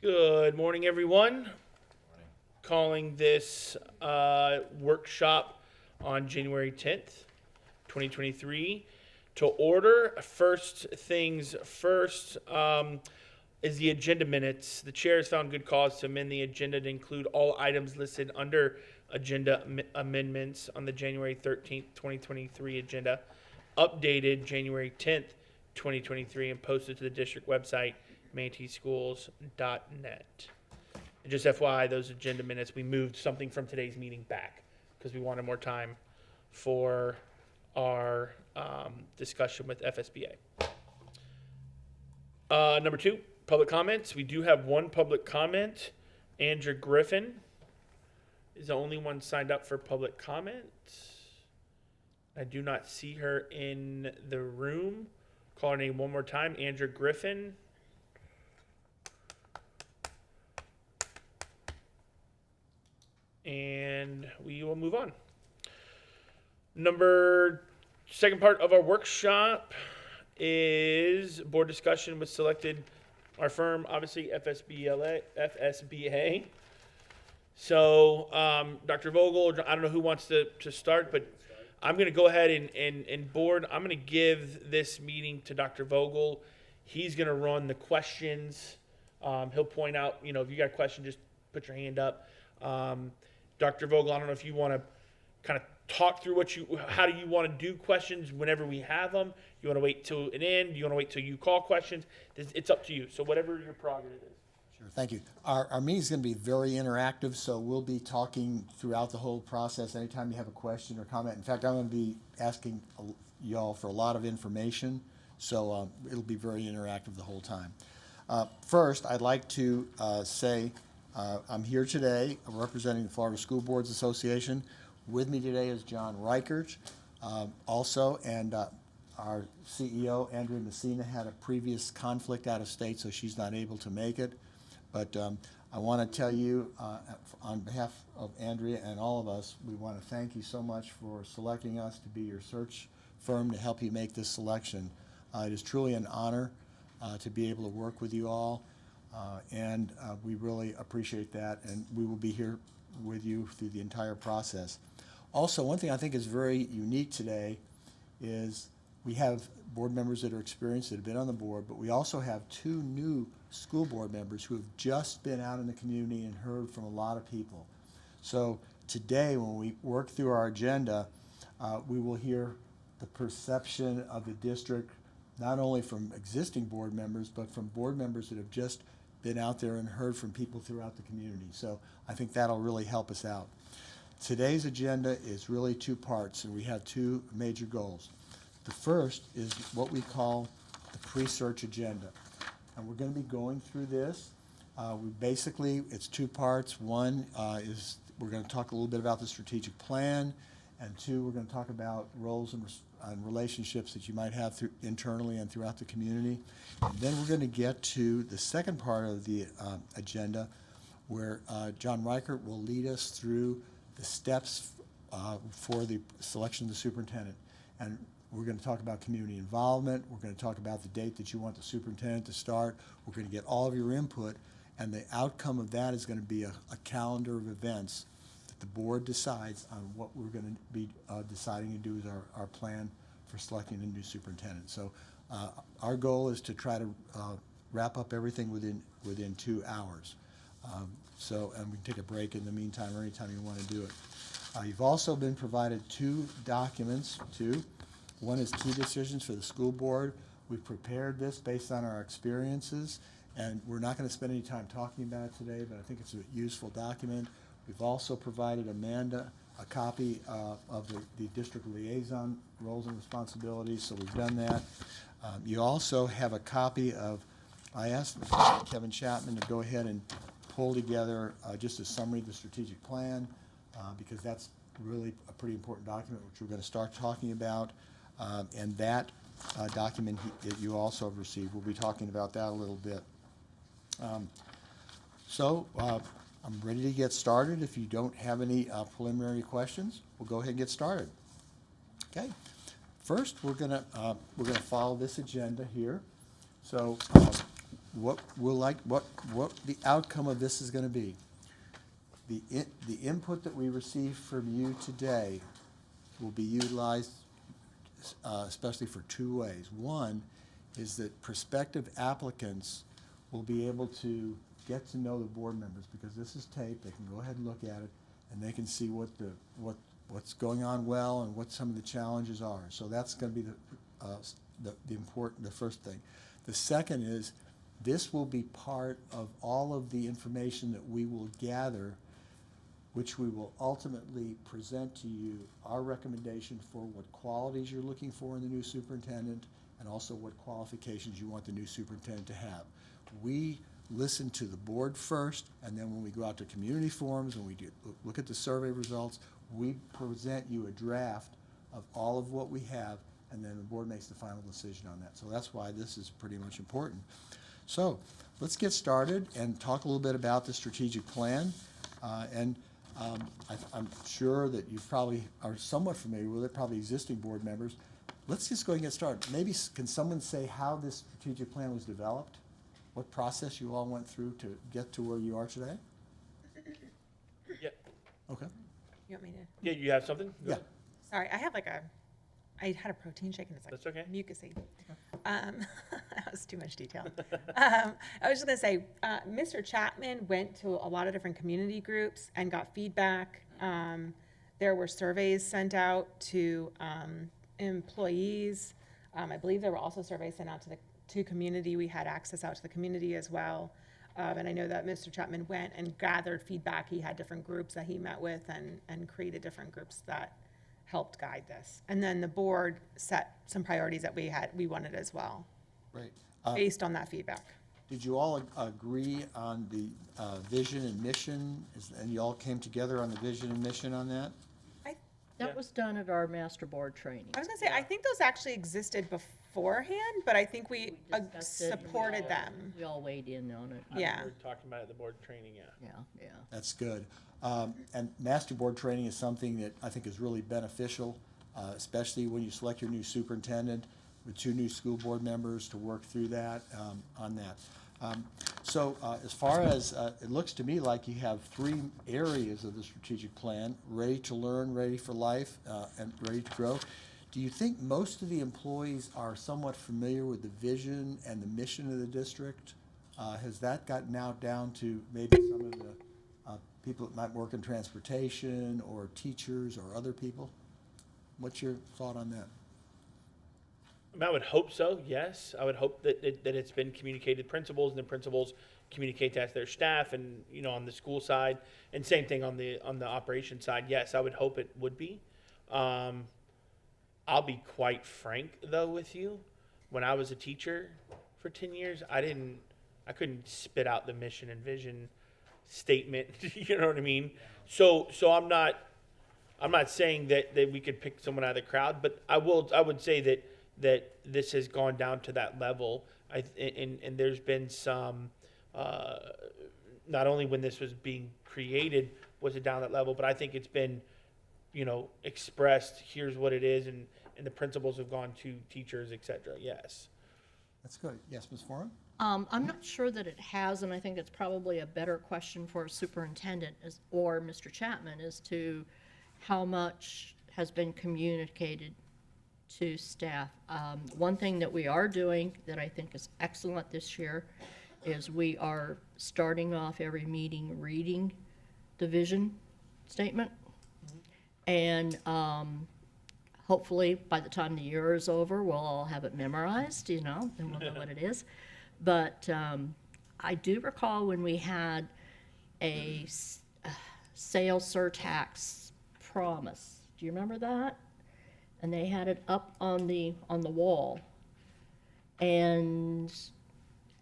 Good morning, everyone. Calling this workshop on January 10th, 2023 to order. First things first is the agenda minutes. The chair has found good cause to amend the agenda to include all items listed under agenda amendments on the January 13th, 2023 agenda, updated January 10th, 2023, and posted to the district website, manateeschools.net. And just FYI, those agenda minutes, we moved something from today's meeting back because we wanted more time for our discussion with FSBA. Number two, public comments. We do have one public comment. Andrew Griffin is the only one signed up for public comment. I do not see her in the room. Call her name one more time. Andrew Griffin. And we will move on. Second part of our workshop is board discussion with selected, our firm, obviously FSBA. So, Dr. Vogel, I don't know who wants to start, but I'm going to go ahead and board. I'm going to give this meeting to Dr. Vogel. He's going to run the questions. He'll point out, if you got a question, just put your hand up. Dr. Vogel, I don't know if you want to kind of talk through how do you want to do questions whenever we have them? You want to wait till an end? Do you want to wait till you call questions? It's up to you. So whatever your prerogative is. Sure, thank you. Our meeting is going to be very interactive, so we'll be talking throughout the whole process. Anytime you have a question or comment. In fact, I'm going to be asking y'all for a lot of information, so it'll be very interactive the whole time. First, I'd like to say I'm here today representing the Florida School Boards Association. With me today is John Reichert, also, and our CEO, Andrea Messina, had a previous conflict out of state, so she's not able to make it. But I want to tell you, on behalf of Andrea and all of us, we want to thank you so much for selecting us to be your search firm to help you make this selection. It is truly an honor to be able to work with you all. And we really appreciate that, and we will be here with you through the entire process. Also, one thing I think is very unique today is we have board members that are experienced that have been on the board, but we also have two new school board members who have just been out in the community and heard from a lot of people. So today, when we work through our agenda, we will hear the perception of the district, not only from existing board members, but from board members that have just been out there and heard from people throughout the community. So I think that'll really help us out. Today's agenda is really two parts, and we have two major goals. The first is what we call the pre-search agenda. And we're going to be going through this. It's two parts. One is we're going to talk a little bit about the strategic plan, and two, we're going to talk about roles and relationships that you might have internally and throughout the community. And then we're going to get to the second part of the agenda, where John Reichert will lead us through the steps for the selection of the superintendent. And we're going to talk about community involvement. We're going to talk about the date that you want the superintendent to start. We're going to get all of your input, and the outcome of that is going to be a calendar of events that the board decides on what we're going to be deciding to do as our plan for selecting a new superintendent. So our goal is to try to wrap up everything within 2 hours. And we can take a break in the meantime or anytime you want to do it. You've also been provided two documents, One is key decisions for the school board. We've prepared this based on our experiences, and we're not going to spend any time talking about it today, but I think it's a useful document. We've also provided Amanda a copy of the district liaison roles and responsibilities, so we've done that. You also have a copy of, I asked Kevin Chapman to go ahead and pull together just a summary of the strategic plan, because that's really a pretty important document, which we're going to start talking about. And that document that you also have received, we'll be talking about that a little bit. I'm ready to get started. If you don't have any preliminary questions, we'll go ahead and get started. Okay. First, we're gonna follow this agenda here. So what the outcome of this is gonna be. The input that we receive from you today will be utilized, especially for two ways. One is that prospective applicants will be able to get to know the board members, because this is taped. They can go ahead and look at it, and they can see what's going on well and what some of the challenges are. So that's going to be the first thing. The second is, this will be part of all of the information that we will gather, which we will ultimately present to you our recommendation for what qualities you're looking for in the new superintendent, and also what qualifications you want the new superintendent to have. We listen to the board first, and then when we go out to community forums and we look at the survey results, we present you a draft of all of what we have, and then the board makes the final decision on that. So that's why this is pretty much important. So let's get started and talk a little bit about the strategic plan. I'm sure that you probably are somewhat familiar with it, probably existing board members. Let's just go ahead and get started. Maybe can someone say how this strategic plan was developed? What process you all went through to get to where you are today? Yeah. Okay. You want me to? Yeah, you have something? Go Yeah. ahead. Sorry, I had a protein shake and it's like That's okay. mucusy. That was too much detail. I was just gonna say, Mr. Chapman went to a lot of different community groups and got feedback. There were surveys sent out to employees. I believe there were also surveys sent out to community. We had access out to the community as well. And I know that Mr. Chapman went and gathered feedback. He had different groups that he met with and created different groups that helped guide this. And then the board set some priorities that we wanted as well, Great. based on that feedback. Did you all agree on the vision and mission? And you all came together on the vision and mission on that? That Yeah. was done at our master board training. I was gonna say, I think those actually existed beforehand, but I think we discussed it and we supported all- them. We all weighed in on it. Yeah. We're talking about it at the board training, yeah. Yeah. That's good. And master board training is something that I think is really beneficial, especially when you select your new superintendent with 2 new school board members to work through that, on that. So as far as, it looks to me like you have 3 areas of the strategic plan: ready to learn, ready for life, and ready to grow. Do you think most of the employees are somewhat familiar with the vision and the mission of the district? Has that gotten now down to maybe some of the people that might work in transportation, or teachers, or other people? What's your thought on that? I mean, I would hope so, yes. I would hope that it's been communicated to principals, and the principals communicate that to their staff, and, on the school side, and same thing on the operation side. Yes, I would hope it would be. I'll be quite frank, though, with you. When I was a teacher for 10 years, I couldn't spit out the mission and vision statement. You know what I mean? So I'm not saying that we could pick someone out of the crowd, but I would say that this has gone down to that level. And there's been some, not only when this was being created was it down that level, but I think it's been, expressed, here's what it is, and the principals have gone to teachers, et cetera. Yes. That's good. Yes, Ms. Foran? I'm not sure that it has, and I think it's probably a better question for a superintendent or Mr. Chapman as to how much has been communicated to staff. One thing that we are doing that I think is excellent this year is we are starting off every meeting reading the vision statement. And hopefully by the time the year is over, we'll all have it memorized, and we'll know what it is. But I do recall when we had a sales surtax promise. Do you remember that? And they had it up on the wall. And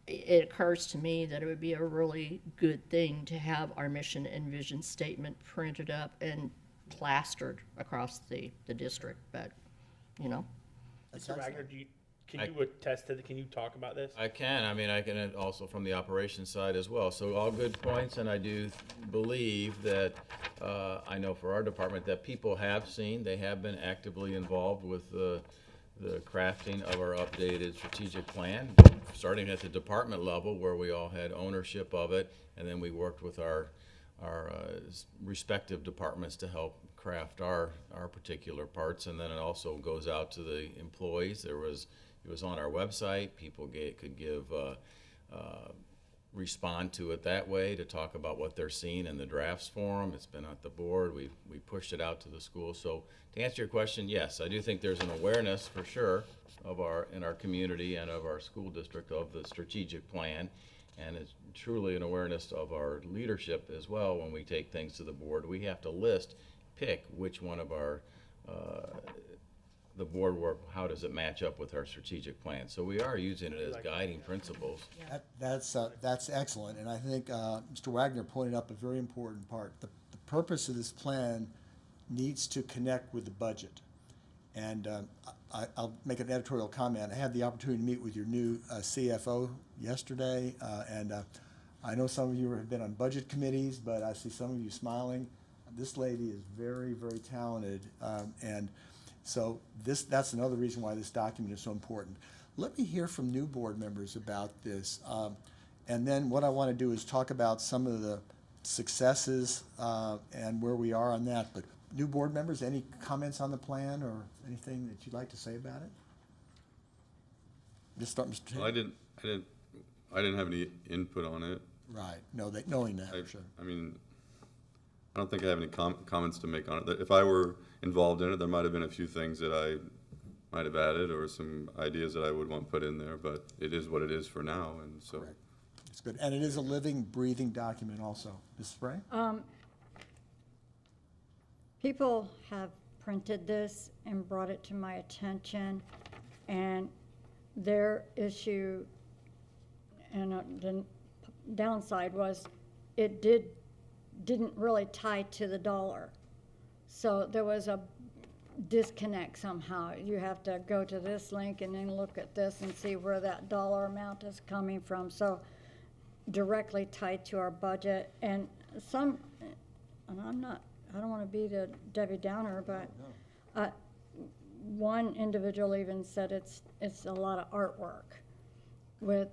it occurs to me that it would be a really good thing to have our mission and vision statement printed up and plastered across the district, but, That's Mr. Wagner, excellent. can you attest to can you talk about this? I can. I mean, I can also from the operations side as well. So all good points, and I do believe that I know for our department that people have seen, they have been actively involved with the crafting of our updated strategic plan, starting at the department level where we all had ownership of it, and then we worked with our respective departments to help craft our particular parts, and then it also goes out to the employees. It was on our website. People could give respond to it that way, to talk about what they're seeing in the drafts form. It's been at the board. We pushed it out to the schools. So to answer your question, yes, I do think there's an awareness for sure in our community and of our school district of the strategic plan. And it's truly an awareness of our leadership as well. When we take things to the board, we have to pick which one of our the board work, how does it match up with our strategic plan? So we are using it as guiding principles. That's excellent, and I think Mr. Wagner pointed up a very important part. The purpose of this plan needs to connect with the budget. And I'll make an editorial comment. I had the opportunity to meet with your new CFO yesterday, and I know some of you have been on budget committees, but I see some of you smiling. This lady is very, very talented, and so that's another reason why this document is so important. Let me hear from new board members about this. And then what I want to do is talk about some of the successes and where we are on that. But new board members, any comments on the plan or anything that you'd like to say about it? Just start, Mr. Taylor. Well, I didn't have any input on it. Right. No, knowing that, for sure. I mean, I don't think I have any comments to make on it. If I were involved in it, there might have been a few things that I might have added or some ideas that I would want put in there, but it is what it is for now, and so. Correct. It's good. And it is a living, breathing document also. Ms. Spray? People have printed this and brought it to my attention, and their issue and the downside was it didn't really tie to the dollar. So there was a disconnect somehow. You have to go to this link and then look at this and see where that dollar amount is coming from. So directly tied to our budget. And and I don't want to be the Debbie Downer, but one individual even said it's a lot of artwork with,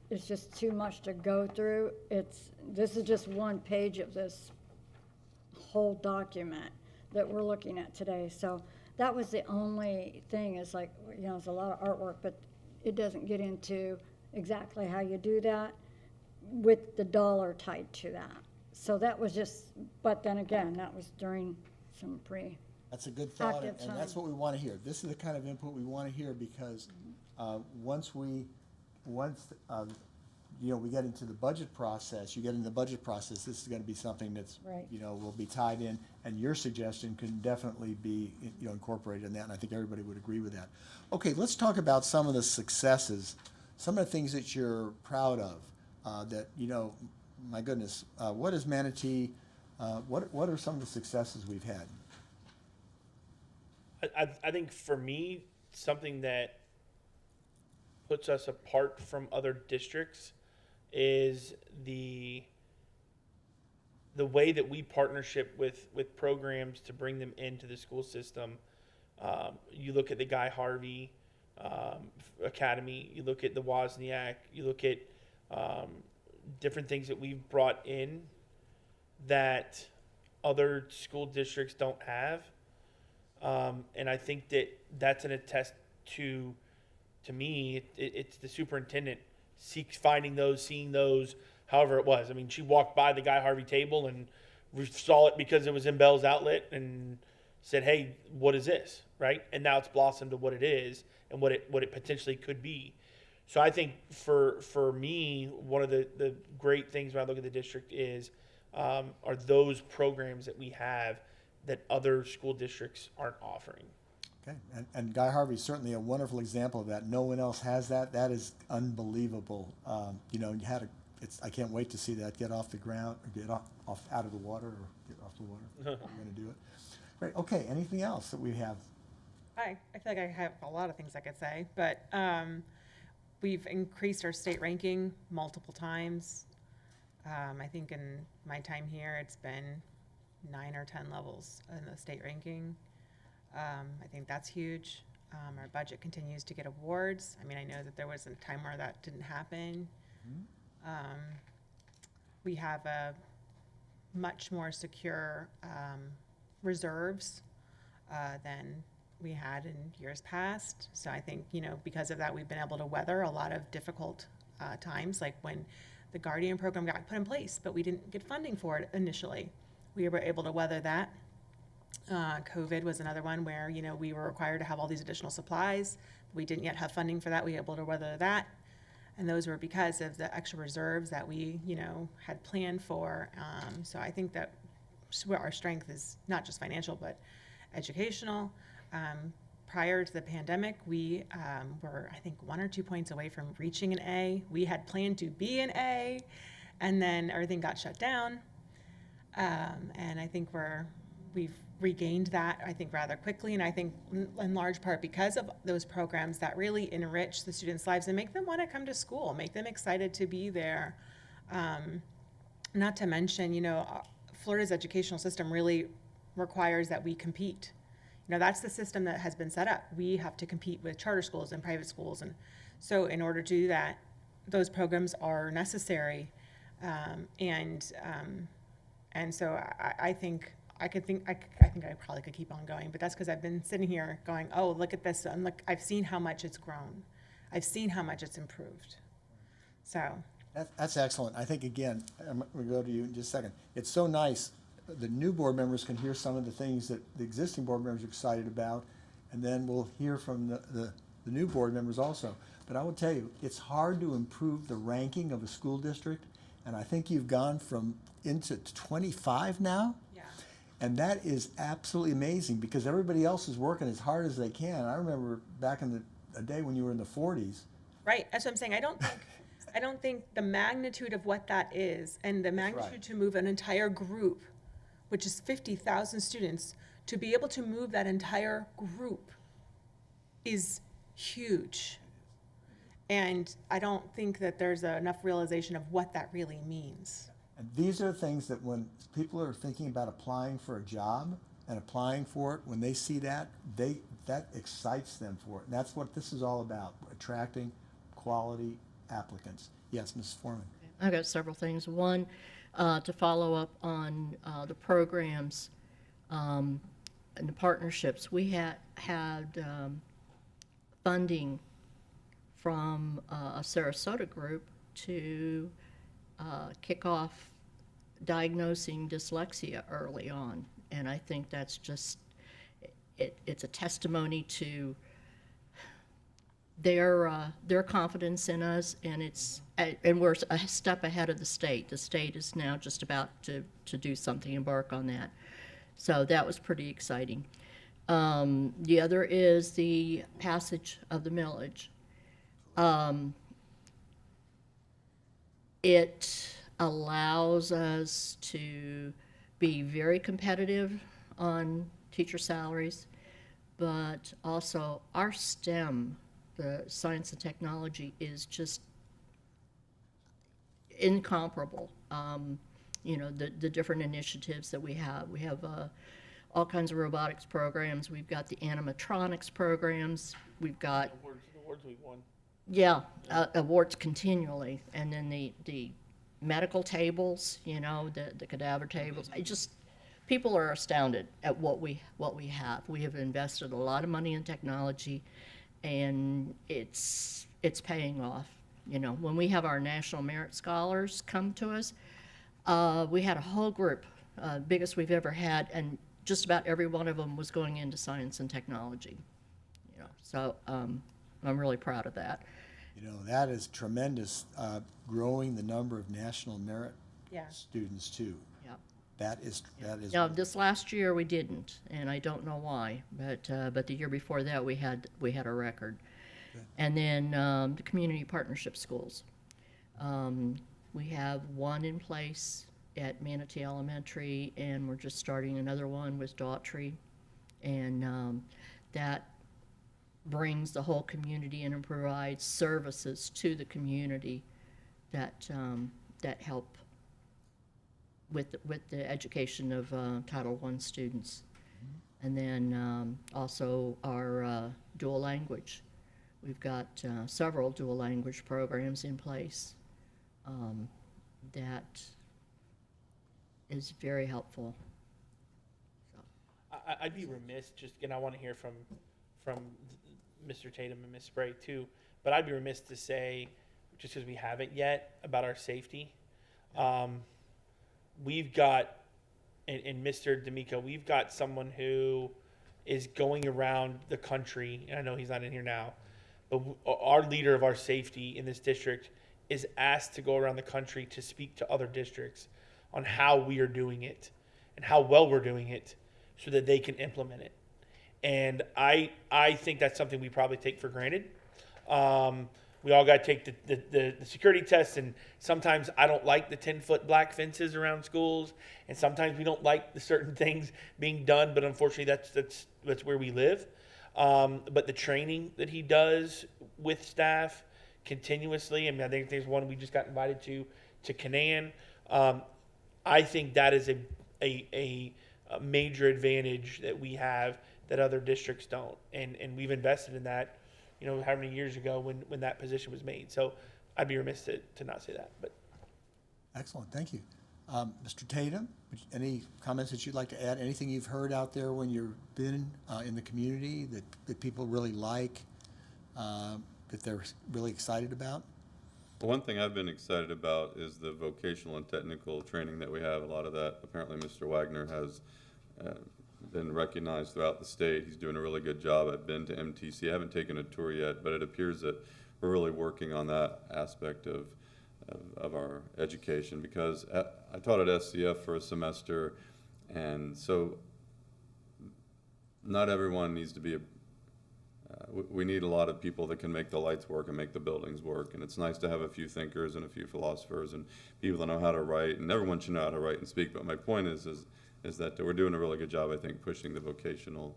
it's just too much to go through. This is just one page of this whole document that we're looking at today. So that was the only thing, is like, it's a lot of artwork, but it doesn't get into exactly how you do that with the dollar tied to that. So that was but then again, that was during some That's a good thought, active and that's time. what we want to hear. This is the kind of input we want to hear, because once we get into the budget process, this is going to be something that's, Right. will be tied in, and your suggestion can definitely be, incorporated in that, and I think everybody would agree with that. Okay, let's talk about some of the successes, some of the things that you're proud of, that, my goodness, what is Manatee, what are some of the successes we've had? I think for me, something that puts us apart from other districts is the way that we partnership with programs to bring them into the school system. You look at the Guy Harvey Academy, you look at the Wozniak, you look at different things that we've brought in that other school districts don't have. And I think that's an attest to me, it's the superintendent seeing those, however it was. I mean, she walked by the Guy Harvey table and saw it because it was in Bell's Outlet and said, hey, what is this, right? And now it's blossomed to what it is and what it potentially could be. So I think for me, one of the great things when I look at the district are those programs that we have that other school districts aren't offering. Okay, and Guy Harvey is certainly a wonderful example of that. No one else has that. That is unbelievable. I can't wait to see that get off the ground, or get off out of the water, or get off the water. We're going to do it. Great. Okay. Anything else that we have? I feel like I have a lot of things I could say, but we've increased our state ranking multiple times. I think in my time here, it's been 9 or 10 levels in the state ranking. I think that's huge. Our budget continues to get awards. I mean, I know that there was a time where that didn't happen. We have a much more secure reserves than we had in years past. So I think, you know, because of that, we've been able to weather a lot of difficult times, like when the Guardian program got put in place, but we didn't get funding for it initially. We were able to weather that. COVID was another one where, you know, we were required to have all these additional supplies. We didn't yet have funding for that. We were able to weather that. And those were because of the extra reserves that we, you know, had planned for. So I think that our strength is not just financial, but educational. Prior to the pandemic, we were, I think, 1 or 2 points away from reaching an A. We had planned to be an A, and then everything got shut down. And I think we've regained that, I think, rather quickly. And I think in large part because of those programs that really enrich the students' lives and make them want to come to school, make them excited to be there. Not to mention, you know, Florida's educational system really requires that we compete. You know, that's the system that has been set up. We have to compete with charter schools and private schools. And so in order to do that, those programs are necessary. And so I think I think I probably could keep on going, but that's because I've been sitting here going, oh, look at this, and look, I've seen how much it's grown. I've seen how much it's improved. So. That's excellent. I think, again, I'm going to go to you in just a second. It's so nice. The new board members can hear some of the things that the existing board members are excited about, and then we'll hear from the new board members also. But I will tell you, it's hard to improve the ranking of a school district, and I think you've gone from into 25 now. And that is absolutely amazing because everybody else is working as hard as they can. I remember back in the day when you were in the 40s. Right, that's what I'm saying. I don't think the magnitude of what that is and the magnitude to move an entire group, which is 50,000 students, to be able to move that entire group is huge. And I don't think that there's enough realization of what that really means. And these are things that when people are thinking about applying for a job and applying for it, when they see that, that excites them for it. And that's what this is all about, attracting quality applicants. Yes, Mrs. Foreman. I've got several things. One, to follow up on the programs and the partnerships. We had funding from a Sarasota group to kick off diagnosing dyslexia early on. And I think that's just, it's a testimony to their confidence in us, and we're a step ahead of the state. The state is now just about to do something, embark on that. So that was pretty exciting. The other is the passage of the millage. It allows us to be very competitive on teacher salaries, but also our STEM, the science and technology, is just incomparable. You know, the different initiatives that we have. We have all kinds of robotics programs. We've got the animatronics programs. We've got Awards we won. yeah, awards continually, and then the medical tables, you know, the cadaver tables. People are astounded at what we have. We have invested a lot of money in technology, and it's paying off. You know, when we have our National Merit Scholars come to us, we had a whole group, biggest we've ever had, and just about every one of them was going into science and technology. You know, so I'm really proud of that. You know, that is tremendous, growing the number of national merit students too. Yep. That is. Now, this last year we didn't, and I don't know why, but the year before that we had a record. Good. And then the community partnership schools. We have one in place at Manatee Elementary, and we're just starting another one with Daughtry, and that brings the whole community in and provides services to the community that help with the education of Title I students. And then also our dual language. We've got several dual language programs in place that is very helpful. I'd be remiss, just, and I want to hear from Mr. Tatum and Ms. Spray too, but I'd be remiss to say, just because we haven't yet, about our safety. We've got, and Mr. D'Amico, we've got someone who is going around the country, and I know he's not in here now, but our leader of our safety in this district is asked to go around the country to speak to other districts on how we are doing it and how well we're doing it so that they can implement it. And I think that's something we probably take for granted. We all got to take the security tests, and sometimes I don't like the 10-foot black fences around schools, and sometimes we don't like the certain things being done, but unfortunately that's where we live. But the training that he does with staff continuously, I mean, I think there's one we just got invited to Canaan. I think that is a major advantage that we have that other districts don't, and we've invested in that, you know, how many years ago when that position was made. So I'd be remiss to not say that. But Excellent, thank you. Mr. Tatum, any comments that you'd like to add? Anything you've heard out there when you've been in the community that people really like, that they're really excited about? Well, one thing I've been excited about is the vocational and technical training that we have. A lot of that, apparently Mr. Wagner has been recognized throughout the state. He's doing a really good job. I've been to MTC. I haven't taken a tour yet, but it appears that we're really working on that aspect of our education, because I taught at SCF for a semester, and so not everyone needs to be we need a lot of people that can make the lights work and make the buildings work, and it's nice to have a few thinkers and a few philosophers and people that know how to write, and everyone should know how to write and speak. But my point is that we're doing a really good job, I think, pushing the vocational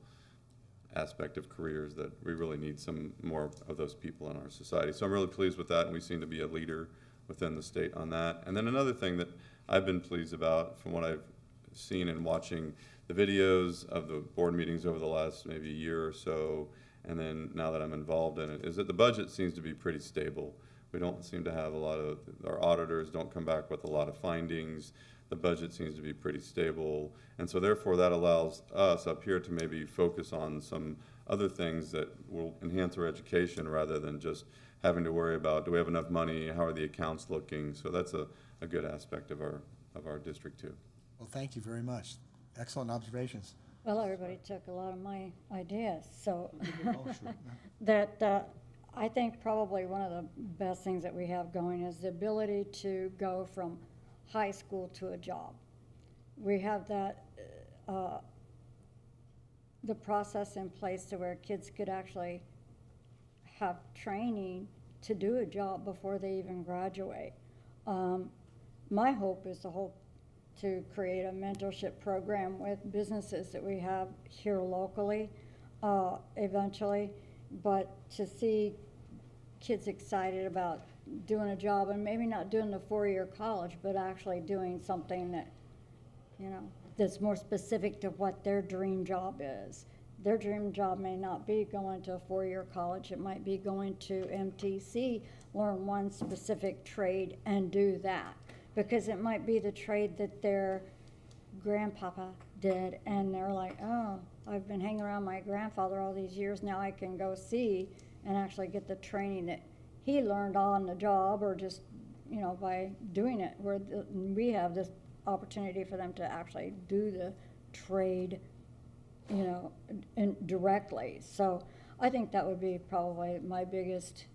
aspect of careers, that we really need some more of those people in our society. So I'm really pleased with that, and we seem to be a leader within the state on that. And then another thing that I've been pleased about from what I've seen and watching the videos of the board meetings over the last maybe year or so, and then now that I'm involved in it, is that the budget seems to be pretty stable. We don't seem to have a lot of, our auditors don't come back with a lot of findings. The budget seems to be pretty stable. And so therefore that allows us up here to maybe focus on some other things that will enhance our education, rather than just having to worry about, do we have enough money? How are the accounts looking? So that's a good aspect of our district too. Well, thank you very much. Excellent observations. Well, everybody took a lot of my ideas, so Oh, sure. that I think probably one of the best things that we have going is the ability to go from high school to a job. We have that, the process in place to where kids could actually have training to do a job before they even graduate. My hope is to create a mentorship program with businesses that we have here locally eventually, but to see kids excited about doing a job, and maybe not doing the 4-year college, but actually doing something that, you know, that's more specific to what their dream job is. Their dream job may not be going to a 4-year college. It might be going to MTC, learn one specific trade and do that. Because it might be the trade that their grandpapa did, and they're like, oh, I've been hanging around my grandfather all these years, now I can go see and actually get the training that he learned on the job, or just, you know, by doing it, where we have this opportunity for them to actually do the trade, you know, directly. So I think that would be probably my biggest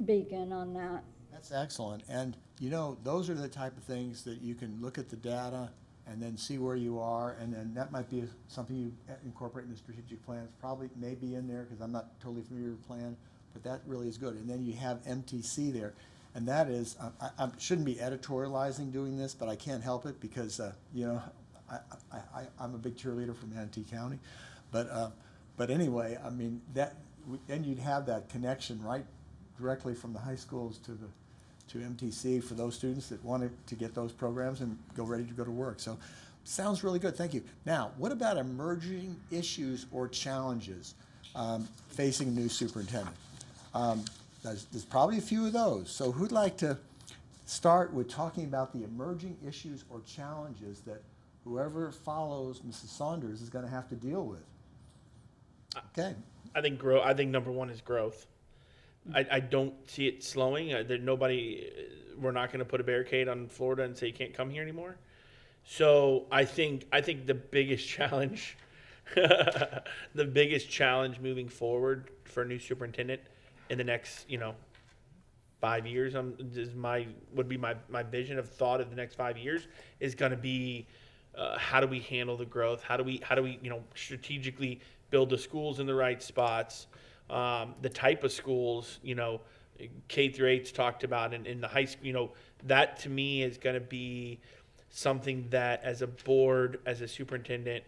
beacon on that. That's excellent. And, you know, those are the type of things that you can look at the data and then see where you are, and then that might be something you incorporate in the strategic plans. Probably may be in there, because I'm not totally familiar with the plan, but that really is good. And then you have MTC there. And that is, I shouldn't be editorializing doing this, but I can't help it, because, you know, I'm a big cheerleader for Manatee County. But anyway, I mean, then you'd have that connection right directly from the high schools to MTC for those students that wanted to get those programs and go ready to go to work. So Sounds really good, thank you. Now, what about emerging issues or challenges facing a new superintendent? There's probably a few of those. So who'd like to start with talking about the emerging issues or challenges that whoever follows Mrs. Saunders is going to have to deal with? Okay. I think number one is growth. I don't see it slowing. We're not going to put a barricade on Florida and say you can't come here anymore. So I think the biggest challenge, the biggest challenge moving forward for a new superintendent in the next 5 years, would be my vision of thought of the next 5 years is going to be how do we handle the growth? How do we strategically build the schools in the right spots? The type of schools, K through 8's talked about in the high school, that to me is going to be something that as a board, as a superintendent,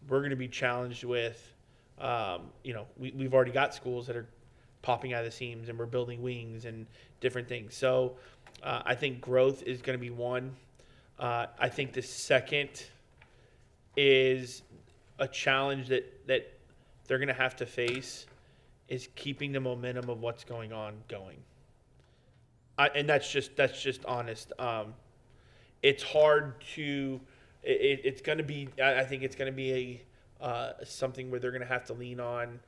we're going to be challenged with. We've already got schools that are popping out of the seams and we're building wings and different things. So I think growth is going to be one. I think the second is a challenge that they're going to have to face is keeping the momentum of what's going on going. And that's just honest. It's hard to. It's going to be. I think it's going to be something where they're going to have to lean on,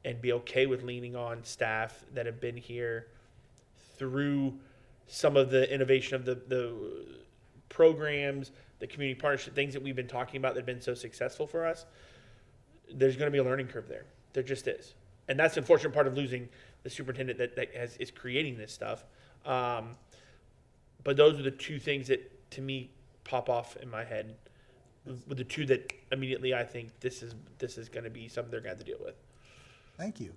and be okay with leaning on staff that have been here through some of the innovation of the programs, the community partnership, things that we've been talking about that have been so successful for us. There's going to be a learning curve there. There just is. And that's the unfortunate part of losing the superintendent that is creating this stuff. But those are the two things that, to me, pop off in my head. With the two that immediately I think this is going to be something they're going to have to deal with. Thank you.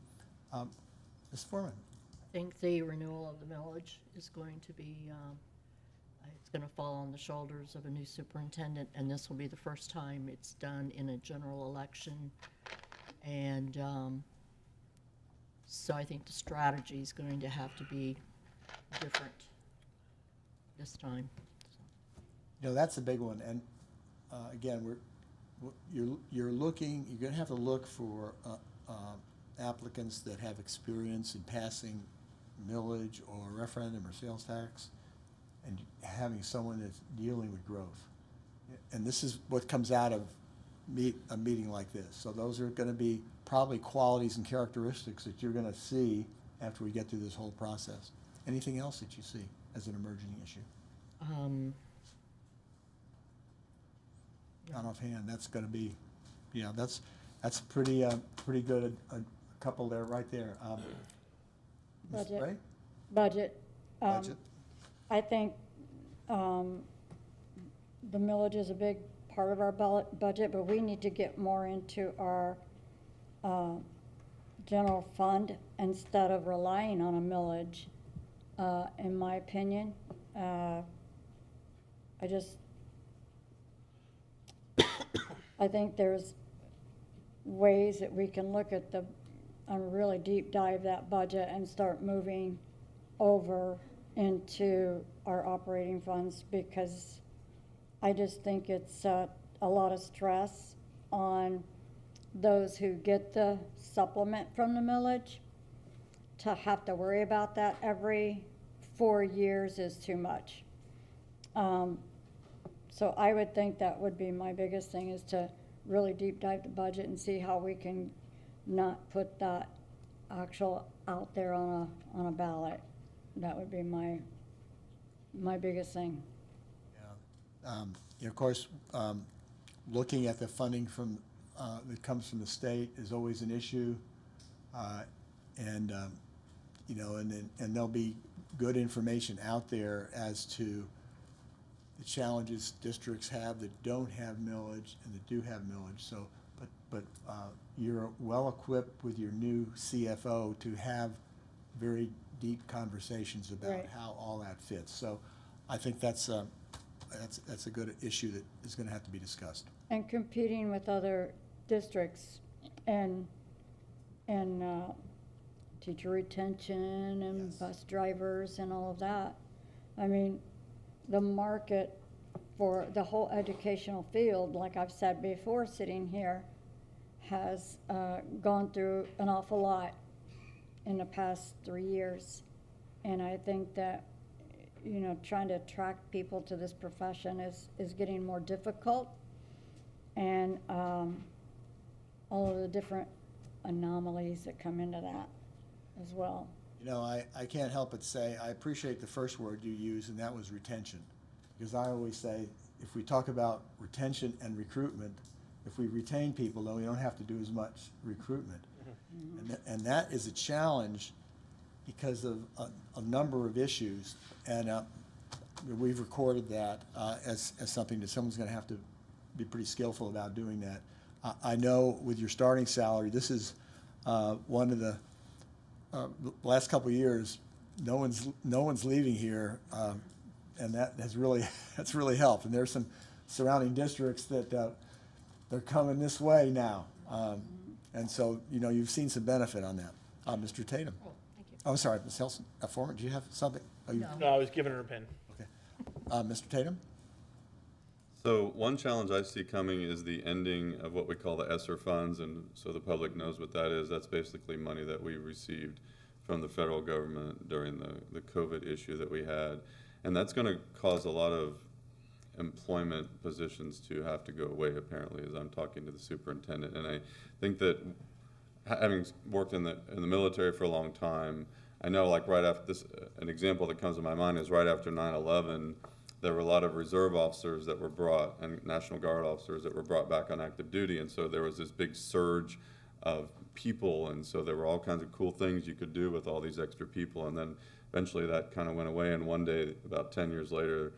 Ms. Foreman? I think the renewal of the millage is going to be, it's going to fall on the shoulders of a new superintendent, and this will be the first time it's done in a general election. And so I think the strategy is going to have to be different this time. That's a big one. And again, you're looking. You're going to have to look for applicants that have experience in passing millage or referendum or sales tax, and having someone that's dealing with growth. And this is what comes out of a meeting like this. So those are going to be probably qualities and characteristics that you're going to see after we get through this whole process. Anything else that you see as an emerging issue? Not offhand. That's going to be, that's pretty good. A couple there, right there. Ms. Budget. Ray? Budget. Budget. I think the millage is a big part of our budget, but we need to get more into our general fund instead of relying on a millage, in my opinion. I think there's ways that we can look at really deep dive that budget and start moving over into our operating funds, because I just think it's a lot of stress on those who get the supplement from the millage. To have to worry about that every 4 years is too much. So I would think that would be my biggest thing, is to really deep dive the budget and see how we can not put that actual out there on a ballot. That would be my biggest thing. Of course, looking at the funding that comes from the state is always an issue, and there'll be good information out there as to the challenges districts have that don't have millage and that do have millage. So, but you're well equipped with your new CFO to have very deep conversations about Right. how all that fits. So, I think that's a good issue that is going to have to be discussed. And competing with other districts and teacher retention and Yes. bus drivers and all of that. I mean, the market for the whole educational field, like I've said before, sitting here, has gone through an awful lot in the past 3 years. And I think that, you know, trying to attract people to this profession is getting more difficult. And all of the different anomalies that come into that as well. You know, I can't help but say, I appreciate the first word you used, and that was retention. Because I always say, if we talk about retention and recruitment, if we retain people, then we don't have to do as much recruitment. And that is a challenge because of a number of issues. And we've recorded that as something that someone's going to have to be pretty skillful about doing that. I know with your starting salary, this is one of the last couple of years, no one's leaving here, and that's really helped. And there's some surrounding districts that they're coming this way now, and so you know you've seen some benefit on that. Mr. Tatum. Oh, thank you. Oh, I'm sorry, Ms. Helson. Foreman, do you have something? Oh, you, No. No, I was giving her a pin. Okay. Mr. Tatum. So one challenge I see coming is the ending of what we call the ESSER funds, and so the public knows what that is. That's basically money that we received from the federal government during the COVID issue that we had. And that's going to cause a lot of employment positions to have to go away, apparently, as I'm talking to the superintendent. And I think that having worked in the military for a long time, I know like right after this, an example that comes to my mind is right after 9/11, there were a lot of reserve officers that were brought and National Guard officers that were brought back on active duty. And so there was this big surge of people. And so there were all kinds of cool things you could do with all these extra people. And then eventually that kind of went away. And one day, about 10 years later,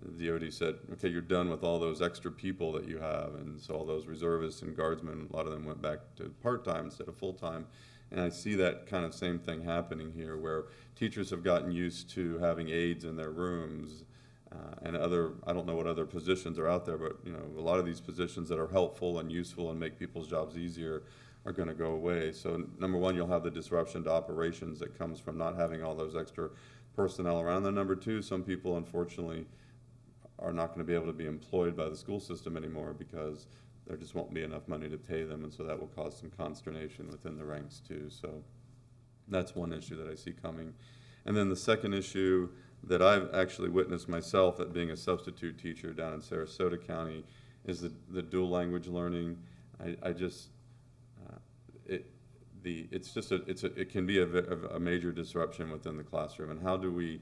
the DoD said, okay, you're done with all those extra people that you have. And so all those reservists and guardsmen, a lot of them went back to part-time instead of full-time. And I see that kind of same thing happening here where teachers have gotten used to having aides in their rooms. And I don't know what other positions are out there, but you know, a lot of these positions that are helpful and useful and make people's jobs easier are going to go away. So number one, you'll have the disruption to operations that comes from not having all those extra personnel around. Then number two, some people unfortunately are not going to be able to be employed by the school system anymore because there just won't be enough money to pay them, and so that will cause some consternation within the ranks too. So that's one issue that I see coming. And then the second issue that I've actually witnessed myself at being a substitute teacher down in Sarasota County is the dual language learning. It can be a major disruption within the classroom. And how do we,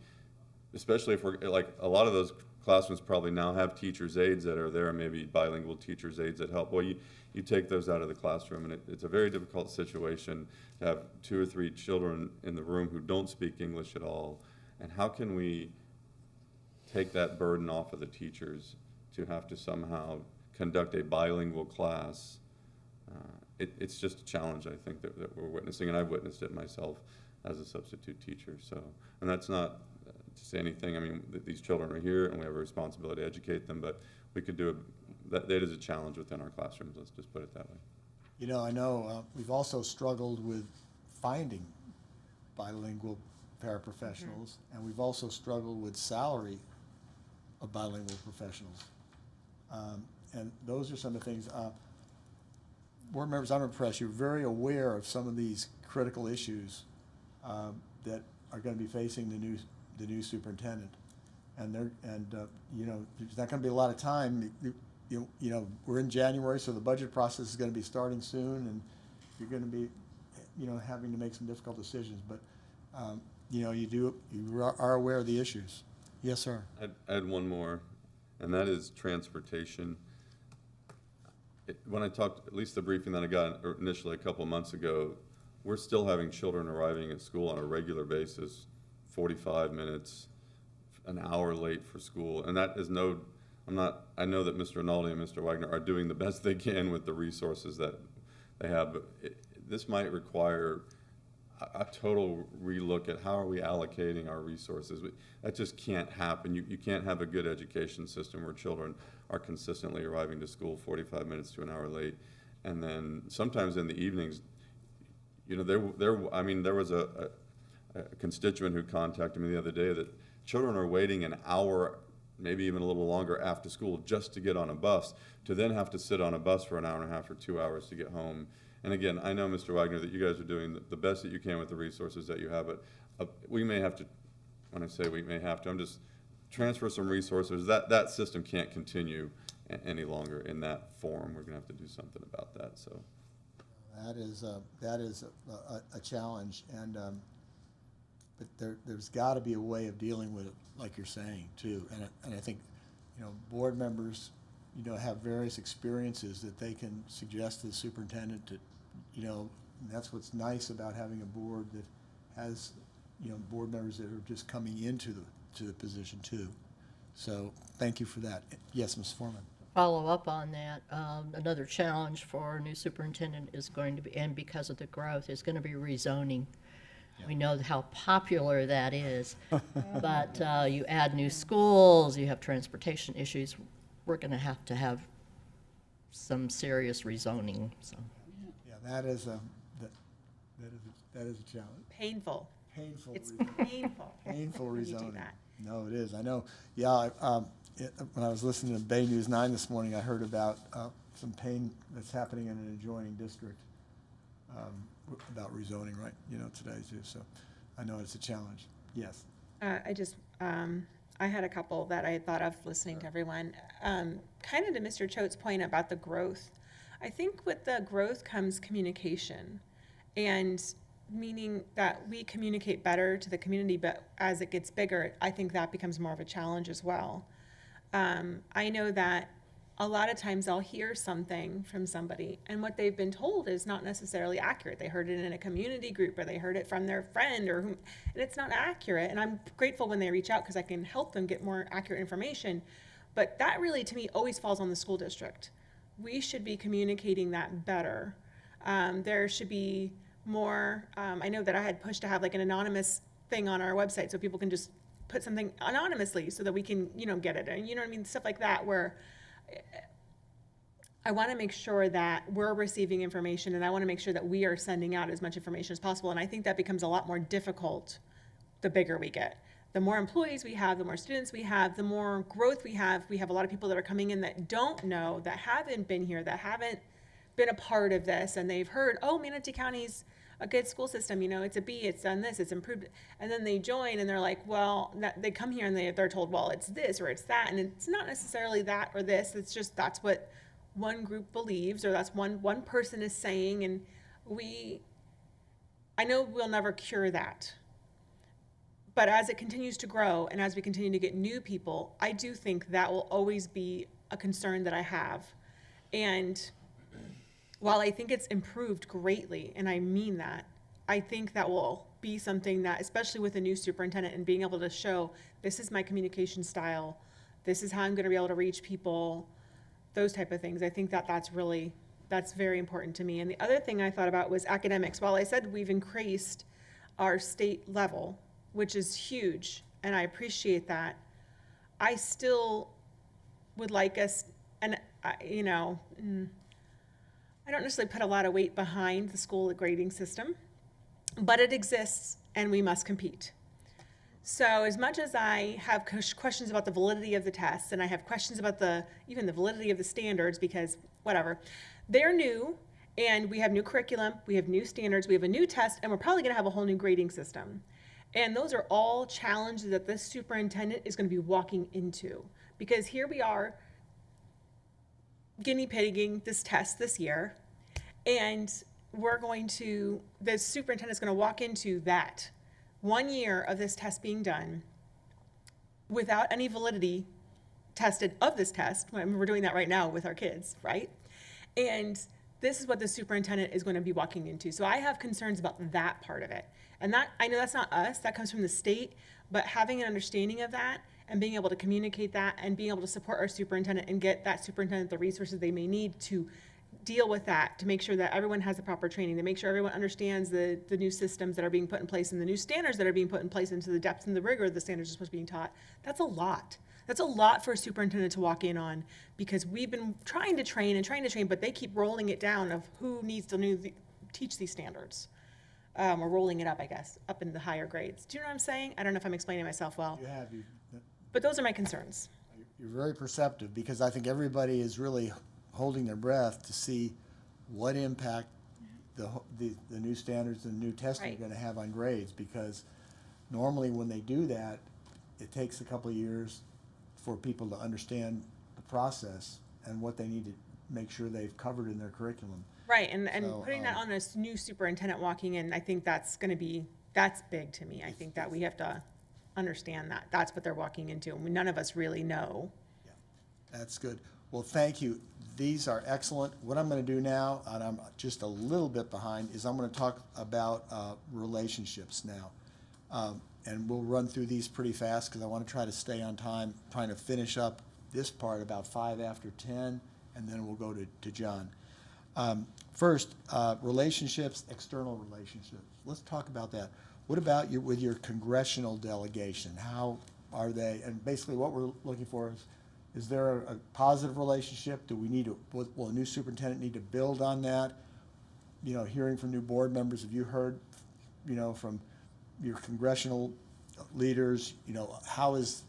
especially if we're like a lot of those classrooms probably now have teachers' aides that are there, maybe bilingual teachers' aides that help. Well, you take those out of the classroom, and it's a very difficult situation to have 2 or 3 children in the room who don't speak English at all. And how can we take that burden off of the teachers to have to somehow conduct a bilingual class? It's just a challenge, I think, that we're witnessing, and I've witnessed it myself as a substitute teacher. So, and that's not to say anything. I mean, these children are here, and we have a responsibility to educate them, but we could do that is a challenge within our classrooms. Let's just put it that way. You know, I know we've also struggled with finding bilingual paraprofessionals, and we've also struggled with salary of bilingual professionals. And those are some of the things. Board members, I'm impressed. You're very aware of some of these critical issues that are going to be facing the new superintendent, and you know, there's not going to be a lot of time. You know, we're in January, so the budget process is going to be starting soon, and you're going to be, you know, having to make some difficult decisions. But you know, you are aware of the issues. Yes, sir. I'd add one more, and that is transportation. When I talked, at least the briefing that I got initially a couple of months ago, we're still having children arriving at school on a regular basis, 45 minutes, an hour late for school. And that is I know that Mr. Rinaldi and Mr. Wagner are doing the best they can with the resources that they have, but this might require a total relook at how are we allocating our resources. That just can't happen. You can't have a good education system where children are consistently arriving to school 45 minutes to an hour late. And then sometimes in the evenings, you know, there was a constituent who contacted me the other day that children are waiting an hour maybe even a little longer after school just to get on a bus, to then have to sit on a bus for an hour and a half or 2 hours to get home. And again, I know, Mr. Wagner, that you guys are doing the best that you can with the resources that you have, but we may have to, when I say we may have to, I'm just transfer some resources. That system can't continue any longer in that form. We're gonna have to do something about that, so. That is a challenge, and, but there's gotta be a way of dealing with it, like you're saying, too. And I think, you know, board members, you know, have various experiences that they can suggest to the superintendent to, you know, and that's what's nice about having a board that has, you know, board members that are just coming into the position too. So, thank you for that. Yes, Ms. Foreman? Follow up on that, another challenge for a new superintendent is going to be, and because of the growth, is going to be rezoning. We know how popular that is, but you add new schools, you have transportation issues, we're going to have some serious rezoning, so. Yeah, that is a challenge. Painful. Painful. It's rezoning. painful. Painful when you do rezoning. that. No, it is. I know. Yeah, when I was listening to Bay News 9 this morning, I heard about some pain that's happening in an adjoining district about rezoning, right, you know, today too. So I know it's a challenge. Yes. I had a couple that I had thought of listening to everyone. Kind of to Mr. Choate's point about the growth. I think with the growth comes communication, and meaning that we communicate better to the community, but as it gets bigger, I think that becomes more of a challenge as well. I know that a lot of times I'll hear something from somebody, and what they've been told is not necessarily accurate. They heard it in a community group, or they heard it from their friend, and it's not accurate. And I'm grateful when they reach out because I can help them get more accurate information. But that really, to me, always falls on the school district. We should be communicating that better. There should be more. I know that I had pushed to have like an anonymous thing on our website so people can just put something anonymously so that we can, you know, get it. And you know what I mean? Stuff like that, where I want to make sure that we're receiving information, and I want to make sure that we are sending out as much information as possible. And I think that becomes a lot more difficult the bigger we get. The more employees we have, the more students we have, the more growth we have. We have a lot of people that are coming in that don't know, that haven't been here, that haven't been a part of this, and they've heard, oh, Manatee County's a good school system, you know, it's a B, it's done this, it's improved. And then they join and they're like, well, they come here and they're told, well, it's this or it's that. And it's not necessarily that or this, it's just that's what one group believes, or that's one person is saying. And I know we'll never cure that. But as it continues to grow and as we continue to get new people, I do think that will always be a concern that I have. And while I think it's improved greatly, and I mean that, I think that will be something that, especially with a new superintendent and being able to show, this is my communication style, this is how I'm gonna be able to reach people, those type of things. I think that that's very important to me. And the other thing I thought about was academics. While I said we've increased our state level, which is huge, and I appreciate that, I still would like us, and you know, I don't necessarily put a lot of weight behind the school grading system, but it exists and we must compete. So as much as I have questions about the validity of the tests, and I have questions about even the validity of the standards, because whatever, they're new, and we have new curriculum, we have new standards, we have a new test, and we're probably gonna have a whole new grading system. And those are all challenges that this superintendent is gonna be walking into, because here we are guinea pigging this test this year, and the superintendent's going to walk into that 1 year of this test being done without any validity tested of this test. I mean, we're doing that right now with our kids, right? And this is what the superintendent is going to be walking into. So I have concerns about that part of it. And that, I know that's not us, that comes from the state, but having an understanding of that and being able to communicate that and being able to support our superintendent and get that superintendent the resources they may need to deal with that, to make sure that everyone has the proper training, to make sure everyone understands the new systems that are being put in place and the new standards that are being put in place, into the depth and the rigor of the standards are supposed to be taught. That's a lot. That's a lot for a superintendent to walk in on, because we've been trying to train, but they keep rolling it down of who needs to teach these standards. Or rolling it up, I guess, up in the higher grades. Do you know what I'm saying? I don't know if I'm explaining myself well. You have, But those are my concerns. you're very perceptive, because I think everybody is really holding their breath to see what impact the new standards and new testing are Right. gonna have on grades, because normally when they do that, it takes a couple of years for people to understand the process and what they need to make sure they've covered in their curriculum. Right, and So, putting that on a new superintendent walking in, I think that's gonna be, that's big to me. I think that we have to understand that, that's what they're walking into, and none of us really know. Yeah, that's good. Well, thank you. These are excellent. What I'm gonna do now, and I'm just a little bit behind, is I'm gonna talk about relationships now. And we'll run through these pretty fast, because I wanna try to stay on time, trying to finish up this part about 5 after 10, and then we'll go to John. First, relationships, external relationships. Let's talk about that. What about with your congressional delegation? How are they? And basically what we're looking for is there a positive relationship? Do we need to, will a new superintendent need to build on that? You know, hearing from new board members, have you heard, you know, from your congressional leaders, you know, how is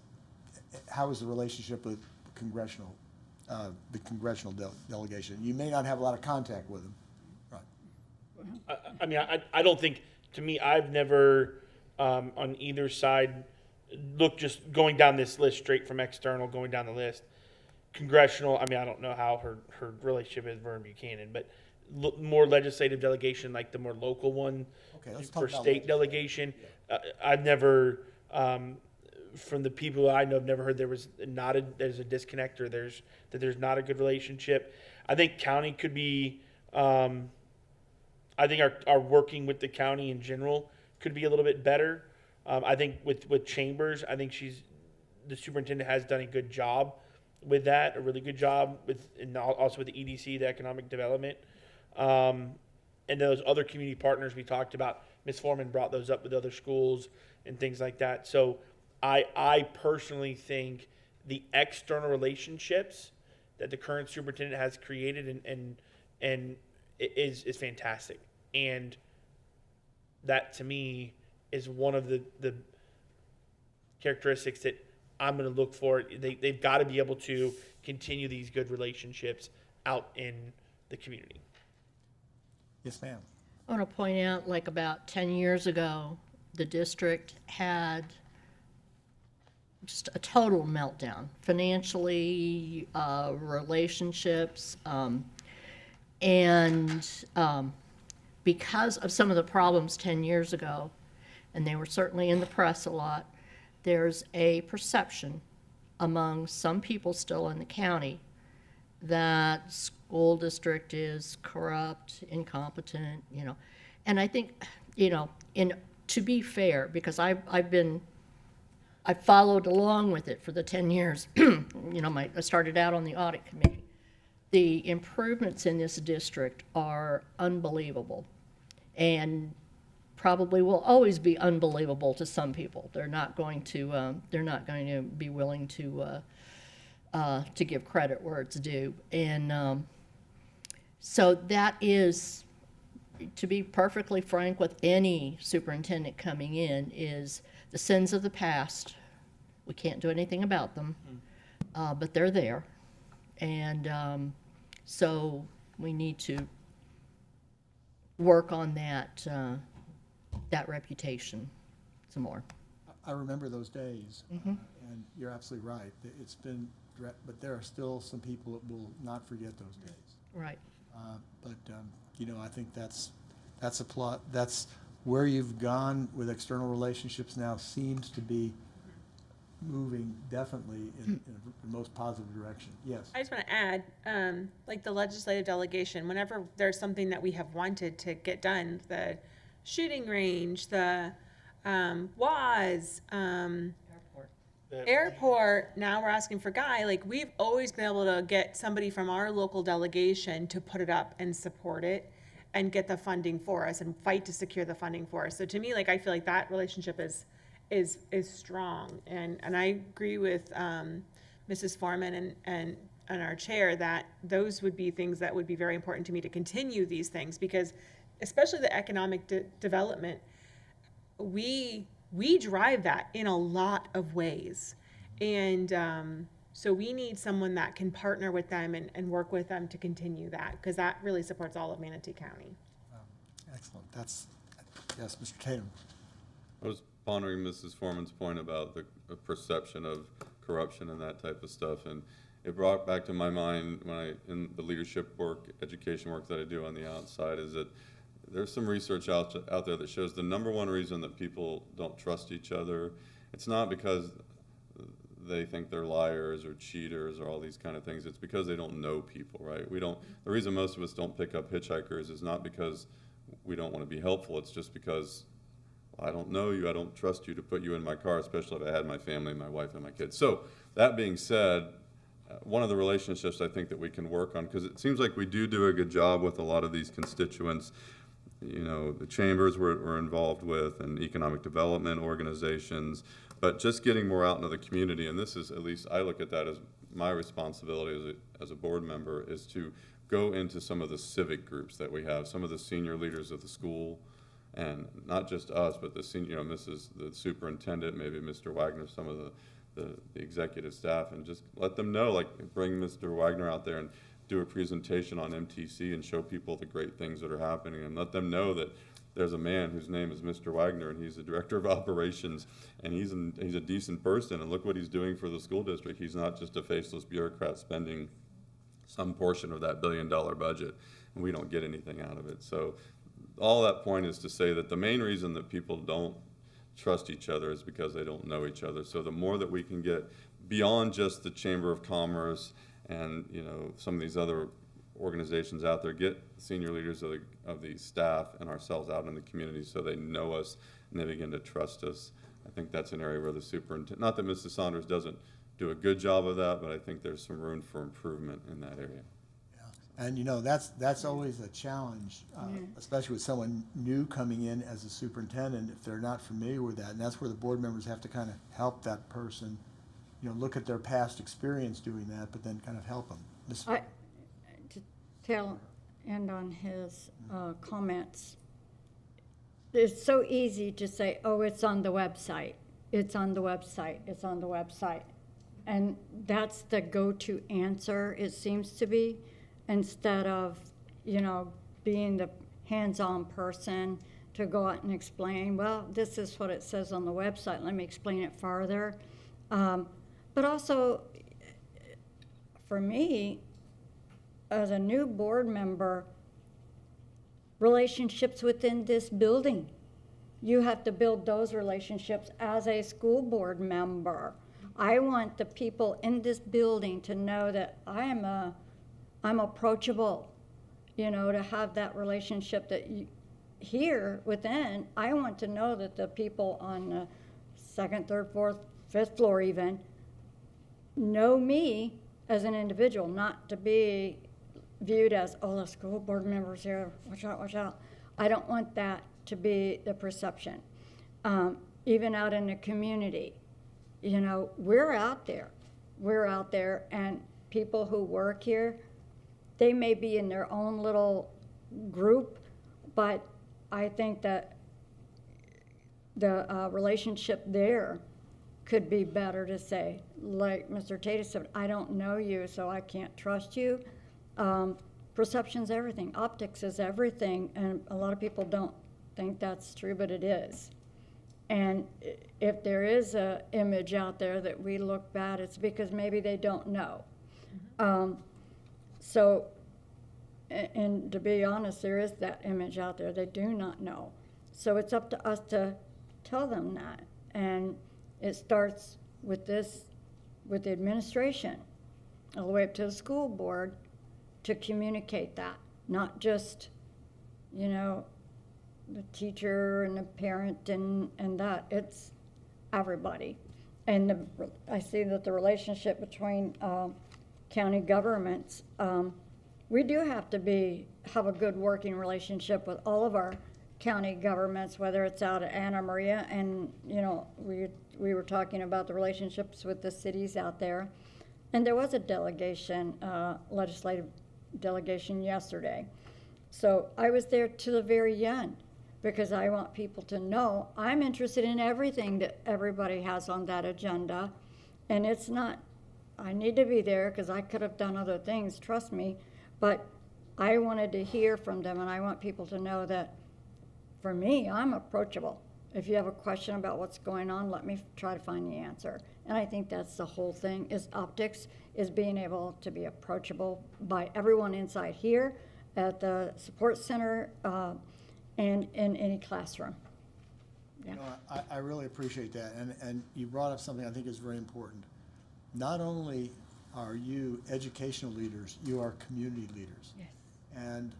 the relationship with the congressional delegation? You may not have a lot of contact with them. Right. I mean, I don't think, to me, I've never, on either side, look, just going down this list straight from external, going down the list. Congressional, I mean, I don't know how her relationship is with Vern Buchanan, but more legislative delegation, like the more local one, Okay, let's talk for about state delegation. I've never, from the people I know, I've never heard there's a disconnect, or there's not a good relationship. I think county could be, I think our working with the county in general could be a little bit better. I think with Chambers, I think the superintendent has done a good job with that, a really good job and also with the EDC, the economic development. And those other community partners we talked about, Ms. Foreman brought those up with other schools and things like that. So I personally think the external relationships that the current superintendent has created and is fantastic. And that, to me, is one of the characteristics that I'm going to look for. They've got to be able to continue these good relationships out in the community. Yes, ma'am. I want to point out, like about 10 years ago, the district had just a total meltdown, financially, relationships, and because of some of the problems 10 years ago, and they were certainly in the press a lot, there's a perception among some people still in the county that school district is corrupt, incompetent, you know. And I think, you know, to be fair, because I followed along with it for the 10 years. You know, I started out on the audit committee. The improvements in this district are unbelievable, and probably will always be unbelievable to some people. They're not going to be willing to give credit where it's due. And so that is, to be perfectly frank with any superintendent coming in, is the sins of the past. We can't do anything about them, but they're there. And so we need to work on that reputation some more. I remember those days, and you're absolutely right. It's been, but there are still some people that will not forget those days. Right. But you know, I think that's a plot. That's where you've gone with external relationships now seems to be moving definitely in the most positive direction. Yes. I just want to add, like the legislative delegation, whenever there's something that we have wanted to get done, the shooting range, the WAS, airport, now we're asking for Guy, like we've always been able to get somebody from our local delegation to put it up and support it and get the funding for us and fight to secure the funding for us. So to me, like, I feel like that relationship is strong. And I agree with Mrs. Foreman and our chair that those would be things that would be very important to me to continue these things, because especially the economic development, we drive that in a lot of ways. And So we need someone that can partner with them and work with them to continue that, because that really supports all of Manatee County. Excellent. Yes, Mr. Tatum. I was pondering Mrs. Foreman's point about the perception of corruption and that type of stuff, and it brought back to my mind when in the leadership work, education work that I do on the outside, is that there's some research out there that shows the number one reason that people don't trust each other, it's not because they think they're liars or cheaters or all these kind of things. It's because they don't know people, right? The reason most of us don't pick up hitchhikers is not because we don't want to be helpful. It's just because I don't know you, I don't trust you to put you in my car, especially if I had my family, my wife, and my kids. So that being said, one of the relationships I think that we can work on, because it seems like we do a good job with a lot of these constituents, you know, the chambers we're involved with and economic development organizations, but just getting more out into the community, and this is, at least I look at that as my responsibility as a board member, is to go into some of the civic groups that we have, some of the senior leaders of the school, and not just us, but the senior, you know, the superintendent, maybe Mr. Wagner, some of the executive staff, and just let them know, like bring Mr. Wagner out there and do a presentation on MTC and show people the great things that are happening, and let them know that there's a man whose name is Mr. Wagner, and he's the director of operations, and he's a decent person, and look what he's doing for the school district. He's not just a faceless bureaucrat spending some portion of that $1 billion budget, and we don't get anything out of it. So all that point is to say that the main reason that people don't trust each other is because they don't know each other. So the more that we can get beyond just the Chamber of Commerce and, you know, some of these other organizations out there, get senior leaders of the staff and ourselves out in the community so they know us and they begin to trust us. I think that's an area where the superintendent, not that Mrs. Saunders doesn't do a good job of that, but I think there's some room for improvement in that area. Yeah. And you know, that's always a challenge, especially with someone new coming in as a superintendent, if they're not familiar with that. And that's where the board members have to kind of help that person, you know, look at their past experience doing that, but then kind of help them. To end on his comments, it's so easy to say, oh, it's on the website, it's on the website, it's on the website. And that's the go-to answer, it seems to be, instead of, you know, being the hands-on person to go out and explain, well, this is what it says on the website, let me explain it farther. But also, for me, as a new board member, relationships within this building. You have to build those relationships as a school board member. I want the people in this building to know that I'm approachable, you know, to have that relationship that here within. I want to know that the people on the second, third, fourth, fifth floor even know me as an individual, not to be viewed as, oh, the school board members here, watch out, watch out. I don't want that to be the perception. Even out in the community, you know, we're out there, and people who work here, they may be in their own little group, but I think that the relationship there could be better to say, like Mr. Tate said, I don't know you, so I can't trust you. Perception's everything. Optics is everything, and a lot of people don't think that's true, but it is. And if there is a image out there that we look bad, it's because maybe they don't know. So, and to be honest, there is that image out there. They do not know. So it's up to us to tell them that. And it starts with this, with the administration, all the way up to the school board, to communicate that, not just, you know, the teacher and the parent and that. It's everybody. And I see that the relationship between county governments, we do have to have a good working relationship with all of our county governments, whether it's out at Anna Maria, and you know, we were talking about the relationships with the cities out there. And there was a delegation, legislative delegation yesterday. So I was there to the very end because I want people to know I'm interested in everything that everybody has on that agenda. And it's not I need to be there because I could have done other things, trust me. But I wanted to hear from them, and I want people to know that for me, I'm approachable. If you have a question about what's going on, let me try to find the answer. And I think that's the whole thing, is optics, is being able to be approachable by everyone inside here, at the support center, and in any classroom. You know, I really appreciate that, and you brought up something I think is very important. Not only are you educational leaders, you are community leaders. Yes. And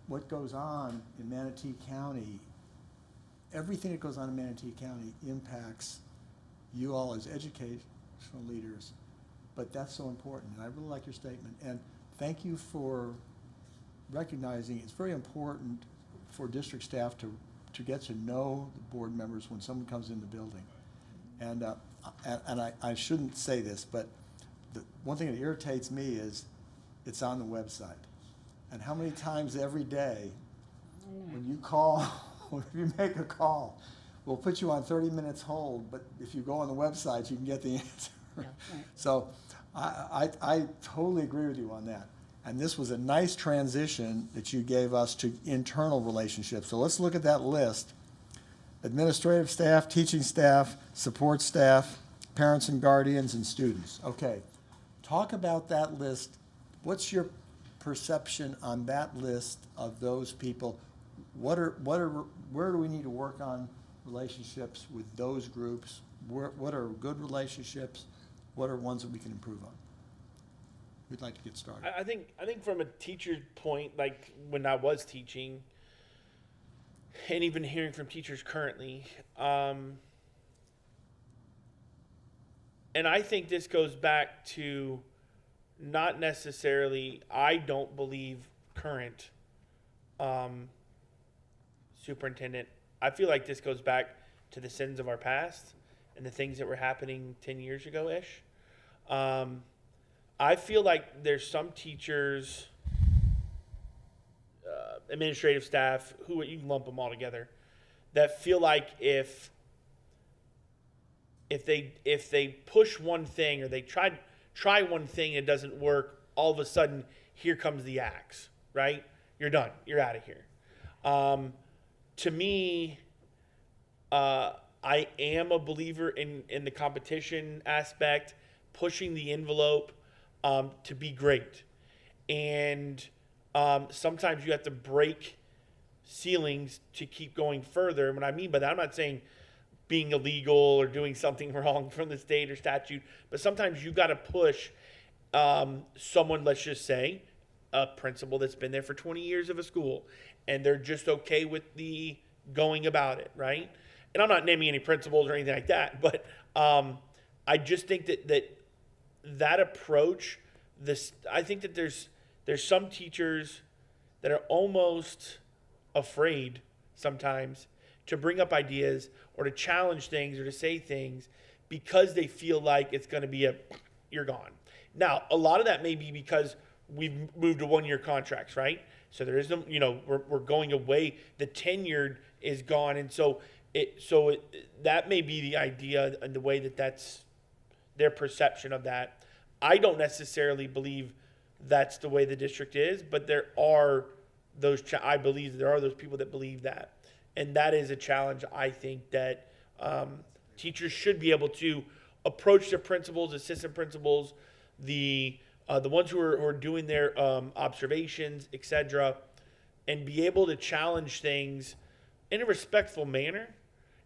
what goes on in Manatee County, everything that goes on in Manatee County impacts you all as educational leaders, but that's so important, and I really like your statement. And thank you for recognizing it's very important for district staff to get to know the board members when someone comes in the building. And I shouldn't say this, but the one thing that irritates me is it's on the website. And how many times every day when you call, or if you make a call, we'll put you on 30 minutes hold, but if you go on the website, you can get the answer. So I totally agree with you on that. And this was a nice transition that you gave us to internal relationships. So let's look at that list. Administrative staff, teaching staff, support staff, parents and guardians, and students. Okay, talk about that list. What's your perception on that list of those people? Where do we need to work on relationships with those groups? What are good relationships? What are ones that we can improve on? We'd like to get started. I think from a teacher's point, like when I was teaching, and even hearing from teachers currently, and I think this goes back to not necessarily, I don't believe current superintendent. I feel like this goes back to the sins of our past and the things that were happening 10 years ago-ish. I feel like there's some teachers, administrative staff, who you can lump them all together, that feel like if they push one thing or they try one thing and it doesn't work, all of a sudden here comes the axe, right? You're done. You're out of here. To me, I am a believer in the competition aspect, pushing the envelope to be great. And sometimes you have to break ceilings to keep going further. And what I mean by that, I'm not saying being illegal or doing something wrong from the state or statute, but sometimes you got to push someone, let's just say, a principal that's been there for 20 years of a school, and they're just okay with the going about it, right? And I'm not naming any principals or anything like that, but I just think that approach, I think that there's some teachers that are almost afraid sometimes to bring up ideas or to challenge things or to say things because they feel like it's going to be you're gone. Now, a lot of that may be because we've moved to 1-year contracts, right? So there isn't, we're going away. The tenured is gone. And so that may be the idea and the way that's their perception of that. I don't necessarily believe that's the way the district is, but there are I believe there are those people that believe that. And that is a challenge, I think, that teachers should be able to approach their principals, assistant principals, the ones who are doing their observations, etc., and be able to challenge things in a respectful manner.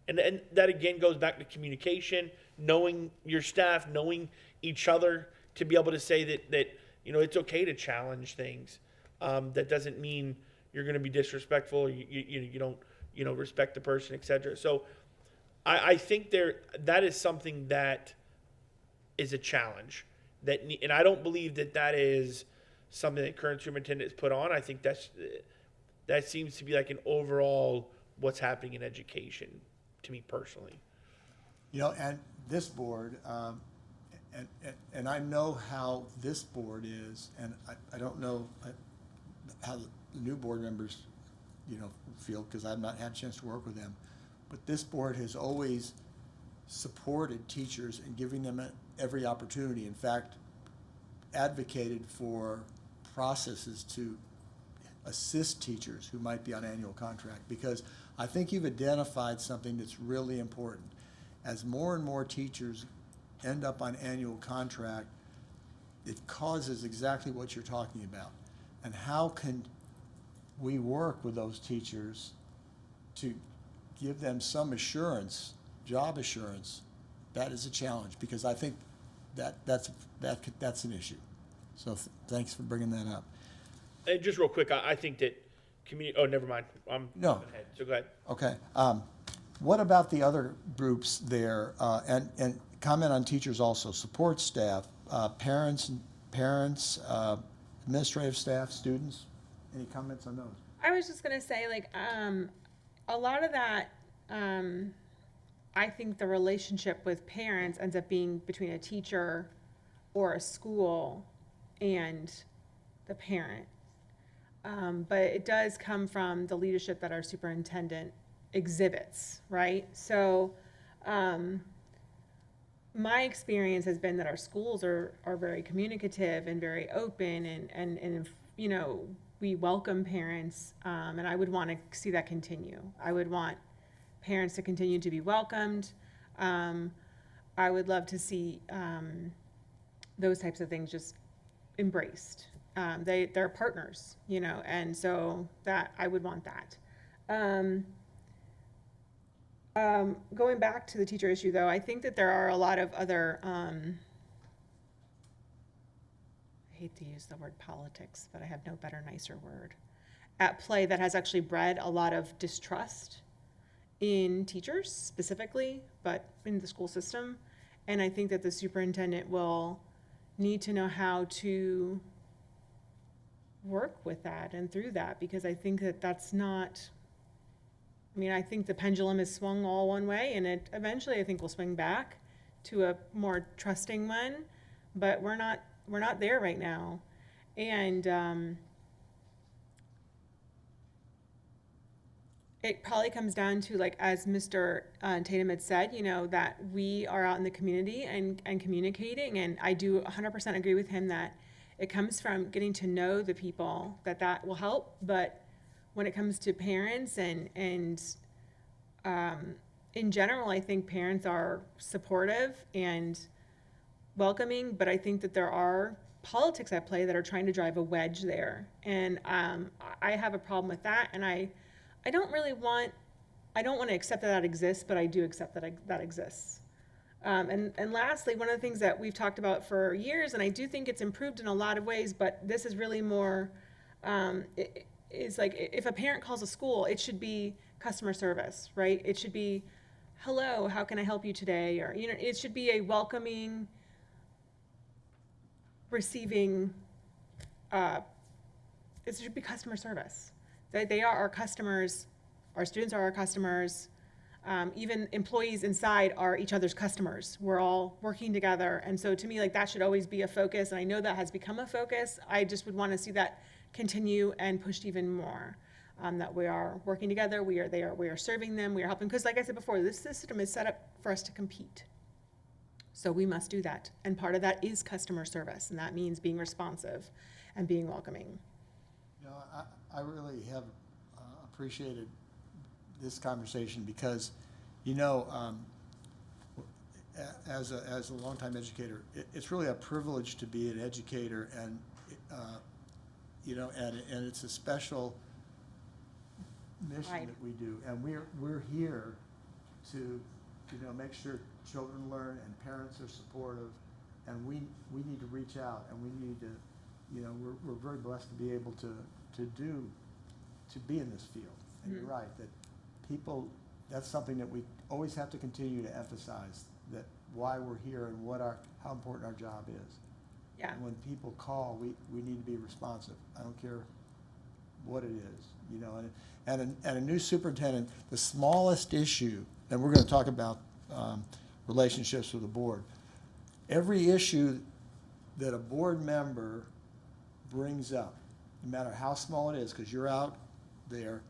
And that, again, goes back to communication, knowing your staff, knowing each other, to be able to say that it's okay to challenge things. That doesn't mean you're going to be disrespectful, or you don't respect the person, etc. So I think that is something that is a challenge. And I don't believe that is something that current superintendent has put on. I think that seems to be like an overall what's happening in education to me personally. And this board, and I know how this board is, and I don't know how the new board members, feel, because I've not had a chance to work with them. But this board has always supported teachers and giving them every opportunity. In fact, advocated for processes to assist teachers who might be on annual contract, because I think you've identified something that's really important. As more and more teachers end up on annual contract, it causes exactly what you're talking about. And how can we work with those teachers to give them some assurance, job assurance? That is a challenge, because I think that's an issue. So thanks for bringing that up. And just real quick, I think that oh, never mind. I'm No. jumping ahead. So go ahead. Okay. What about the other groups there? And comment on teachers also, support staff, parents, administrative staff, students. Any comments on those? I was just gonna say, like, a lot of that, I think the relationship with parents ends up being between a teacher or a school and the parent. But it does come from the leadership that our superintendent exhibits, right? So, my experience has been that our schools are very communicative and very open, and you know, we welcome parents, and I would want to see that continue. I would want parents to continue to be welcomed. I would love to see those types of things just embraced. They're partners, you know, and so that I would want that. Going back to the teacher issue, though, I think that there are a lot of other, I hate to use the word politics, but I have no better, nicer word, at play that has actually bred a lot of distrust in teachers specifically, but in the school system. And I think that the superintendent will need to know how to work with that and through that, because I think that that's not, I mean, I think the pendulum has swung all one way, and it eventually I think will swing back to a more trusting one, but we're not there right now. And it probably comes down to, like, as Mr. Tatum had said, you know, that we are out in the community and communicating, and I do 100% agree with him that it comes from getting to know the people, that will help. But when it comes to parents and in general, I think parents are supportive and welcoming, but I think that there are politics at play that are trying to drive a wedge there. And I have a problem with that, and I don't want to accept that exists, but I do accept that exists. And lastly, one of the things that we've talked about for years, and I do think it's improved in a lot of ways, but this is really more, is like, if a parent calls a school, it should be customer service, right? It should be, hello, how can I help you today? Or, you know, it should be a welcoming, receiving, it should be customer service. They are our customers, our students are our customers, even employees inside are each other's customers. We're all working together, and so to me, like, that should always be a focus, and I know that has become a focus. I just would want to see that continue and pushed even more, that we are working together, we are serving them, we are helping, because like I said before, this system is set up for us to compete. So we must do that, and part of that is customer service, and that means being responsive and being welcoming. You know, I really have appreciated this conversation, because, you know, as a longtime educator, it's really a privilege to be an educator, and you know, and it's a special mission Right. that we do, and we're here to, you know, make sure children learn and parents are supportive, and we need to reach out, and we need to, you know, we're very blessed to be able to be in this field. And you're right, that people, that's something that we always have to continue to emphasize, that why we're here and how important our job is. Yeah. And when people call, we need to be responsive. I don't care what it is, you know, and a new superintendent, the smallest issue, and we're going to talk about relationships with the board. Every issue that a board member brings up, no matter how small it is, because you're out there,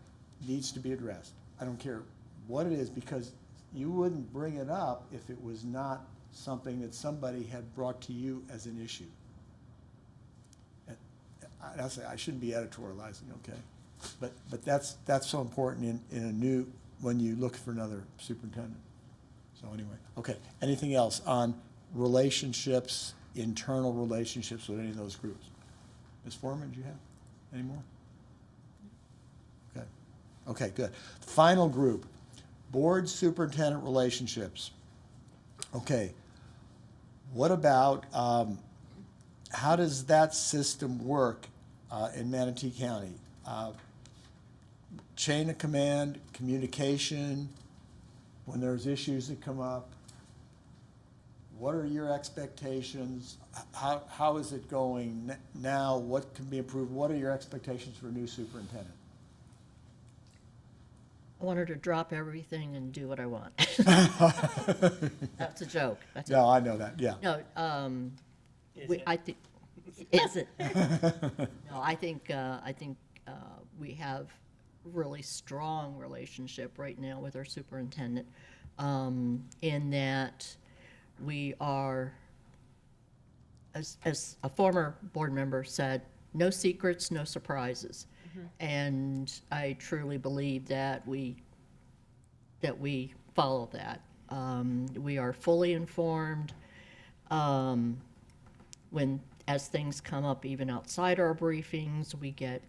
needs to be addressed. I don't care what it is, because you wouldn't bring it up if it was not something that somebody had brought to you as an issue. And I shouldn't be editorializing, okay? But that's so important in a new, when you look for another superintendent. So anyway, okay, anything else on relationships, internal relationships with any of those groups? Ms. Foreman, do you have any more? Okay, okay, good. Final group, board superintendent relationships. Okay, what about, how does that system work in Manatee County? Chain of command, communication, when there's issues that come up, what are your expectations? How is it going now? What can be improved? What are your expectations for a new superintendent? I want her to drop everything and do what I want. That's a joke. That's No, I know that, yeah. No, Is we, it? I think, is it? No, I think we have really strong relationship right now with our superintendent, in that we are, as a former board member said, no secrets, no surprises. And I truly believe that we follow that. We are fully informed. As things come up, even outside our briefings, we get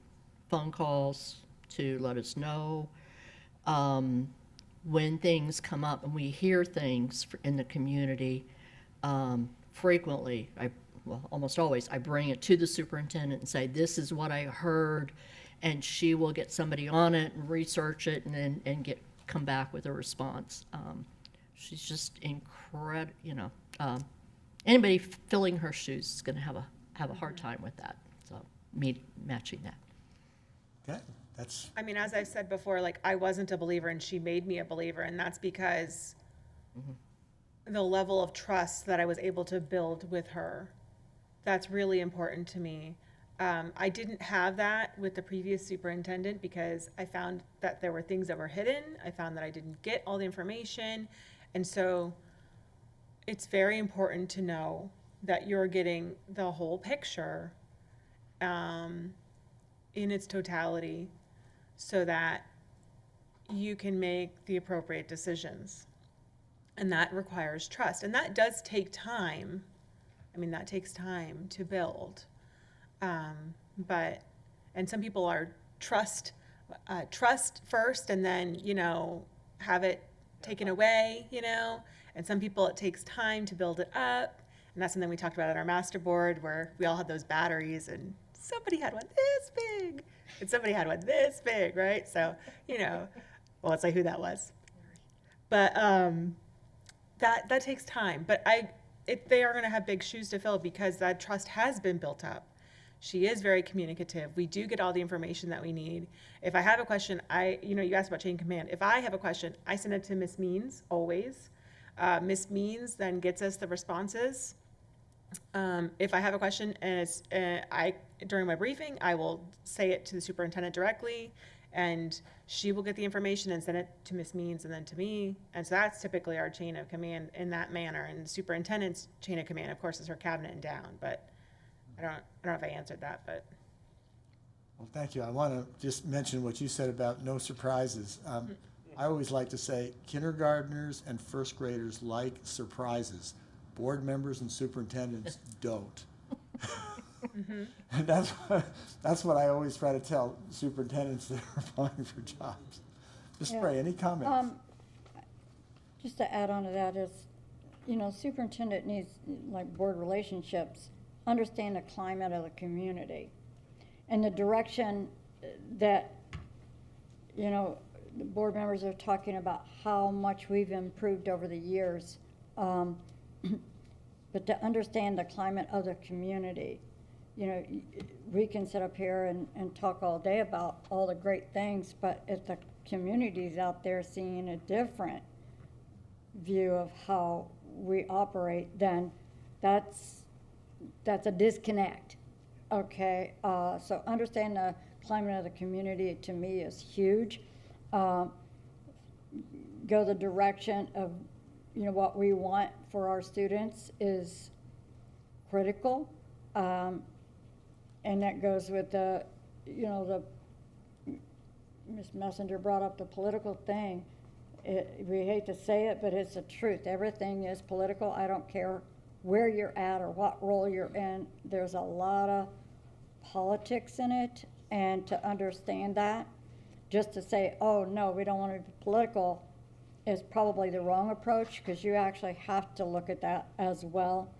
phone calls to let us know. When things come up and we hear things in the community, frequently, almost always, I bring it to the superintendent and say, this is what I heard, and she will get somebody on it and research it and come back with a response. She's just incredible, anybody filling her shoes is gonna have a hard time with that, so matching that. Okay, that's, I mean, as I've said before, like, I wasn't a believer and she made me a believer, and that's because the level of trust that I was able to build with her, that's really important to me. I didn't have that with the previous superintendent because I found that there were things that were hidden. I found that I didn't get all the information. And so it's very important to know that you're getting the whole picture in its totality so that you can make the appropriate decisions. And that requires trust. And that does take time. I mean, that takes time to build. And some people are trust first and then, have it taken away, and some people it takes time to build it up. And that's something we talked about at our master board where we all had those batteries and somebody had one this big and somebody had one this big, right? So, well, let's say who that was. But that takes time. But they are going to have big shoes to fill because that trust has been built up. She is very communicative. We do get all the information that we need. If I have a question, you asked about chain command. If I have a question, I send it to Miss Means always. Miss Means then gets us the responses. If I have a question and it's during my briefing, I will say it to the superintendent directly, and she will get the information and send it to Miss Means and then to me. And so that's typically our chain of command in that manner. And the superintendent's chain of command, of course, is her cabinet and down. But I don't know if I answered that, but. well, thank you. I want to just mention what you said about no surprises. I always like to say kindergartners and first graders like surprises. Board members and superintendents don't. And that's what I always try to tell superintendents that are applying for jobs. Ms. Spray, any comment? Just to add on to that is, superintendent needs, like board relationships, understand the climate of the community and the direction that, the board members are talking about how much we've improved over the years. But to understand the climate of the community, we can sit up here and talk all day about all the great things, but if the community's out there seeing a different view of how we operate, then that's a disconnect, okay? So understand the climate of the community, to me, is huge. go the direction of, what we want for our students is critical. And that goes with Ms. Messenger brought up the political thing. We hate to say it, but it's the truth. Everything is political. I don't care where you're at or what role you're in. There's a lot of politics in it, and to understand that, just to say, oh, no, we don't want to be political, is probably the wrong approach, because you actually have to look at that as well.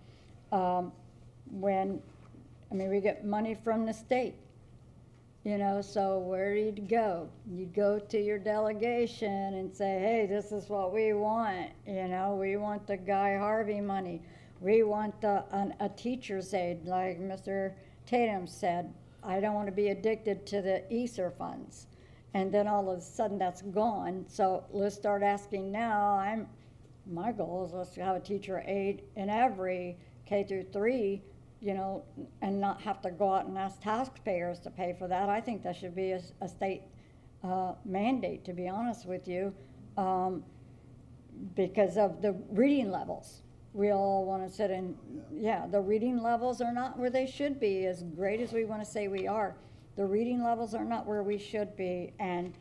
We get money from the state, so where do you go? You go to your delegation and say, hey, this is what we want. We want the Guy Harvey money. We want a teacher's aid, like Mr. Tatum said. I don't want to be addicted to the ESSER funds. And then all of a sudden that's gone. So let's start asking now. My goal is let's have a teacher aid in every K through 3, and not have to go out and ask taxpayers to pay for that. I think that should be a state mandate, to be honest with you, because of the reading levels. We all want to sit in, the reading levels are not where they should be, as great as we want to say we are. The reading levels are not where we should be, and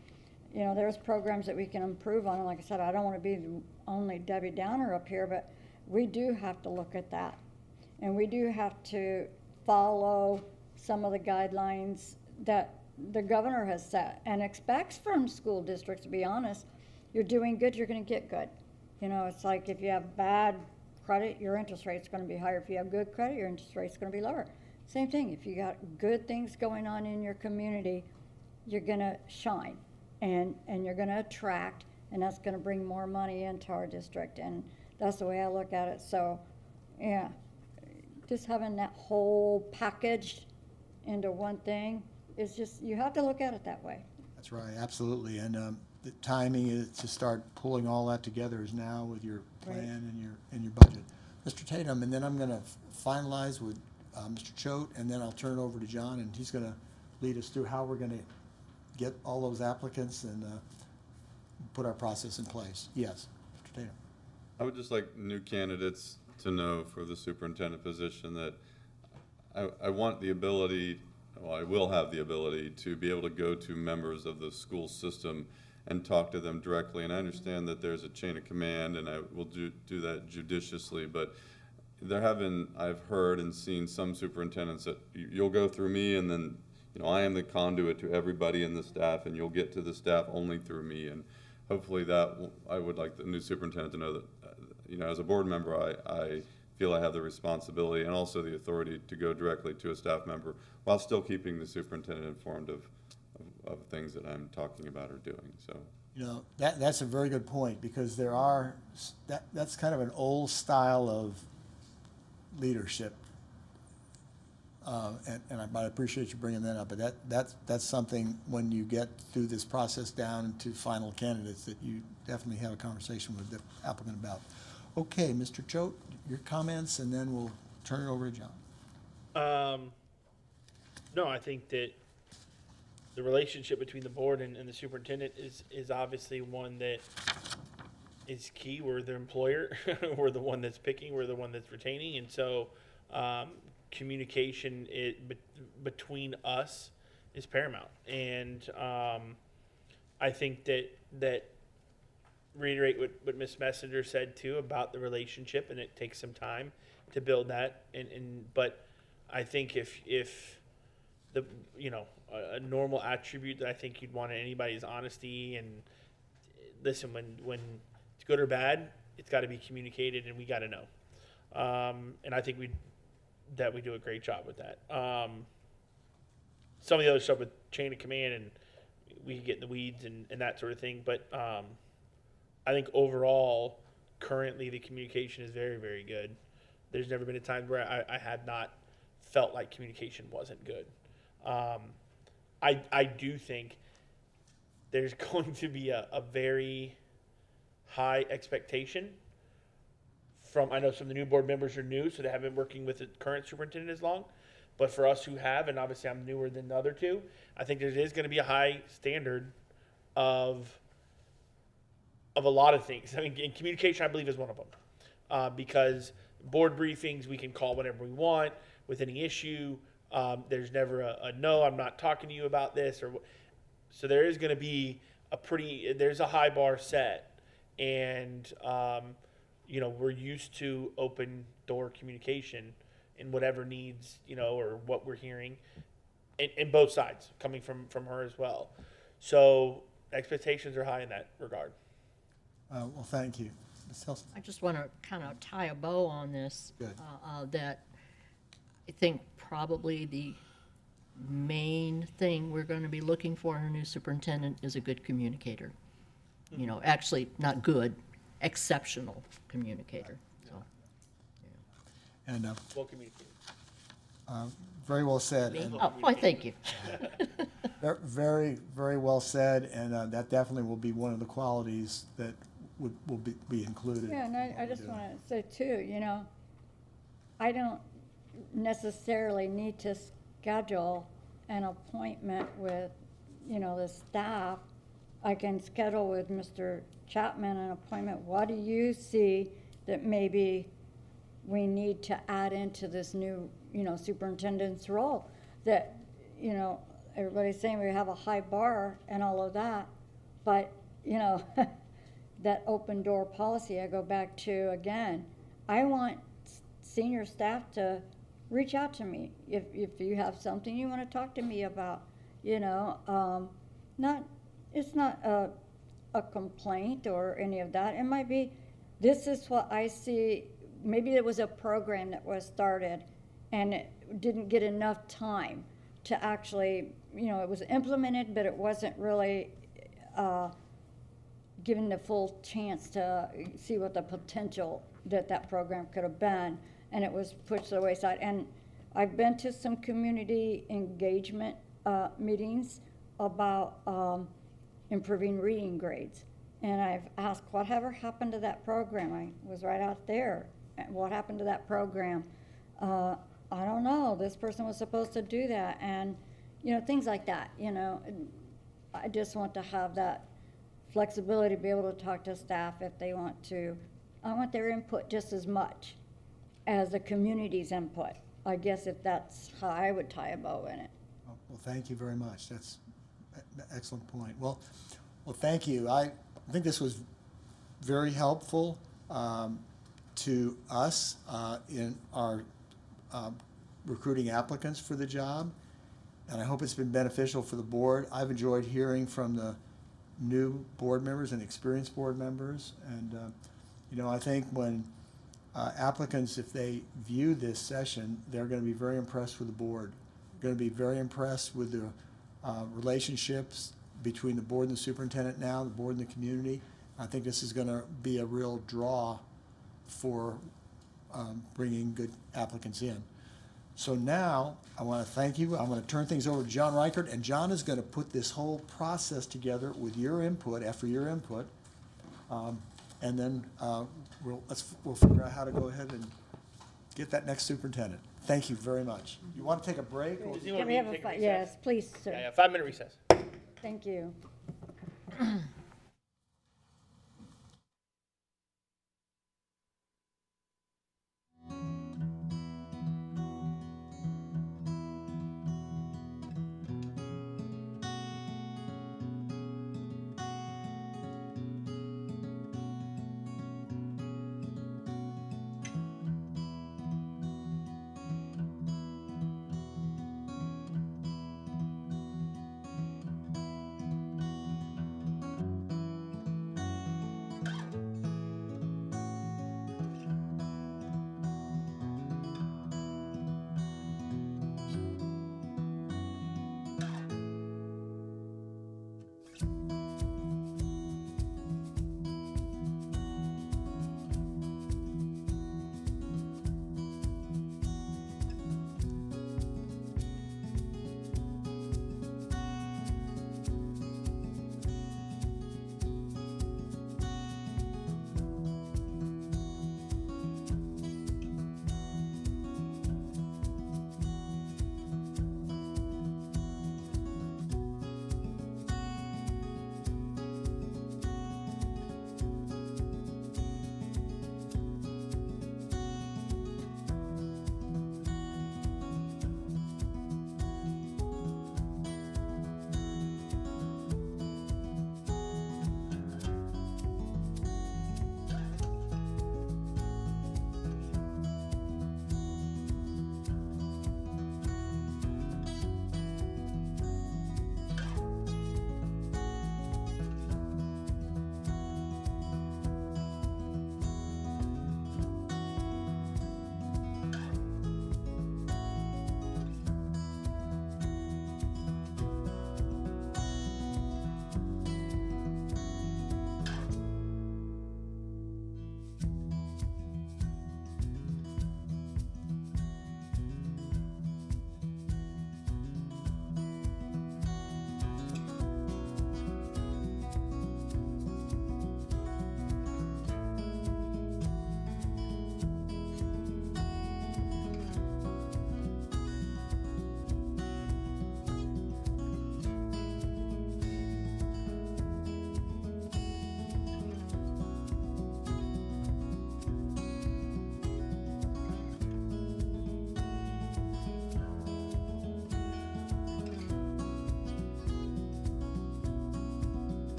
there's programs that we can improve on. And like I said, I don't want to be the only Debbie Downer up here, but we do have to look at that. And we do have to follow some of the guidelines that the governor has set and expects from school districts, to be honest. You're doing good, you're going to get good. It's like if you have bad credit, your interest rate's going to be higher. If you have good credit, your interest rate's going to be lower. Same thing, if you got good things going on in your community, you're going to shine and you're going to attract, and that's going to bring more money into our district. And that's the way I look at it. So, yeah. Just having that whole package into one thing is just, you have to look at it that way. That's right, absolutely. And the timing is to start pulling all that together is now with your plan and your budget. Mr. Tatum, and then I'm going to finalize with Mr. Choate, and then I'll turn it over to John, and he's going to lead us through how we're going to get all those applicants and put our process in place. Yes, Mr. Tatum. I would just like new candidates to know for the superintendent position that I want the ability, I will have the ability to be able to go to members of the school system and talk to them directly. And I understand that there's a chain of command, and I will do that judiciously, but I've heard and seen some superintendents that you'll go through me, and then I am the conduit to everybody in the staff, and you'll get to the staff only through me. And hopefully I would like the new superintendent to know that as a board member, I feel I have the responsibility and also the authority to go directly to a staff member while still keeping the superintendent informed of things that I'm talking about or doing. So that's a very good point, because that's kind of an old style of leadership, and I appreciate you bringing that up. But that's something, when you get through this process down to final candidates, that you definitely have a conversation with the applicant about. Okay, Mr. Choate, your comments, and then we'll turn it over to John. No, I think that the relationship between the board and the superintendent is obviously one that is key. We're the employer, we're the one that's picking, we're the one that's retaining, and so communication between us is paramount. And I think that reiterate what Ms. Messenger said too about the relationship, and it takes some time to build that. But I think if the a normal attribute that I think you'd want in anybody is honesty. And listen, when it's good or bad, it's got to be communicated, and we got to know. And I think we do a great job with that. Some of the other stuff with chain of command, and we can get in the weeds and that sort of thing. But I think overall, currently the communication is very, very good. There's never been a time where I had not felt like communication wasn't good. I do think there's going to be a very high expectation from, I know some of the new board members are new, so they haven't been working with the current superintendent as long. But for us who have, and obviously I'm newer than the other two, I think there is going to be a high standard of of a lot of things. I mean, in communication, I believe is one of them, because board briefings we can call whenever we want with any issue. There's never a no, I'm not talking to you about this, or so there is going to be there's a high bar set, and we're used to open door communication in whatever needs, or what we're hearing, in both sides coming from her as well. So expectations are high in that regard. Well, thank you. Ms. Hilson? I just want to kind of tie a bow on this. Good. That I think probably the main thing we're going to be looking for in a new superintendent is a good communicator. Actually, not good, exceptional communicator. So, And Well communicated. very well said. And oh, why, thank you. very, very well said, and that definitely will be one of the qualities that will be included. Yeah, and I just want to say too, I don't necessarily need to schedule an appointment with, the staff. I can schedule with Mr. Chapman an appointment. What do you see that maybe we need to add into this new, superintendent's role? That, everybody's saying we have a high bar and all of that, but, that open door policy, I go back to again, I want senior staff to reach out to me if you have something you want to talk to me about, it's not a complaint or any of that. It might be, this is what I see, maybe it was a program that was started and it didn't get enough time to actually, it was implemented, but it wasn't really given the full chance to see what the potential that program could have been, and it was pushed to the wayside. And I've been to some community engagement meetings about improving reading grades, and I've asked, whatever happened to that program? I was right out there. What happened to that program? I don't know. This person was supposed to do that, and things like that. I just want to have that flexibility to be able to talk to staff if they want to. I want their input just as much as the community's input. I guess if that's how I would tie a bow in it. Well, thank you very much. That's an excellent point. Well, thank you. I think this was very helpful to us in our recruiting applicants for the job, and I hope it's been beneficial for the board. I've enjoyed hearing from the new board members and experienced board members, and I think when applicants, if they view this session, they're going to be very impressed with the board. Going to be very impressed with the relationships between the board and the superintendent now, the board and the community. I think this is going to be a real draw for bringing good applicants in. So now I want to thank you. I'm going to turn things over to John Reichert, and John is going to put this whole process together with your input, after your input, and then we'll figure out how to go ahead and get that next superintendent. Thank you very much. You want to take a break? Or? Does Can anyone we need have to a take a recess? yes, please, sir. Yeah, 5-minute recess. Thank you.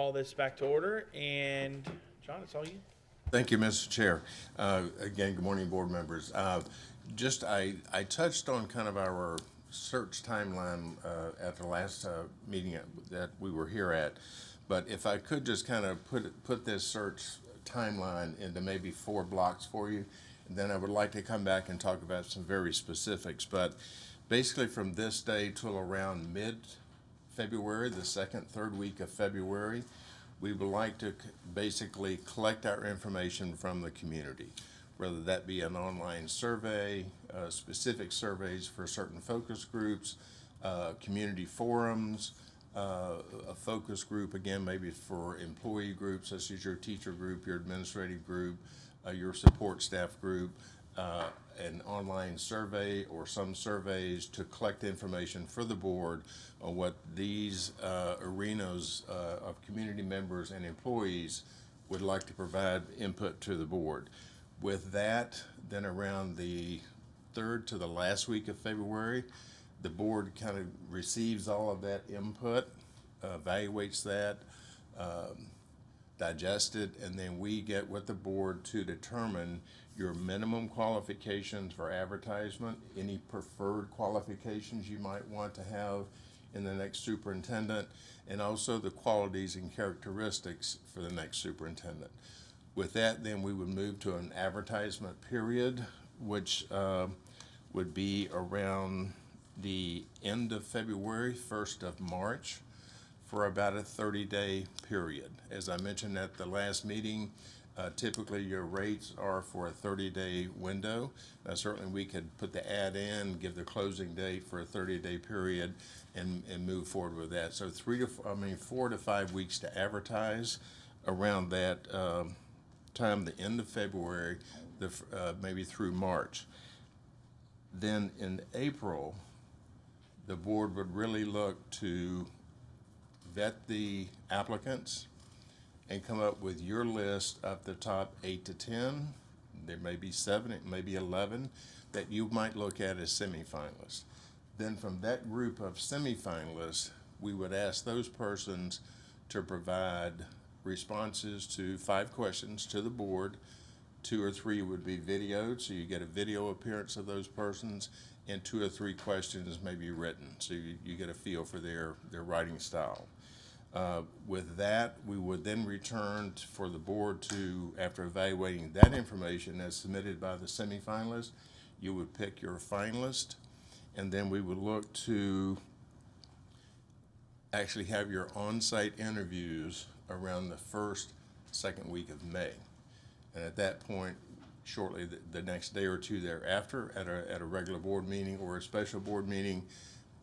call this back to order. And John, it's all you. Thank you, Mr. Chair. Again, good morning, board members. I touched on kind of our search timeline at the last meeting that we were here at. But if I could just kind of put this search timeline into maybe 4 blocks for you, and then I would like to come back and talk about some very specifics. But basically from this day till around mid-February, the second, third week of February, we would like to basically collect our information from the community, whether that be an online survey, specific surveys for certain focus groups, community forums, a focus group, again, maybe for employee groups, such as your teacher group, your administrative group, your support staff group, an online survey or some surveys to collect information for the board on what these arenas of community members and employees would like to provide input to the board. With that, then around the 3rd to the last week of February, the board kind of receives all of that input, evaluates that, digest it, and then we get with the board to determine your minimum qualifications for advertisement, any preferred qualifications you might want to have in the next superintendent, and also the qualities and characteristics for the next superintendent. With that, then we would move to an advertisement period, which would be around the end of February, 1st of March, for about a 30-day period. As I mentioned at the last meeting, typically your rates are for a 30-day window. Now certainly we could put the ad in, give the closing date for a 30-day period and move forward with that. So 4 to 5 weeks to advertise. Around that time, the end of February, maybe through March. Then in April, the board would really look to vet the applicants and come up with your list of the top 8 to 10. There may be 7, it may be 11 that you might look at as semifinalists. Then from that group of semifinalists, we would ask those persons to provide responses to 5 questions to the board. 2 or 3 would be videoed, so you get a video appearance of those persons, and 2 or 3 questions may be written, so you get a feel for their writing style. With that, we would then return for the board to, after evaluating that information as submitted by the semifinalists, you would pick your finalist, and then we would look to actually have your on-site interviews around the first, second week of May. And at that point, shortly the next day or 2 thereafter, at a regular board meeting or a special board meeting,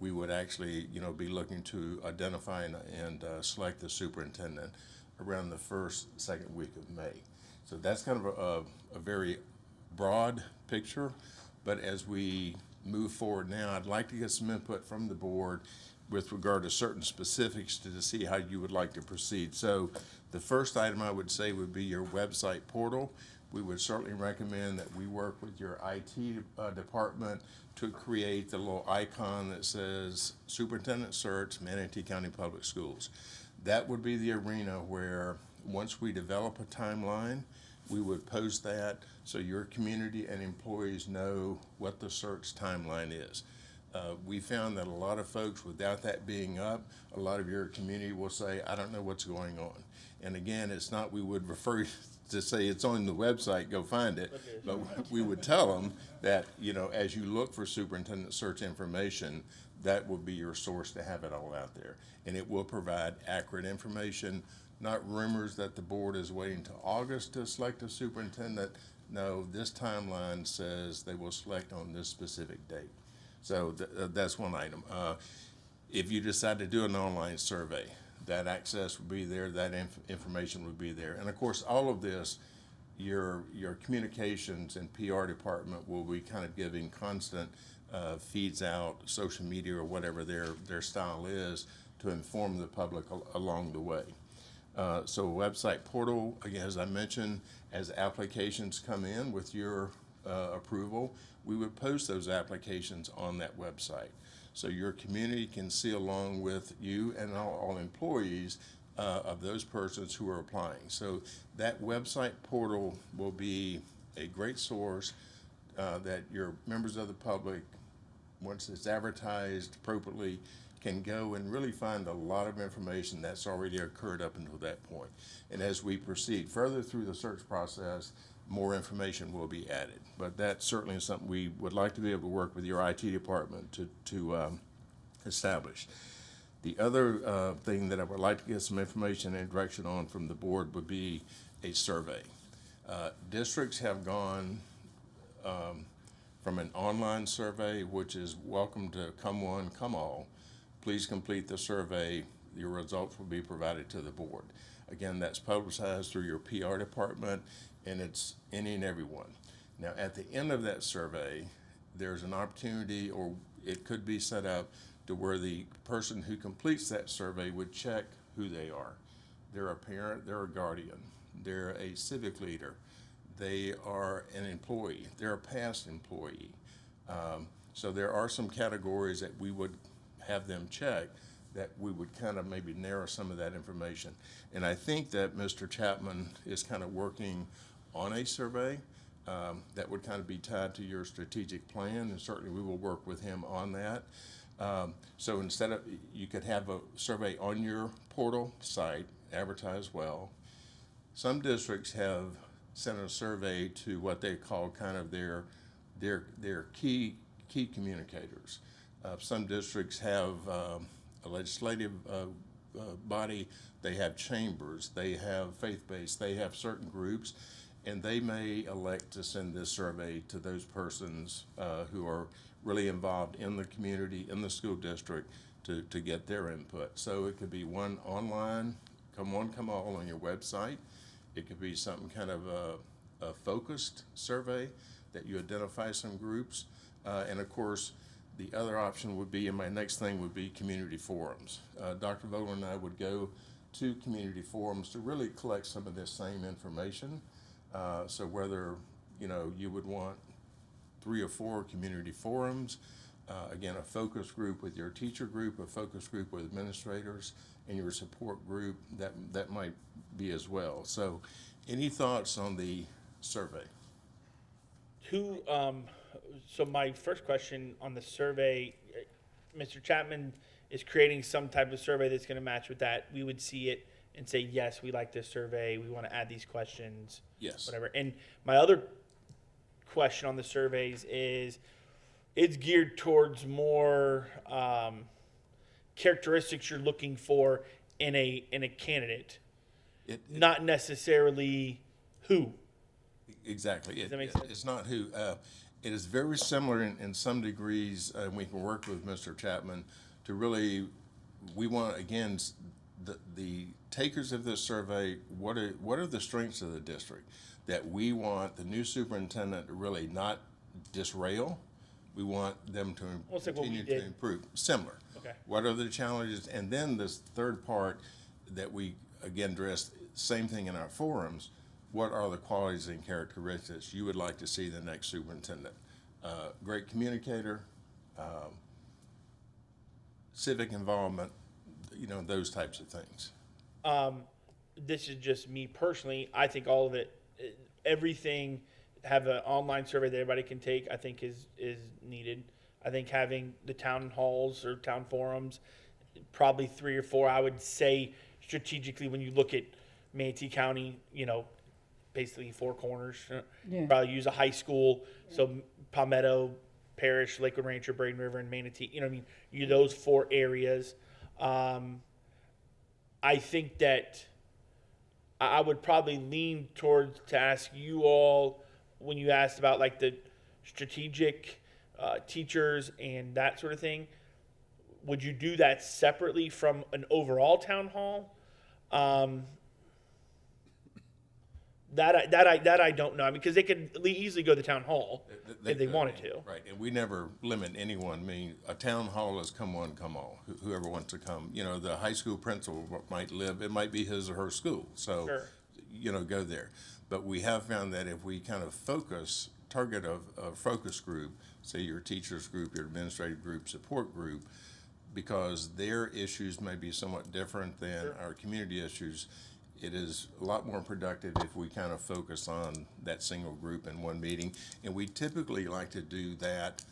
we would actually, be looking to identify and select the superintendent around the first, second week of May. So that's kind of a very broad picture, but as we move forward now, I'd like to get some input from the board with regard to certain specifics to see how you would like to proceed. So the first item I would say would be your website portal. We would certainly recommend that we work with your IT department to create the little icon that says Superintendent Search, Manatee County Public Schools. That would be the arena where once we develop a timeline, we would post that so your community and employees know what the search timeline is. We found that a lot of folks, without that being up, a lot of your community will say, I don't know what's going on. And again, it's not we would refer to say it's on the website, go find it, but we would tell them that, as you look for superintendent search information, that will be your source to have it all out there. And it will provide accurate information, not rumors that the board is waiting till August to select a superintendent. No, this timeline says they will select on this specific date. So that's one item. If you decide to do an online survey, that access would be there, that information would be there. And of course, all of this, your communications and PR department will be kind of giving constant feeds out, social media or whatever their style is, to inform the public along the way. So website portal, again, as I mentioned, as applications come in with your approval, we would post those applications on that website. So your community can see along with you and all employees of those persons who are applying. So that website portal will be a great source that your members of the public, once it's advertised appropriately, can go and really find a lot of information that's already occurred up until that point. And as we proceed further through the search process, more information will be added. But that certainly is something we would like to be able to work with your IT department to establish. The other thing that I would like to get some information and direction on from the board would be a survey. Districts have gone from an online survey, which is welcome to come one, come all. Please complete the survey. Your results will be provided to the board. Again, that's publicized through your PR department, and it's any and everyone. Now, at the end of that survey, there's an opportunity, or it could be set up to where the person who completes that survey would check who they are. They're a parent, they're a guardian, they're a civic leader, they are an employee, they're a past employee. So there are some categories that we would have them check that we would kind of maybe narrow some of that information. And I think that Mr. Chapman is kind of working on a survey that would kind of be tied to your strategic plan, and certainly we will work with him on that. So instead of, you could have a survey on your portal site, advertise well. Some districts have sent a survey to what they call kind of their key communicators. Some districts have a legislative body, they have chambers, they have faith-based, they have certain groups, and they may elect to send this survey to those persons who are really involved in the community, in the school district, to get their input. So it could be one online, come one, come all on your website. It could be something kind of a focused survey that you identify some groups. And of course, the other option would be, and my next thing would be community forums. Dr. Vogler and I would go to community forums to really collect some of this same information. So whether, you would want 3 or 4 community forums, again, a focus group with your teacher group, a focus group with administrators, and your support group, that might be as well. So any thoughts on the survey? So my first question on the survey, Mr. Chapman is creating some type of survey that's going to match with that. We would see it and say, yes, we like this survey. We want to add these questions. Yes. Whatever. And my other question on the surveys is, it's geared towards more characteristics you're looking for in a candidate, not necessarily who. Exactly. Does that make sense? It's not who. It is very similar in some degrees, and we can work with Mr. Chapman to really, we want, again, the takers of this survey, what are the strengths of the district that we want the new superintendent to really not disrail? We want them to Almost like what we continue to did. improve. Similar. Okay. What are the challenges? And then this third part that we, again, address, same thing in our forums. What are the qualities and characteristics you would like to see the next superintendent? Great communicator, civic involvement, those types of things. This is just me personally. I think all of it, everything, have an online survey that everybody can take, I think is needed. I think having the town halls or town forums, probably 3 or 4, I would say strategically when you look at Manatee County, basically 4 corners. Yeah. Probably use a high school, so Palmetto Parish, Lakewood Rancher, Braden River, and Manatee. Those 4 areas. I think that I would probably lean towards to ask you all, when you asked about like the strategic teachers and that sort of thing, would you do that separately from an overall town hall? That I don't know, because they could easily go to the town hall if they wanted to. Right, and we never limit anyone. I mean, a town hall is come one, come all, whoever wants to come. The high school principal might live, it might be his or her school, so, Sure. Go there. But we have found that if we kind of target a focus group, say your teachers group, your administrative group, support group, because their issues may be somewhat different than our community issues, it is a lot more productive if we kind of focus on that single group in one meeting. And we typically like to do that,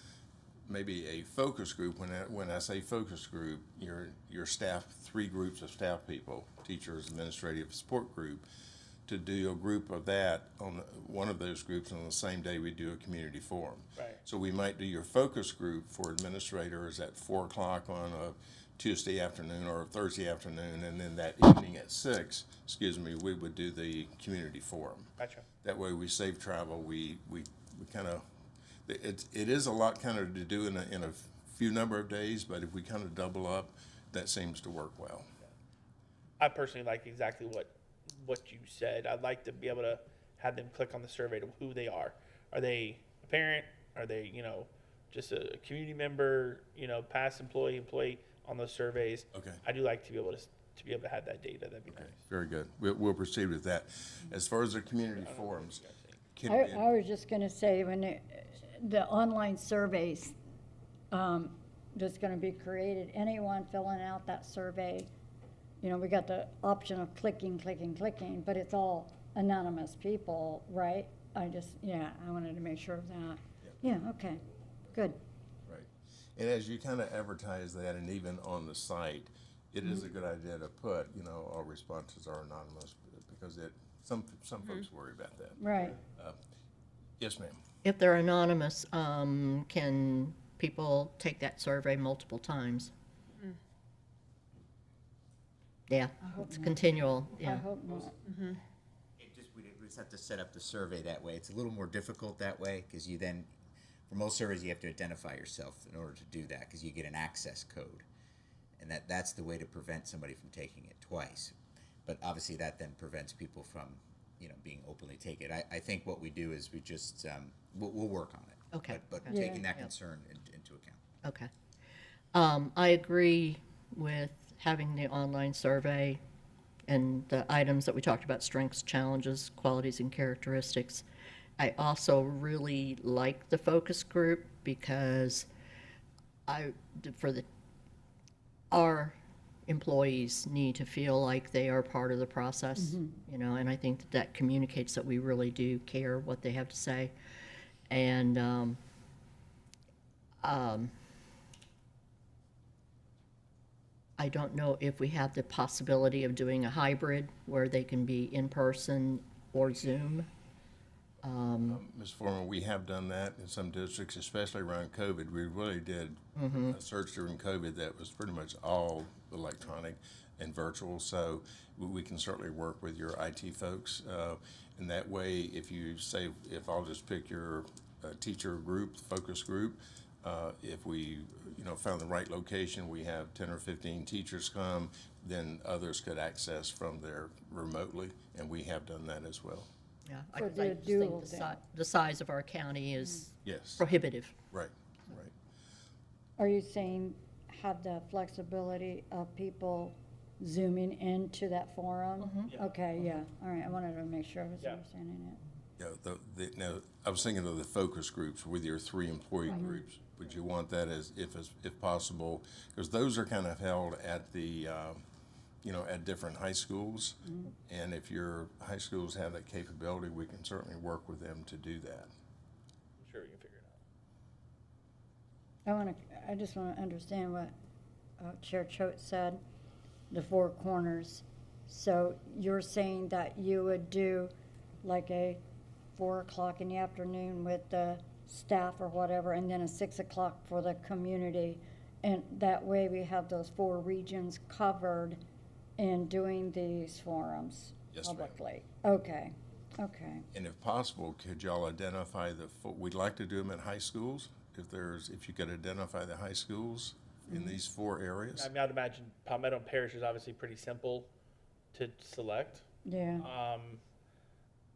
maybe a focus group. When I say focus group, your staff, 3 groups of staff people, teachers, administrative support group, to do a group of that on one of those groups on the same day we do a community forum. Right. So we might do your focus group for administrators at 4 o'clock on a Tuesday afternoon or a Thursday afternoon, and then that evening at 6, we would do the community forum. Gotcha. That way we save travel. We kind of, it is a lot kind of to do in a few number of days, but if we kind of double up, that seems to work well. I personally like exactly what you said. I'd like to be able to have them click on the survey to who they are. Are they a parent? Are they, just a community member, past employee on those surveys? Okay. I do like to be able to have that data. That'd be nice. Very good. We'll proceed with that. As far as the community forums, I was just gonna say, when the online surveys, that's gonna be created, anyone filling out that survey, we got the option of clicking, but it's all anonymous people, right? I wanted to make sure of that. Yeah, okay, good. right. And as you kind of advertise that, and even on the site, it is a good idea to put, all responses are anonymous, because some folks worry about that. Right. Yes, ma'am. If they're anonymous, can people take that survey multiple times? Yeah, it's continual, I yeah. hope not. We just have to set up the survey that way. It's a little more difficult that way, because you then, for most surveys, you have to identify yourself in order to do that, because you get an access code. And that's the way to prevent somebody from taking it twice. But obviously that then prevents people from, being openly take it. I think what we do is we just, we'll work on it. Okay. But Yeah. taking that concern into account. Okay. I agree with having the online survey and the items that we talked about, strengths, challenges, qualities, and characteristics. I also really like the focus group because our employees need to feel like they are part of the process, and I think that communicates that we really do care what they have to say. And I don't know if we have the possibility of doing a hybrid where they can be in person or Zoom. Ms. Foreman, we have done that in some districts, especially around COVID. We really did a search during COVID that was pretty much all electronic and virtual. So we can certainly work with your IT folks. And that way, if I'll just pick your teacher group, focus group, if we, found the right location, we have 10 or 15 teachers come, then others could access from there remotely, and we have done that as well. Yeah, For I the just dual think thing. the size of our county is Yes, prohibitive. right. Are you saying have the flexibility of people zooming into that forum? Okay, yeah, all right, I wanted to make sure I was Yeah. understanding it. Yeah, now, I was thinking of the focus groups with your 3 employee groups. Would you want that if possible? Because those are kind of held at the, at different high schools. And if your high schools have that capability, we can certainly work with them to do that. I'm sure we can figure it out. I just want to understand what Chair Choate said, the 4 corners. So you're saying that you would do like a 4 o'clock in the afternoon with the staff or whatever, and then a 6 o'clock for the community. And that way we have those 4 regions covered in doing these forums Yes, ma'am. publicly. Okay. And if possible, could y'all identify we'd like to do them at high schools, if you could identify the high schools in these 4 areas? I mean, I'd imagine Palmetto Parish is obviously pretty simple to select. Yeah.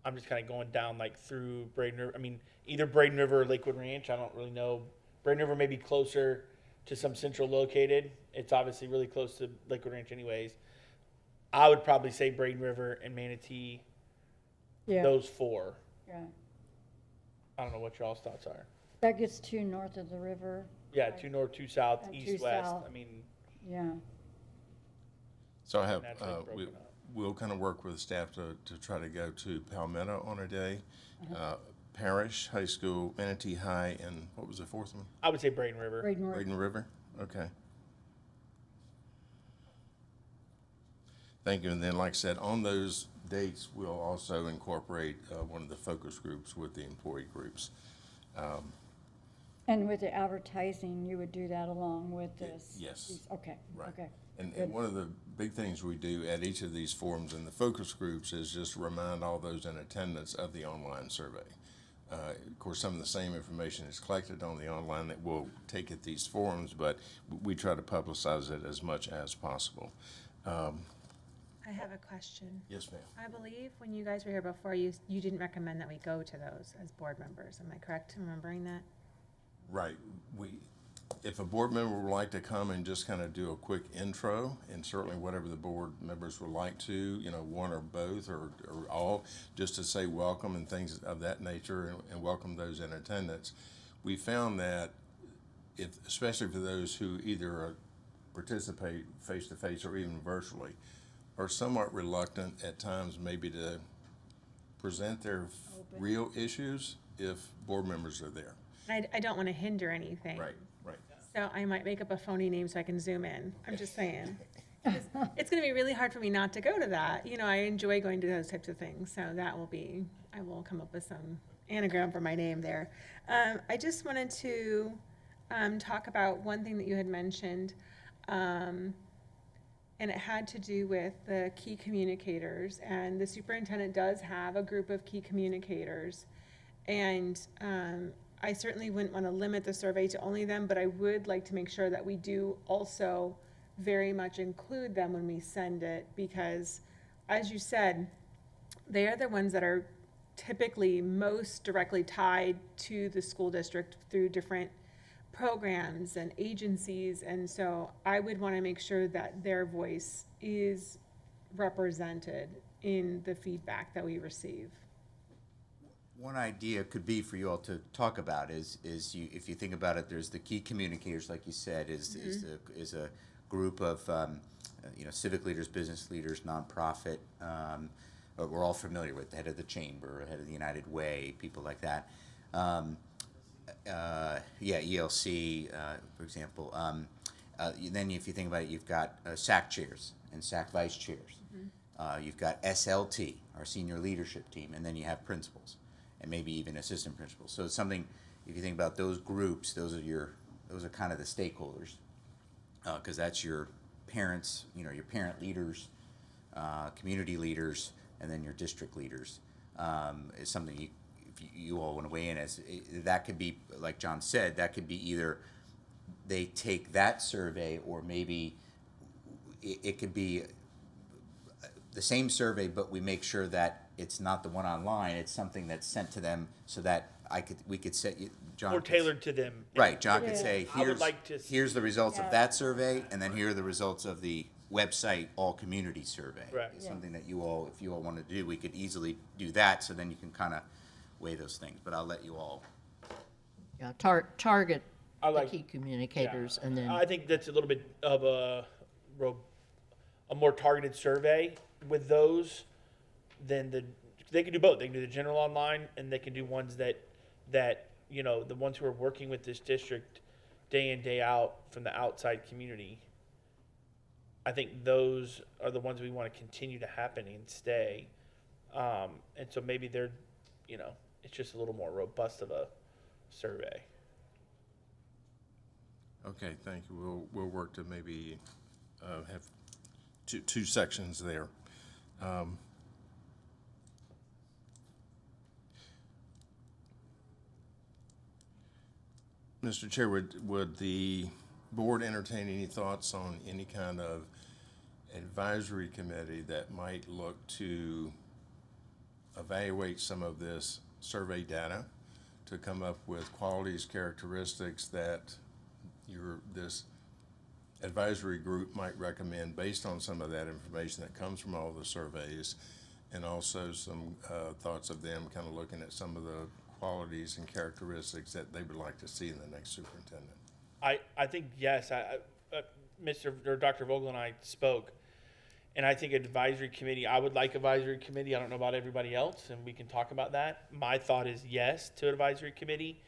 I'm just kind of going down like through Braden River. I mean, either Braden River or Lakewood Ranch. I don't really know. Braden River may be closer to some central located. It's obviously really close to Lakewood Ranch anyways. I would probably say Braden River and Manatee, Yeah. those 4. Yeah. I don't know what y'all's thoughts are. That gets 2 north of the river. Yeah, 2 north, 2 south, And east, 2 west. south. I mean, Yeah. So I have, Naturally broken up. we'll kind of work with staff to try to go to Palmetto on a day. Parish, High School, Manatee High, and what was the fourth one? I would say Braden River. Braden River. Braden River? Okay. Thank you. And then, like I said, on those dates, we'll also incorporate one of the focus groups with the employee groups. And with the advertising, you would do that along with this? Yes. Okay, Right. okay. And one of the big things we do at each of these forums and the focus groups is just remind all those in attendance of the online survey. Of course, some of the same information is collected on the online that we'll take at these forums, but we try to publicize it as much as possible. I have a question. Yes, ma'am. I believe when you guys were here before, you didn't recommend that we go to those as board members. Am I correct in remembering that? Right. If a board member would like to come and just kind of do a quick intro, and certainly whatever the board members would like to, one or both or all, just to say welcome and things of that nature and welcome those in attendance, we found that especially for those who either participate face-to-face or even virtually, are somewhat reluctant at times maybe to present their real issues if board members are there. I don't want to hinder anything. Right. So I might make up a phony name so I can zoom in. I'm just saying. It's going to be really hard for me not to go to that. I enjoy going to those types of things. So I will come up with some anagram for my name there. I just wanted to talk about one thing that you had mentioned. And it had to do with the key communicators. And the superintendent does have a group of key communicators. And I certainly wouldn't want to limit the survey to only them, but I would like to make sure that we do also very much include them when we send it, because as you said, they are the ones that are typically most directly tied to the school district through different programs and agencies. And so I would want to make sure that their voice is represented in the feedback that we receive. One idea could be for you all to talk about is if you think about it, there's the key communicators, like you said, is a group of civic leaders, business leaders, nonprofit. We're all familiar with the head of the chamber, head of the United Way, people like that. ELC, for example. Then if you think about it, you've got SAC chairs and SAC vice chairs. You've got SLT, our senior leadership team, and then you have principals, and maybe even assistant principals. So it's something, if you think about those groups, those are kind of the stakeholders, because that's your parents, your parent leaders, community leaders, and then your district leaders. Is something if you all want to weigh in as, that could be, like John said, that could be either they take that survey, or maybe it could be the same survey, but we make sure that it's not the one online. It's something that's sent to them, so that we could set you, John. More tailored to them. Right, John could say, I would like to here's the results of that survey, and then here are the results of the website all community survey. Right. It's something that if you all wanted to do, we could easily do that. So then you can kind of weigh those things. But I'll let you all. Yeah, target I the like- key communicators, and then, I think that's a little bit of a more targeted survey with those than they can do both. They can do the general online, and they can do ones that the ones who are working with this district day in, day out from the outside community. I think those are the ones we want to continue to happen and stay. And so maybe they're, it's just a little more robust of a survey. Okay, thank you. We'll work to maybe have two sections there. Mr. Chair, would the board entertain any thoughts on any kind of advisory committee that might look to evaluate some of this survey data to come up with qualities, characteristics that this advisory group might recommend based on some of that information that comes from all the surveys, and also some thoughts of them kind of looking at some of the qualities and characteristics that they would like to see in the next superintendent? I think yes. Dr. Vogel and I spoke, and I think advisory committee, I would like advisory committee. I don't know about everybody else, and we can talk about that. My thought is yes to advisory committee.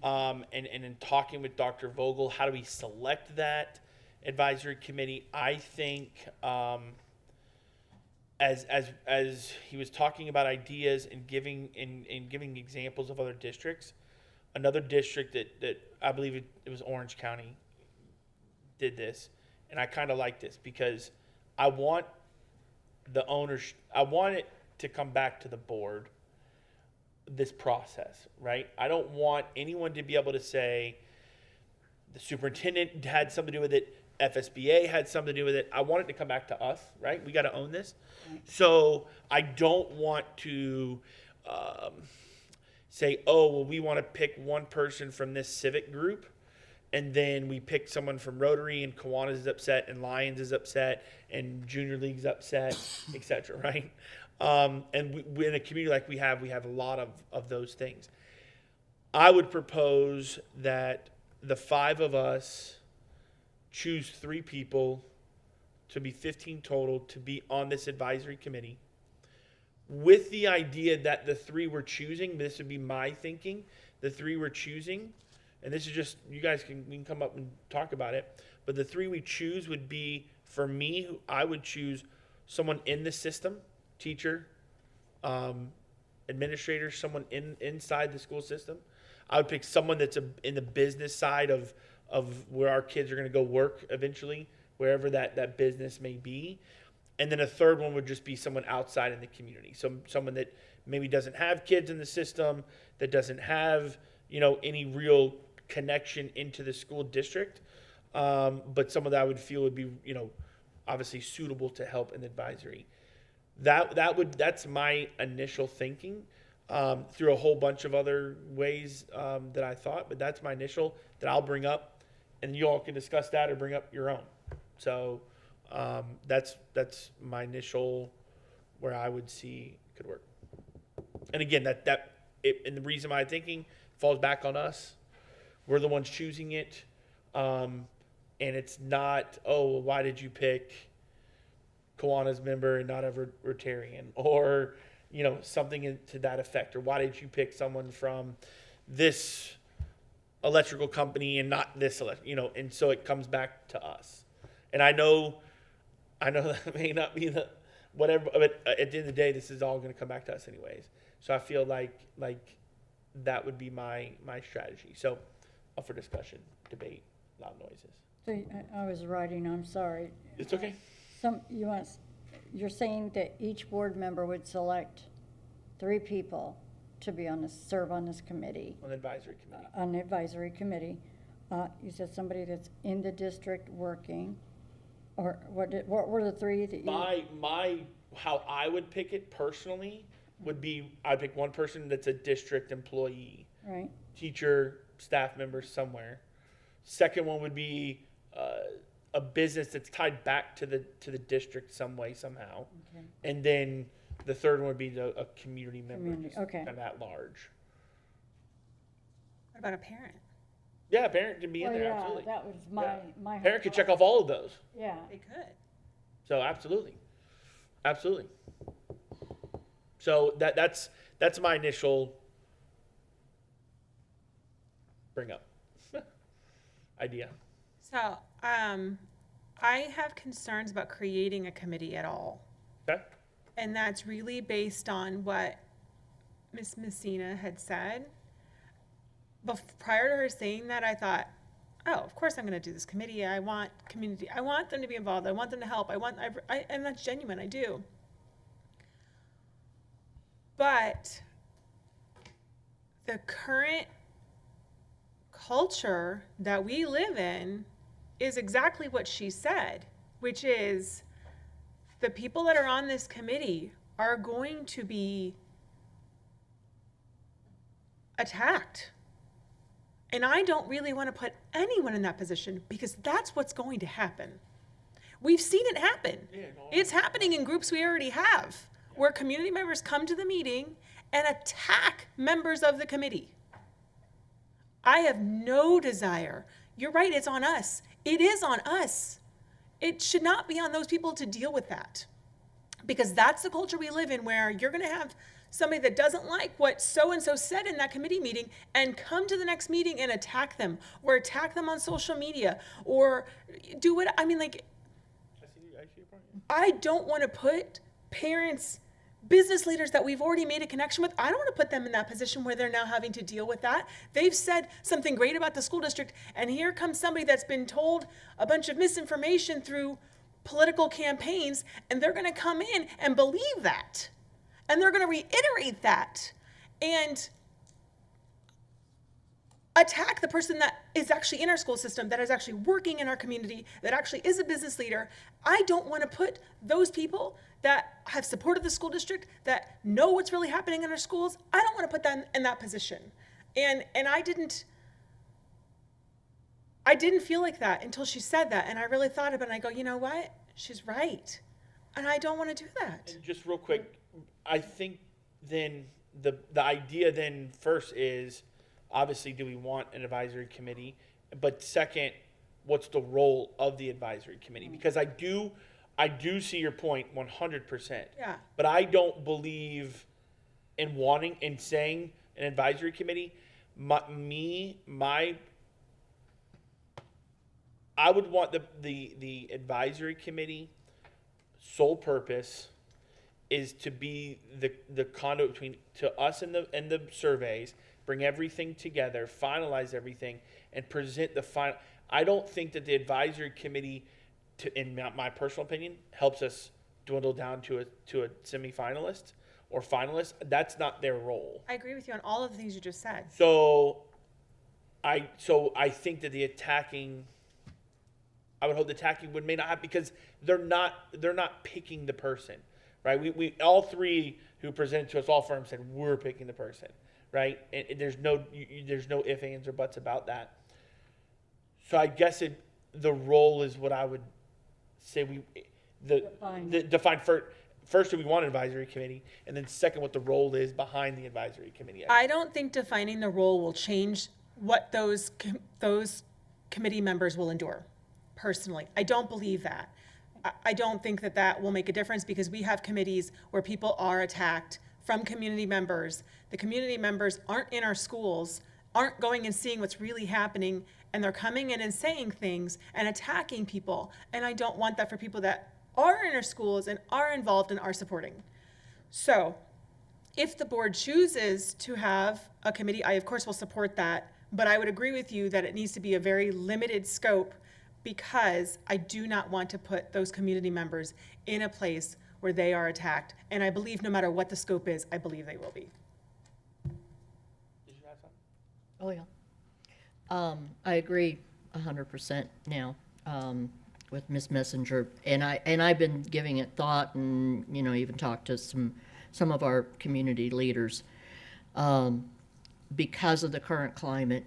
And in talking with Dr. Vogel, how do we select that advisory committee? I think as he was talking about ideas and giving examples of other districts, another district that I believe it was Orange County did this, and I kind of like this because I want I want it to come back to the board, this process, right? I don't want anyone to be able to say the superintendent had something to do with it, FSBA had something to do with it. I want it to come back to us, right? We got to own this. So I don't want to say, oh, well, we want to pick one person from this civic group, and then we pick someone from Rotary, and Kiwanis is upset, and Lions is upset, and Junior League's upset, et cetera, right? And we, in a community like we have a lot of those things. I would propose that the 5 of us choose 3 people, to be 15 total, to be on this advisory committee, with the idea that the 3 we're choosing, this would be my thinking, the 3 we're choosing, and this is just, you guys we can come up and talk about it, but the 3 we choose would be, for me, I would choose someone in the system, teacher, administrator, someone inside the school system. I would pick someone that's in the business side of where our kids are going to go work eventually, wherever that business may be. And then a third one would just be someone outside in the community. Someone that maybe doesn't have kids in the system, that doesn't have, any real connection into the school district, but someone that I would feel would be, obviously suitable to help in advisory. That's my initial thinking, through a whole bunch of other ways that I thought, but that's my initial that I'll bring up, and you all can discuss that or bring up your own. So that's my initial where I would see could work. And again, and the reason why I'm thinking falls back on us. We're the ones choosing it, and it's not, oh, well, why did you pick Kiwanis member and not a Rotarian, or something to that effect, or why did you pick someone from this electrical company and not this and so it comes back to us. And I know that may not be the whatever, but at the end of the day, this is all going to come back to us anyways. So I feel like that would be my strategy. So up for discussion, debate, loud noises. So I was writing, I'm sorry. It's okay. You're saying that each board member would select 3 people to be serve on this committee, On the advisory committee. on the advisory committee. You said somebody that's in the district working, or what were the 3 that you? My how I would pick it personally would be, I'd pick one person that's a district employee, Right, teacher, staff member somewhere. Second one would be a business that's tied back to the district some way, somehow. okay. And then the third one would be a community member, Community, just okay. kind of at large. What about a parent? Yeah, a parent can be in Well, there, yeah, absolutely. that was Yeah. my. Parent could check off all of those. Yeah, They could. So absolutely. So that's my initial bring up idea. So, I have concerns about creating a committee at all. Okay? And that's really based on what Ms. Messina had said. But prior to her saying that, I thought, oh, of course I'm going to do this committee. I want community. I want them to be involved. I want them to help. And that's genuine. I do. But the current culture that we live in is exactly what she said, which is the people that are on this committee are going to be attacked. And I don't really want to put anyone in that position because that's what's going to happen. We've seen it happen. It's happening in groups we already have, where community members come to the meeting and attack members of the committee. I have no desire. You're right, it's on us. It is on us it should not be on those people to deal with that. Because that's the culture we live in, where you're going to have somebody that doesn't like what so-and-so said in that committee meeting and come to the next meeting and attack them, or attack them on social media, or do what, I mean, like, I see your point. I don't want to put parents, business leaders that we've already made a connection with, I don't want to put them in that position where they're now having to deal with that. They've said something great about the school district, and here comes somebody that's been told a bunch of misinformation through political campaigns, and they're going to come in and believe that. And they're going to reiterate that and attack the person that is actually in our school system, that is actually working in our community, that actually is a business leader. I don't want to put those people that have supported the school district, that know what's really happening in our schools, I don't want to put them in that position. And I didn't feel like that until she said that. And I really thought about it, and I go, you know what? She's right. And I don't want to do that. And just real quick, I think then the idea then first is, obviously, do we want an advisory committee? But second, what's the role of the advisory committee? Because I do see your point 100%. Yeah. But I don't believe in wanting and saying an advisory committee. I would want the advisory committee sole purpose is to be the conduit between to us and the surveys, bring everything together, finalize everything, and present the final. I don't think that the advisory committee, in my personal opinion, helps us dwindle down to a semifinalist or finalist. That's not their role. I agree with you on all of the things you just said. So I think that I would hope the attacking may not have, because they're not picking the person, right? We all three who presented to us, all firms said we're picking the person, right? And there's no ifs, ands, or buts about that. So I guess the role is what I would say define first, do we want an advisory committee, and then second, what the role is behind the advisory committee. I don't think defining the role will change what those committee members will endure. Personally, I don't believe that. I don't think that will make a difference, because we have committees where people are attacked from community members. The community members aren't in our schools, aren't going and seeing what's really happening, and they're coming in and saying things and attacking people. And I don't want that for people that are in our schools and are involved and are supporting. So if the board chooses to have a committee, I of course will support that, but I would agree with you that it needs to be a very limited scope, because I do not want to put those community members in a place where they are attacked. And I believe no matter what the scope is, I believe they will be. Did you have something? Oh, yeah. I agree 100% now with Ms. Messenger, and I've been giving it thought, and even talked to some of our community leaders. Because of the current climate,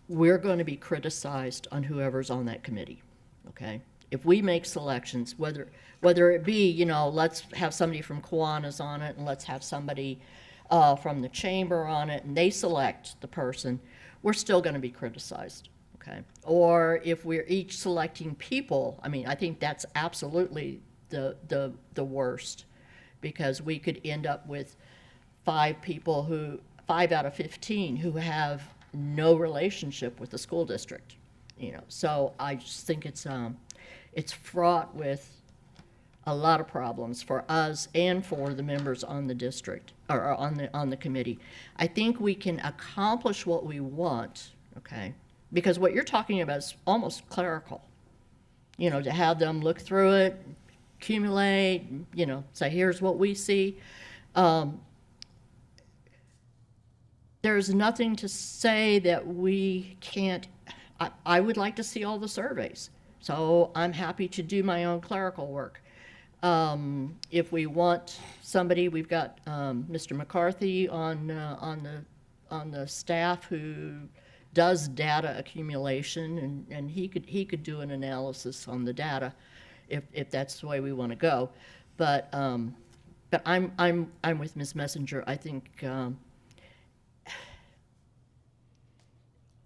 we're going to be criticized on whoever's on that committee. Okay, if we make selections, whether it be let's have somebody from Kiwanis on it, and let's have somebody from the chamber on it, and they select the person, we're still going to be criticized. Okay, or if we're each selecting people, I think that's absolutely the worst, because we could end up with 5 out of 15 who have no relationship with the school district. So I just think it's fraught with a lot of problems for us and for the members on the district, or on the committee. I think we can accomplish what we want, okay? Because what you're talking about is almost clerical. To have them look through it, accumulate, say, here's what we see. There's nothing to say that we can't. I would like to see all the surveys, so I'm happy to do my own clerical work. If we want somebody, we've got Mr. McCarthy on the staff who does data accumulation, and he could do an analysis on the data if that's the way we want to go. But I'm with Ms. Messenger. I think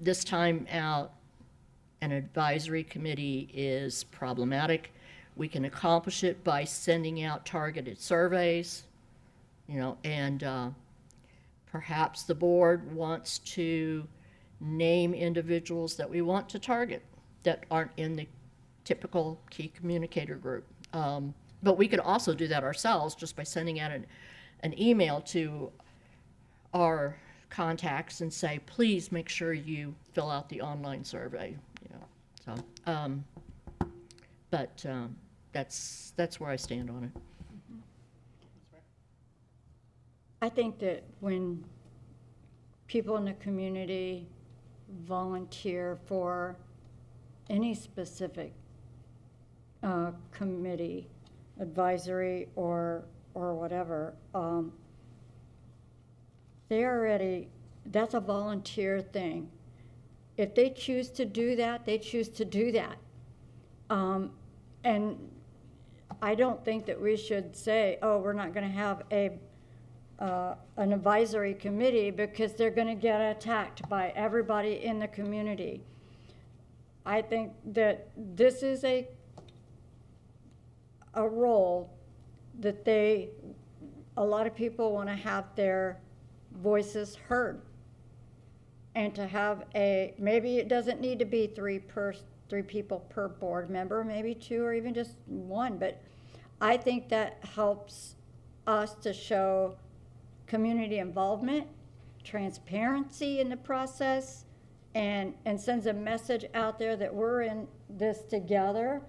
this time out, an advisory committee is problematic. We can accomplish it by sending out targeted surveys, and perhaps the board wants to name individuals that we want to target that aren't in the typical key communicator group. But we could also do that ourselves just by sending out an email to our contacts and say, please make sure you fill out the online survey, But that's where I stand on it. I think that when people in the community volunteer for any specific committee, advisory or whatever, that's a volunteer thing. If they choose to do that, they choose to do that. And I don't think that we should say, oh, we're not going to have an advisory committee because they're going to get attacked by everybody in the community. I think that this is a role that a lot of people want to have their voices heard. And to have maybe it doesn't need to be three people per board member, maybe 2 or even just 1, but I think that helps us to show community involvement, transparency in the process, and sends a message out there that we're in this together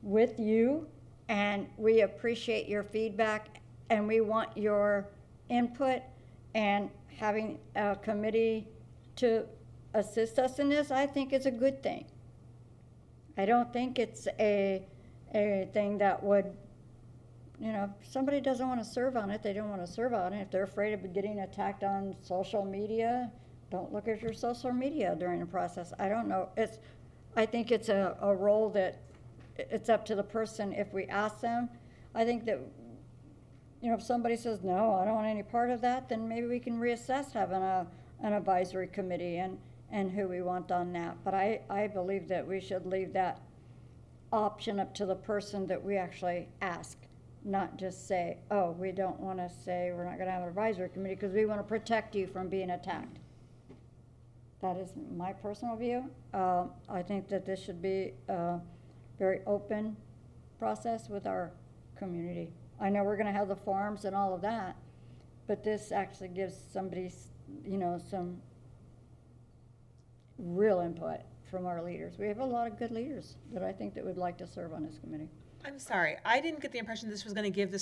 with you, and we appreciate your feedback, and we want your input, and having a committee to assist us in this, I think is a good thing. I don't think it's a thing that would, if somebody doesn't want to serve on it, they don't want to serve on it. If they're afraid of getting attacked on social media, don't look at your social media during the process. I don't know. I think it's a role that it's up to the person if we ask them. I think that, if somebody says, no, I don't want any part of that, then maybe we can reassess having an advisory committee and who we want on that. But I believe that we should leave that option up to the person that we actually ask, not just say, oh, we don't want to say we're not going to have an advisory committee because we want to protect you from being attacked. That is my personal view. I think that this should be a very open process with our community. I know we're going to have the forums and all of that, but this actually gives somebody, some real input from our leaders. We have a lot of good leaders that I think that would like to serve on this committee. I'm sorry, I didn't get the impression this was going to give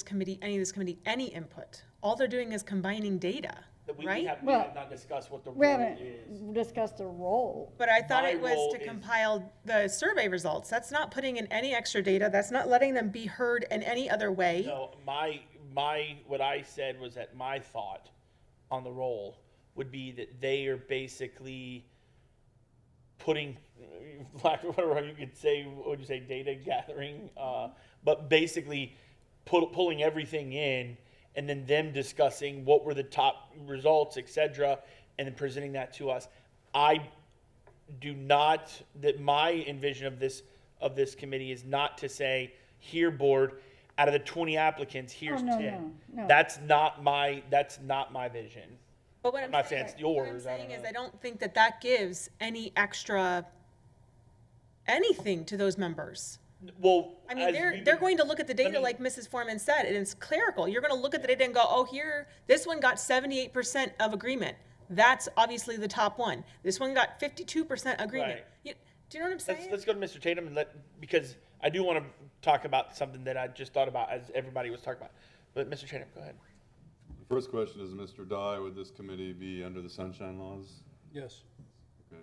any input. All they're doing is combining data, right? We have not discussed what the We role haven't is. discussed the role. But I thought My it was role to is- compile the survey results. That's not putting in any extra data. That's not letting them be heard in any other way. No, what I said was that my thought on the role would be that they are basically putting, whatever you could say, what would you say, data gathering, but basically pulling everything in and then them discussing what were the top results, etc., and then presenting that to us. I do not, that my envision of this committee is not to say, here board, out of the 20 applicants, here's 10. No. That's not my vision. But what I'm not saying it's yours, What I I'm don't saying is know. I don't think that gives any extra anything to those members. Well, I mean, they're going to look at the data me- like Mrs. Foreman said, and it's clerical. You're going to look at the data and go, oh, here, this one got 78% of agreement. That's obviously the top one. This one got 52% agreement. Right. Do you know what I'm saying? Let's go to Mr. Tatum and because I do want to talk about something that I just thought about as everybody was talking about. But Mr. Tatum, go ahead. The first question is, Mr. Dye, would this committee be under the sunshine laws? Yes. Okay.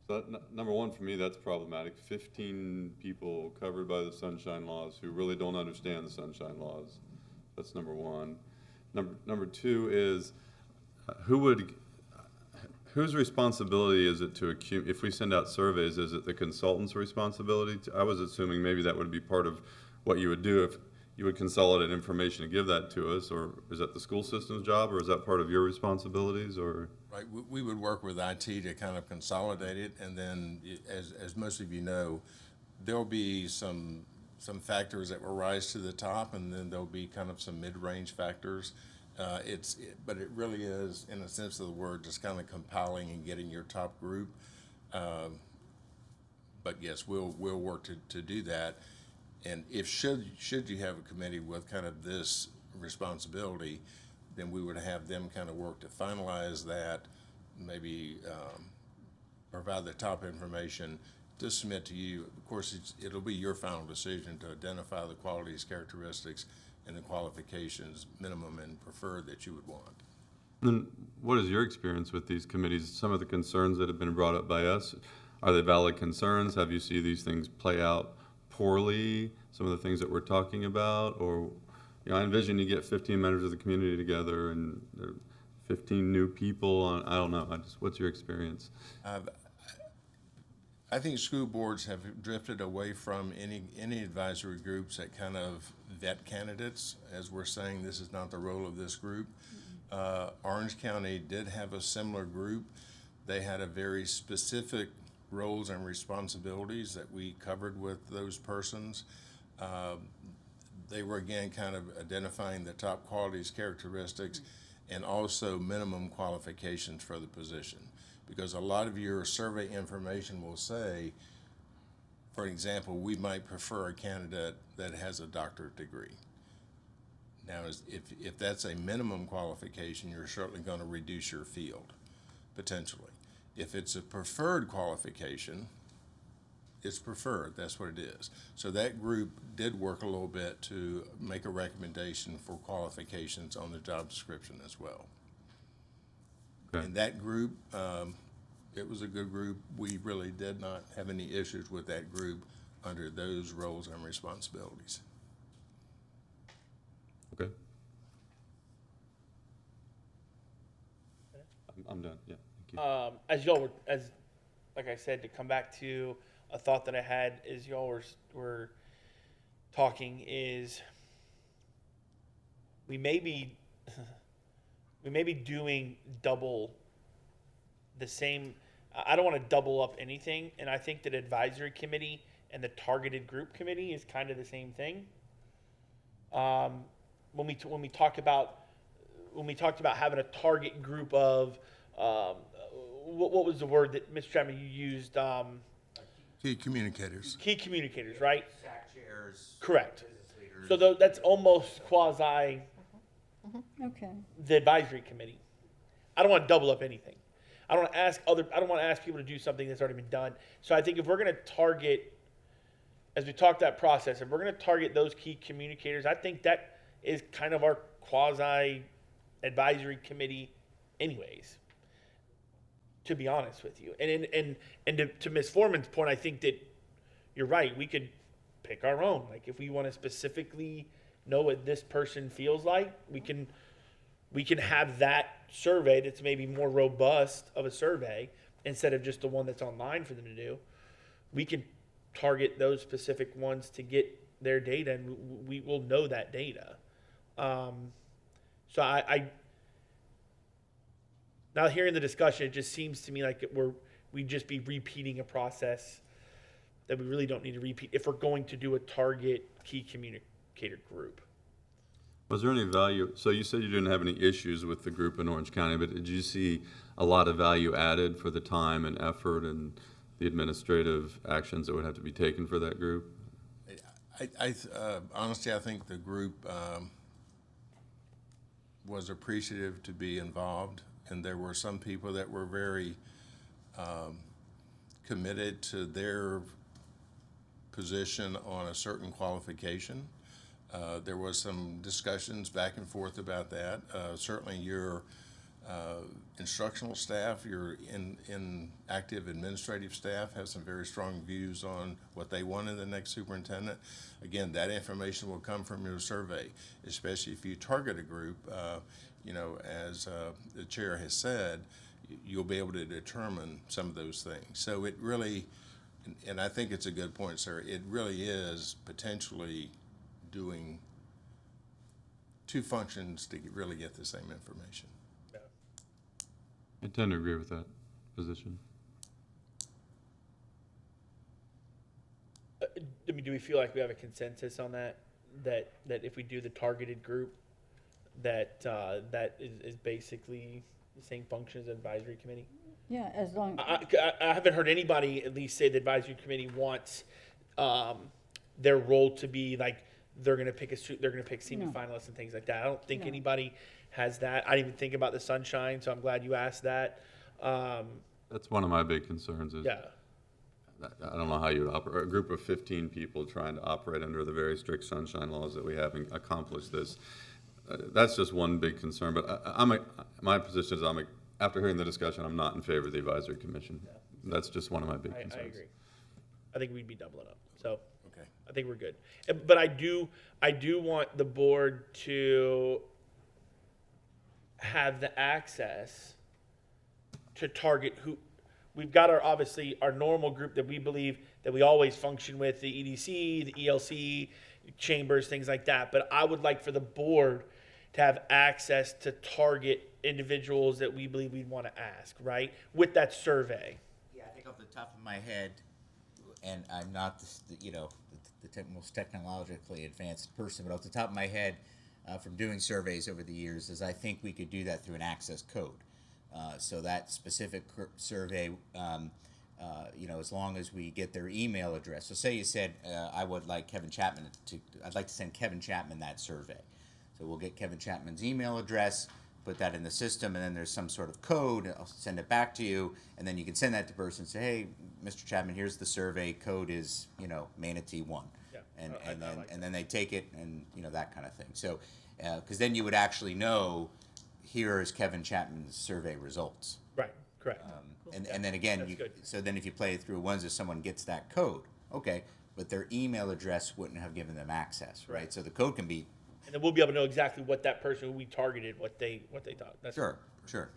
So that, number one, for me, that's problematic. 15 people covered by the sunshine laws who really don't understand the sunshine laws. That's number one. Number two is, whose responsibility is it to if we send out surveys, is it the consultant's responsibility? I was assuming maybe that would be part of what you would do if you would consolidate information and give that to us, or is that the school system's job, or is that part of your responsibilities, or? Right, we would work with IT to kind of consolidate it, and then, as most of you know, there'll be some factors that will rise to the top, and then there'll be kind of some mid-range factors. But it really is, in a sense of the word, just kind of compiling and getting your top group. But yes, we'll work to do that. And if should you have a committee with kind of this responsibility, then we would have them kind of work to finalize that, maybe provide the top information to submit to you. Of course, it'll be your final decision to identify the qualities, characteristics, and the qualifications, minimum and preferred, that you would want. Then what is your experience with these committees? Some of the concerns that have been brought up by us, are they valid concerns? Have you seen these things play out poorly? Some of the things that we're talking about, or I envision you get 15 members of the community together and there are 15 new people on, I don't know, what's your experience? I think school boards have drifted away from any advisory groups that kind of vet candidates, as we're saying this is not the role of this group. Orange County did have a similar group. They had a very specific roles and responsibilities that we covered with those persons. They were again kind of identifying the top qualities, characteristics, and also minimum qualifications for the position. Because a lot of your survey information will say, for example, we might prefer a candidate that has a doctorate degree. Now, if that's a minimum qualification, you're certainly going to reduce your field, potentially. If it's a preferred qualification, it's preferred, that's what it is. So that group did work a little bit to make a recommendation for qualifications on the job description as well. Okay. And that group, it was a good group. We really did not have any issues with that group under those roles and responsibilities. Okay. I'm done, yeah, thank you. As y'all were, like I said, to come back to a thought that I had as y'all were talking is we may be doing double the same. I don't want to double up anything, and I think that advisory committee and the targeted group committee is kind of the same thing. When we talked about having a target group of what was the word that Mr. Chapman you used? Key communicators. Key communicators, right? SAC chairs. Correct. Business leaders. So that's almost quasi Okay. the advisory committee. I don't want to double up anything. I don't want to ask people to do something that's already been done. So I think if we're going to target, as we talk that process, if we're going to target those key communicators, I think that is kind of our quasi advisory committee anyways, to be honest with you. And to Ms. Foreman's point, I think that you're right. We could pick our own. Like if we want to specifically know what this person feels like, we can have that survey that's maybe more robust of a survey instead of just the one that's online for them to do. We can target those specific ones to get their data, and we will know that data. So I now hearing the discussion, it just seems to me like we'd just be repeating a process that we really don't need to repeat if we're going to do a target key communicator group. Was there any value, so you said you didn't have any issues with the group in Orange County, but did you see a lot of value added for the time and effort and the administrative actions that would have to be taken for that group? Honestly, I think the group was appreciative to be involved, and there were some people that were very committed to their position on a certain qualification. There was some discussions back and forth about that. Certainly your instructional staff, your active administrative staff have some very strong views on what they want in the next superintendent. Again, that information will come from your survey, especially if you target a group. As the chair has said, you'll be able to determine some of those things. So it really, and I think it's a good point, sir, it really is potentially doing two functions to really get the same information. I tend to agree with that position. I mean, do we feel like we have a consensus on that? That if we do the targeted group, that that is basically the same function as advisory committee? Yeah, as long, I haven't heard anybody at least say the advisory committee wants their role to be like they're going to pick semifinalists and things like that. I don't think No. anybody has that. I didn't even think about the sunshine, so I'm glad you asked that. That's one of my big concerns is, Yeah. I don't know how you would operate, a group of 15 people trying to operate under the very strict sunshine laws that we have and accomplish this. That's just one big concern, but my position is after hearing the discussion, I'm not in favor of the advisory commission. That's just one of my big I concerns. agree. I think we'd be doubling up. So Okay. I think we're good. But I do want the board to have the access to target who we've got obviously our normal group that we believe that we always function with, the EDC, the ELC, chambers, things like that. But I would like for the board to have access to target individuals that we believe we'd want to ask, right? With that survey. Yeah, I think off the top of my head, and I'm not the most technologically advanced person, but off the top of my head, from doing surveys over the years, is I think we could do that through an access code. So that specific survey, as long as we get their email address. So say you said, I'd like to send Kevin Chapman that survey. So we'll get Kevin Chapman's email address, put that in the system, and then there's some sort of code. I'll send it back to you, and then you can send that to the person and say, hey, Mr. Chapman, here's the survey. Code is, Manatee 1. Yeah, And then they take it and, that kind of thing. So, because then you would actually know, here is Kevin Chapman's survey results. Right, correct. And then again, That's good. so then if you play it through once if someone gets that code, okay, but their email address wouldn't have given them access, right? Right. So the code can be, And then we'll be able to know exactly what that person who we targeted, what they thought. That's sure.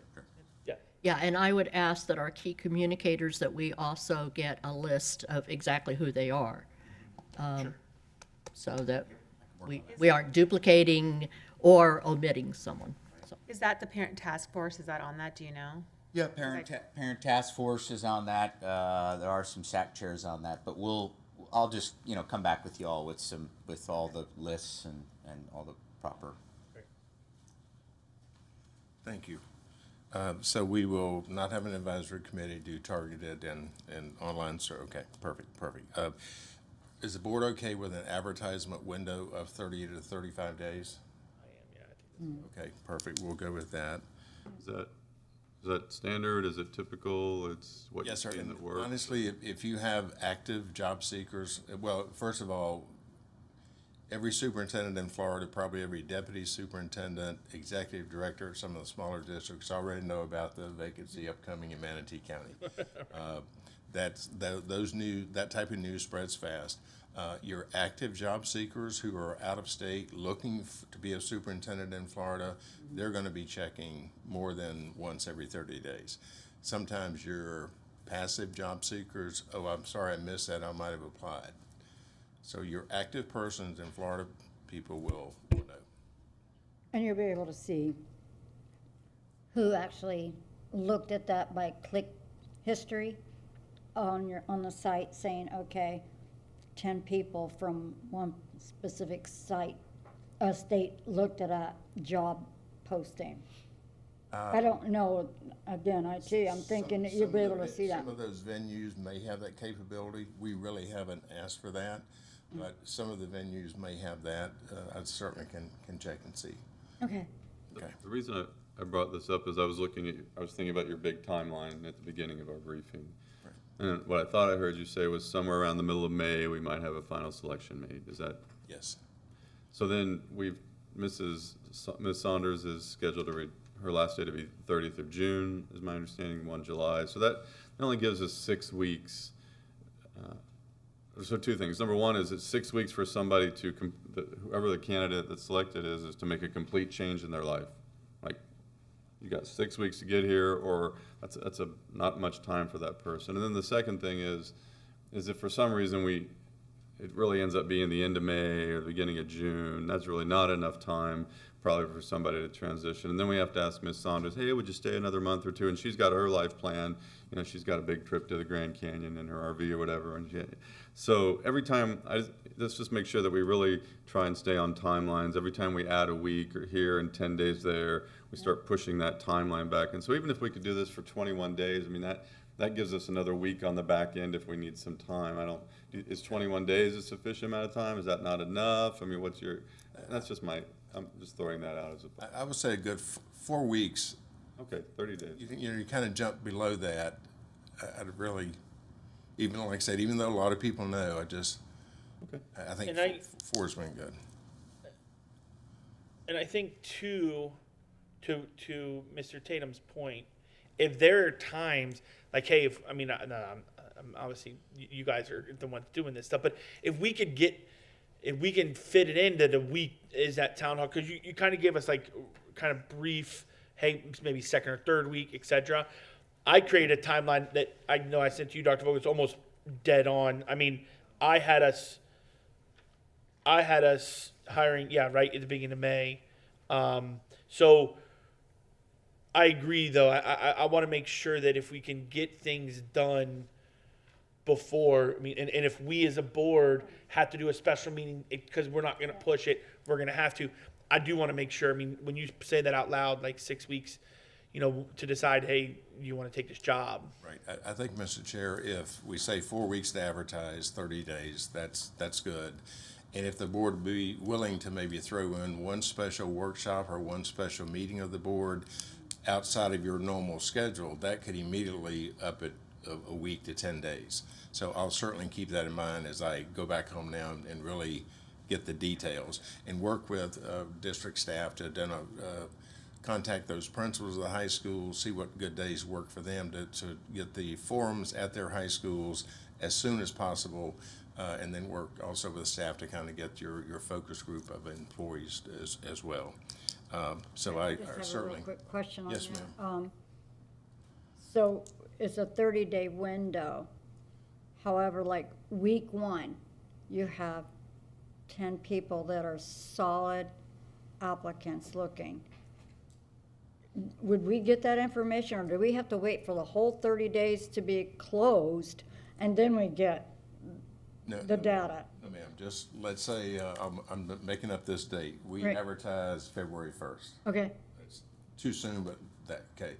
Yeah. Yeah, and I would ask that our key communicators, that we also get a list of exactly who they are. So that we aren't duplicating or omitting someone. So, Is that the parent task force? Is that on that? Do you know? Yeah, parent task force is on that. There are some SAC chairs on that, but I'll just, come back with you all with all the lists and all the proper. Thank you. So we will not have an advisory committee, do targeted and online, okay, perfect. Is the board okay with an advertisement window of 30 to 35 days? I am, yeah. I think Okay, perfect, we'll go with that. Is that standard? Is it typical? It's what you Yes, sir. see in the And work? honestly, if you have active job seekers, well, first of all, every superintendent in Florida, probably every deputy superintendent, executive director, some of the smaller districts already know about the vacancy upcoming in Manatee County. That type of news spreads fast. Your active job seekers who are out of state looking to be a superintendent in Florida, they're going to be checking more than once every 30 days. Sometimes your passive job seekers, oh, I'm sorry, I missed that, I might have applied. So your active persons in Florida, people will know. and you'll be able to see who actually looked at that by click history on the site, saying, okay, 10 people from one specific state looked at a job posting. I don't know, again, I'm thinking that you'll be able to see that. Some of those venues may have that capability. We really haven't asked for that, but some of the venues may have that. I certainly can check and see. Okay, Okay. The reason I brought this up is I was thinking about your big timeline at the beginning of our briefing. And what I thought I heard you say was somewhere around the middle of May, we might have a final selection made. Is that? Yes. So then Ms. Saunders is scheduled her last day to be 30th of June, is my understanding, 1 July. So that only gives us 6 weeks. So two things. Number one is it's 6 weeks for somebody whoever the candidate that's selected is to make a complete change in their life. Like, you got 6 weeks to get here, or that's not much time for that person. And then the second thing is if for some reason it really ends up being the end of May or the beginning of June. That's really not enough time probably for somebody to transition. And then we have to ask Miss Saunders, hey, would you stay another month or two? And she's got her life plan. You know, she's got a big trip to the Grand Canyon in her RV or whatever. So every time, let's just make sure that we really try and stay on timelines. Every time we add a week or here and 10 days there, we start pushing that timeline back. And so even if we could do this for 21 days, I mean, that gives us another week on the back end if we need some time. Is 21 days a sufficient amount of time? Is that not enough? I mean, that's just I'm just throwing that out as I would say a good 4 weeks. okay, 30 days. You kind of jump below that. I'd really, even like I said, even though a lot of people know, I think And four's been good. And I think to Mr. Tatum's point, if there are times like, hey, I'm obviously you guys are the ones doing this stuff, but if we can fit it into the week is that town hall, because you kind of gave us like kind of brief, hey, maybe second or third week, etc. I created a timeline that I know I sent to you, Dr. Vogel. It's almost dead on. I mean, I had us hiring, right at the beginning of May. So I agree, though. I want to make sure that if we can get things done before, and if we as a board have to do a special meeting because we're not going to push it, we're going to have to. I do want to make sure. I mean, when you say that out loud, like 6 weeks, to decide, hey, you want to take this job. Right. I think, Mr. Chair, if we say 4 weeks to advertise, 30 days, that's good. And if the board be willing to maybe throw in one special workshop or one special meeting of the board outside of your normal schedule, that could immediately up it a week to 10 days. So I'll certainly keep that in mind as I go back home now and really get the details and work with district staff to contact those principals of the high schools, see what good days work for them to get the forums at their high schools as soon as possible, and then work also with staff to kind of get your focus group of employees as well. So I Just have a certainly. real quick question on Yes, that. ma'am. So it's a 30-day window. However, like week 1, you have 10 people that are solid applicants looking. Would we get that information, or do we have to wait for the whole 30 days to be closed and then we get No, the data? No, ma'am, just, let's say, I'm making up this date. We Right. advertise February 1st. Okay, It's too soon, but okay.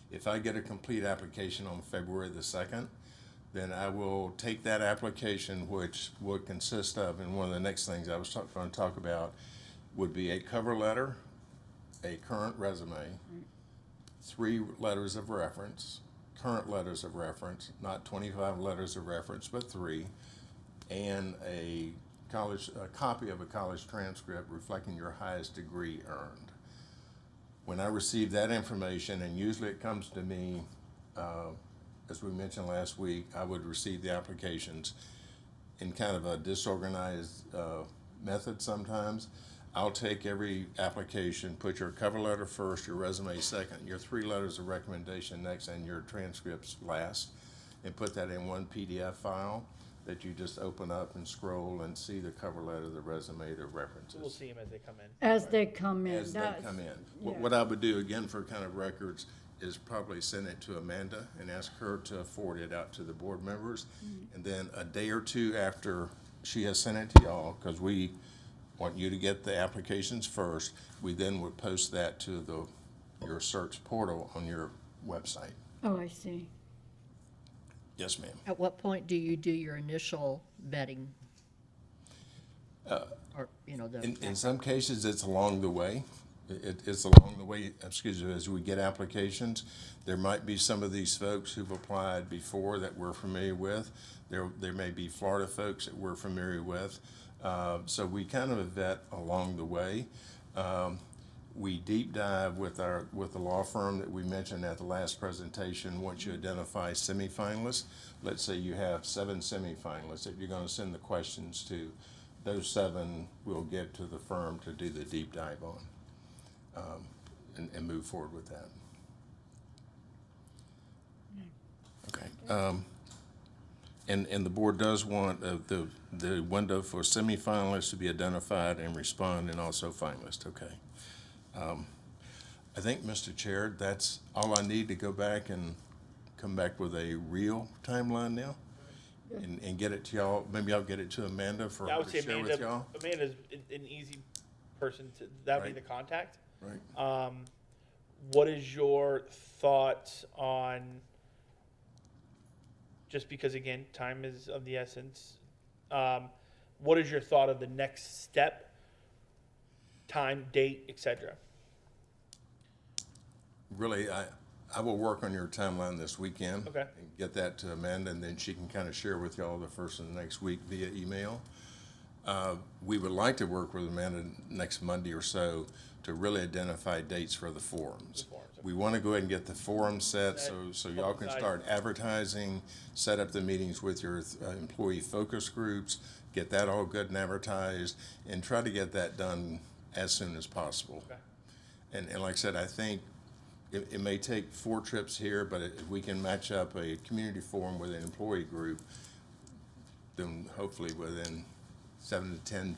If I get a complete application on February the 2nd, then I will take that application, which would consist of, and one of the next things I was going to talk about would be a cover letter, a current resume, 3 letters of reference, current letters of reference, not 25 letters of reference, but 3, and a copy of a college transcript reflecting your highest degree earned. When I receive that information, and usually it comes to me, as we mentioned last week, I would receive the applications in kind of a disorganized method sometimes. I'll take every application, put your cover letter first, your resume second, your 3 letters of recommendation next, and your transcripts last, and put that in one PDF file that you just open up and scroll and see the cover letter, the resume, the references. We'll see them as they come in. as they come in. As they That's- come in. yeah. What I would do, again, for kind of records, is probably send it to Amanda and ask her to forward it out to the board members. And then a day or two after she has sent it to y'all, because we want you to get the applications first, we then would post that to your search portal on your website. Oh, I see. Yes, ma'am. At what point do you do your initial vetting? Or, In some cases, it's along the way. It's along the way, as we get applications. There might be some of these folks who've applied before that we're familiar with. There may be Florida folks that we're familiar with. So we kind of vet along the way. We deep dive with the law firm that we mentioned at the last presentation. Once you identify semifinalists, let's say you have 7 semifinalists that you're going to send the questions to, those 7 will get to the firm to do the deep dive on, and move forward with that. Okay. And the board does want the window for semifinalists to be identified and respond, and also finalists, okay? I think, Mr. Chair, that's all I need to go back and come back with a real timeline now and get it to y'all. Maybe I'll get it to Amanda for I her would say to share with y'all. Amanda's an easy person to, that would be Right. the contact. Right. What is your thoughts on, just because again, time is of the essence, what is your thought of the next step, time, date, etc.? Really, I will work on your timeline this weekend. Okay. And get that to Amanda, and then she can kind of share with y'all the first of the next week via email. We would like to work with Amanda next Monday or so to really identify dates for the forums. We want to go ahead and get the forum set so y'all can start advertising, set up the meetings with your employee focus groups, get that all good and advertised, and try to get that done as soon as possible. Okay. And like I said, I think it may take 4 trips here, but if we can match up a community forum with an employee group, then hopefully within 7 to 10,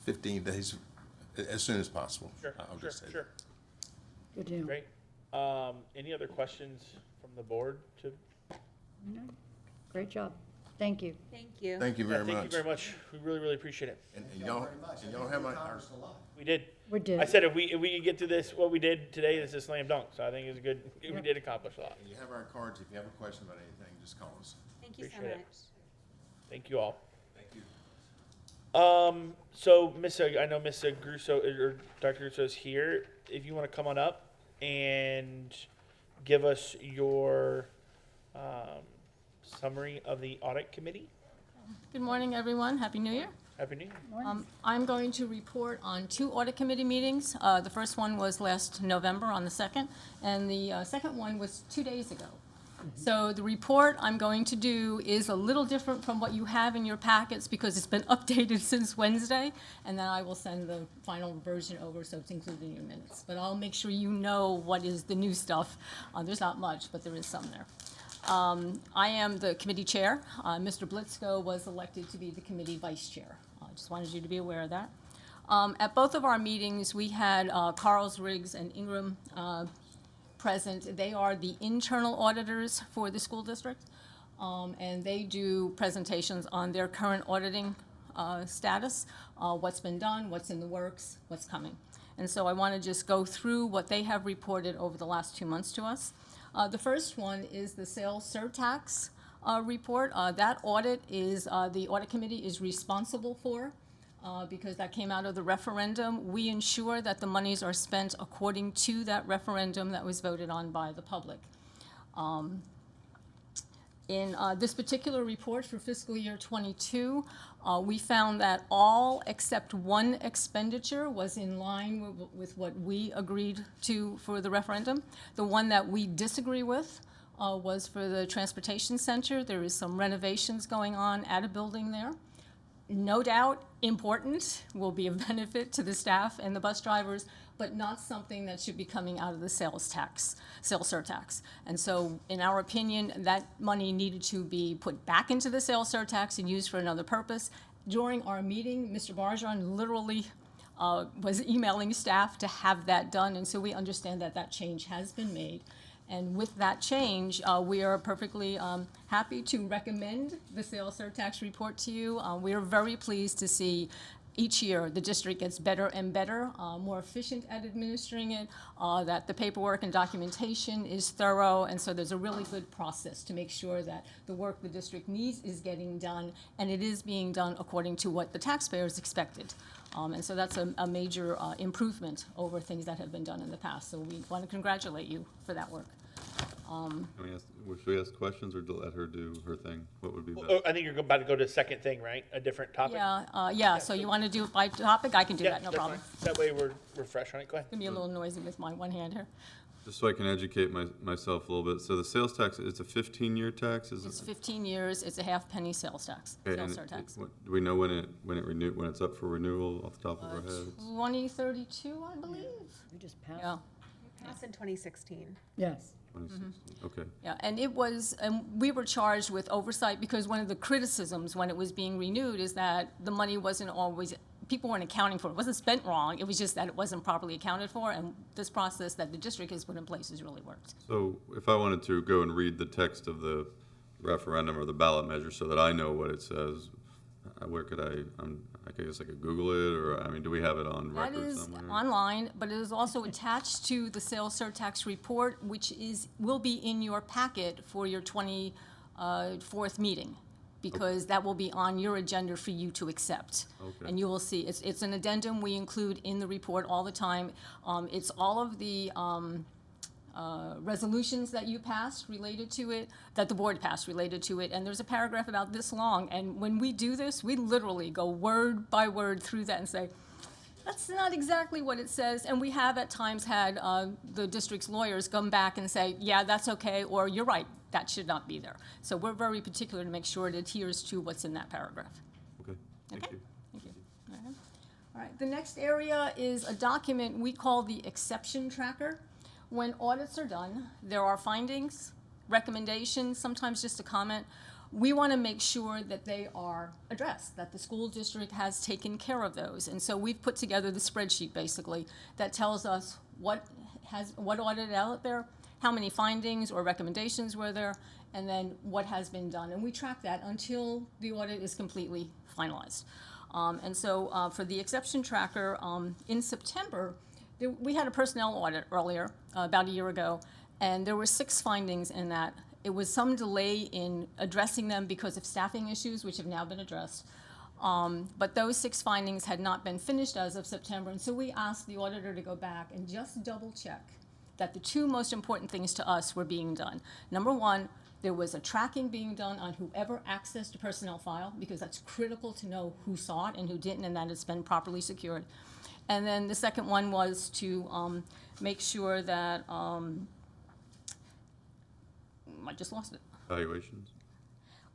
15 days, as soon as possible. Sure, I'll sure, just say sure. Good deal. Great. Any other questions from the board to? No. Great job. Thank you. Thank you. Thank you very much. Thank you very much. We really, really appreciate it. And y'all have my, We did. We did. I said if we can get through this, what we did today is a slam dunk. So I think it's a good. We Yep. did accomplish a lot. you have our cards. If you have a question about anything, just call us. Thank you so Appreciate it. much. Thank you all. Thank you. So I know Miss Grusso or Dr. Grusso is here. If you want to come on up and give us your summary of the audit committee. Good morning, everyone. Happy New Year. Happy New Year. I'm going to report on 2 audit committee meetings. The first one was last November on the 2nd, and the second one was 2 days ago. So the report I'm going to do is a little different from what you have in your packets because it's been updated since Wednesday, and then I will send the final version over so it's included in your minutes. But I'll make sure you know what is the new stuff. There's not much, but there is some there. I am the committee chair. Mr. Blitzko was elected to be the committee vice chair. I just wanted you to be aware of that. At both of our meetings, we had Carls, Riggs, and Ingram present. They are the internal auditors for the school district, and they do presentations on their current auditing status, what's been done, what's in the works, what's coming. And so I want to just go through what they have reported over the last 2 months to us. The first one is the sales surtax report. That audit is, the audit committee is responsible for, because that came out of the referendum. We ensure that the monies are spent according to that referendum that was voted on by the public. In this particular report for fiscal year '22, we found that all except one expenditure was in line with what we agreed to for the referendum. The one that we disagree with was for the transportation center. There is some renovations going on at a building there. No doubt important, will be a benefit to the staff and the bus drivers, but not something that should be coming out of the sales surtax. And so, in our opinion, that money needed to be put back into the sales surtax and used for another purpose. During our meeting, Mr. Barjon literally was emailing staff to have that done, and so we understand that that change has been made. And with that change, we are perfectly happy to recommend the sales surtax report to you. We are very pleased to see each year the district gets better and better, more efficient at administering it, that the paperwork and documentation is thorough, and so there's a really good process to make sure that the work the district needs is getting done, and it is being done according to what the taxpayers expected. And so that's a major improvement over things that have been done in the past. So we want to congratulate you for that work. Should we ask questions or let her do her thing? What would be best? Oh, I think you're about to go to the second thing, right? A different topic. Yeah, so you want to do it by topic? I can do Yeah, that, no that's problem. fine. That way we're fresh on it. Go ahead. It's gonna be a little noisy with my one hand here. Just so I can educate myself a little bit. So the sales tax, it's a 15-year tax, is It's it? 15 years, it's a half-penny sales tax, Okay, sales and surtax. do we know when it's up for renewal off the top of our heads? 2032, I believe. We just passed. Yeah. Passed in 2016. Yes. 2016, okay. Yeah, and it was, and we were charged with oversight because one of the criticisms when it was being renewed is that the money wasn't always, people weren't accounting for it. It wasn't spent wrong, it was just that it wasn't properly accounted for, and this process that the district has put in place has really worked. So if I wanted to go and read the text of the referendum or the ballot measure so that I know what it says, where could I guess I could Google it, or, I mean, do we have it on That record is somewhere? online, but it is also attached to the sales surtax report, which will be in your packet for your 24th meeting, because that will be on your agenda for you to accept. Okay. And you will see, it's an addendum we include in the report all the time. It's all of the resolutions that you passed related to it, that the board passed related to it, and there's a paragraph about this long, and when we do this, we literally go word by word through that and say, that's not exactly what it says, and we have at times had the district's lawyers come back and say, yeah, that's okay, or you're right, that should not be there. So we're very particular to make sure it adheres to what's in that paragraph. Okay, thank Okay. you. Thank you. All right, the next area is a document we call the exception tracker. When audits are done, there are findings, recommendations, sometimes just a comment. We want to make sure that they are addressed, that the school district has taken care of those. And so we've put together the spreadsheet, basically, that tells us what audited out there, how many findings or recommendations were there, and then what has been done. And we track that until the audit is completely finalized. And so for the exception tracker, in September, we had a personnel audit earlier, about a year ago, and there were 6 findings in that. It was some delay in addressing them because of staffing issues, which have now been addressed. But those 6 findings had not been finished as of September, and so we asked the auditor to go back and just double check that the 2 most important things to us were being done. Number 1, there was a tracking being done on whoever accessed a personnel file, because that's critical to know who saw it and who didn't, and that it's been properly secured. And then the second one was to make sure that, I just lost it. Evaluations?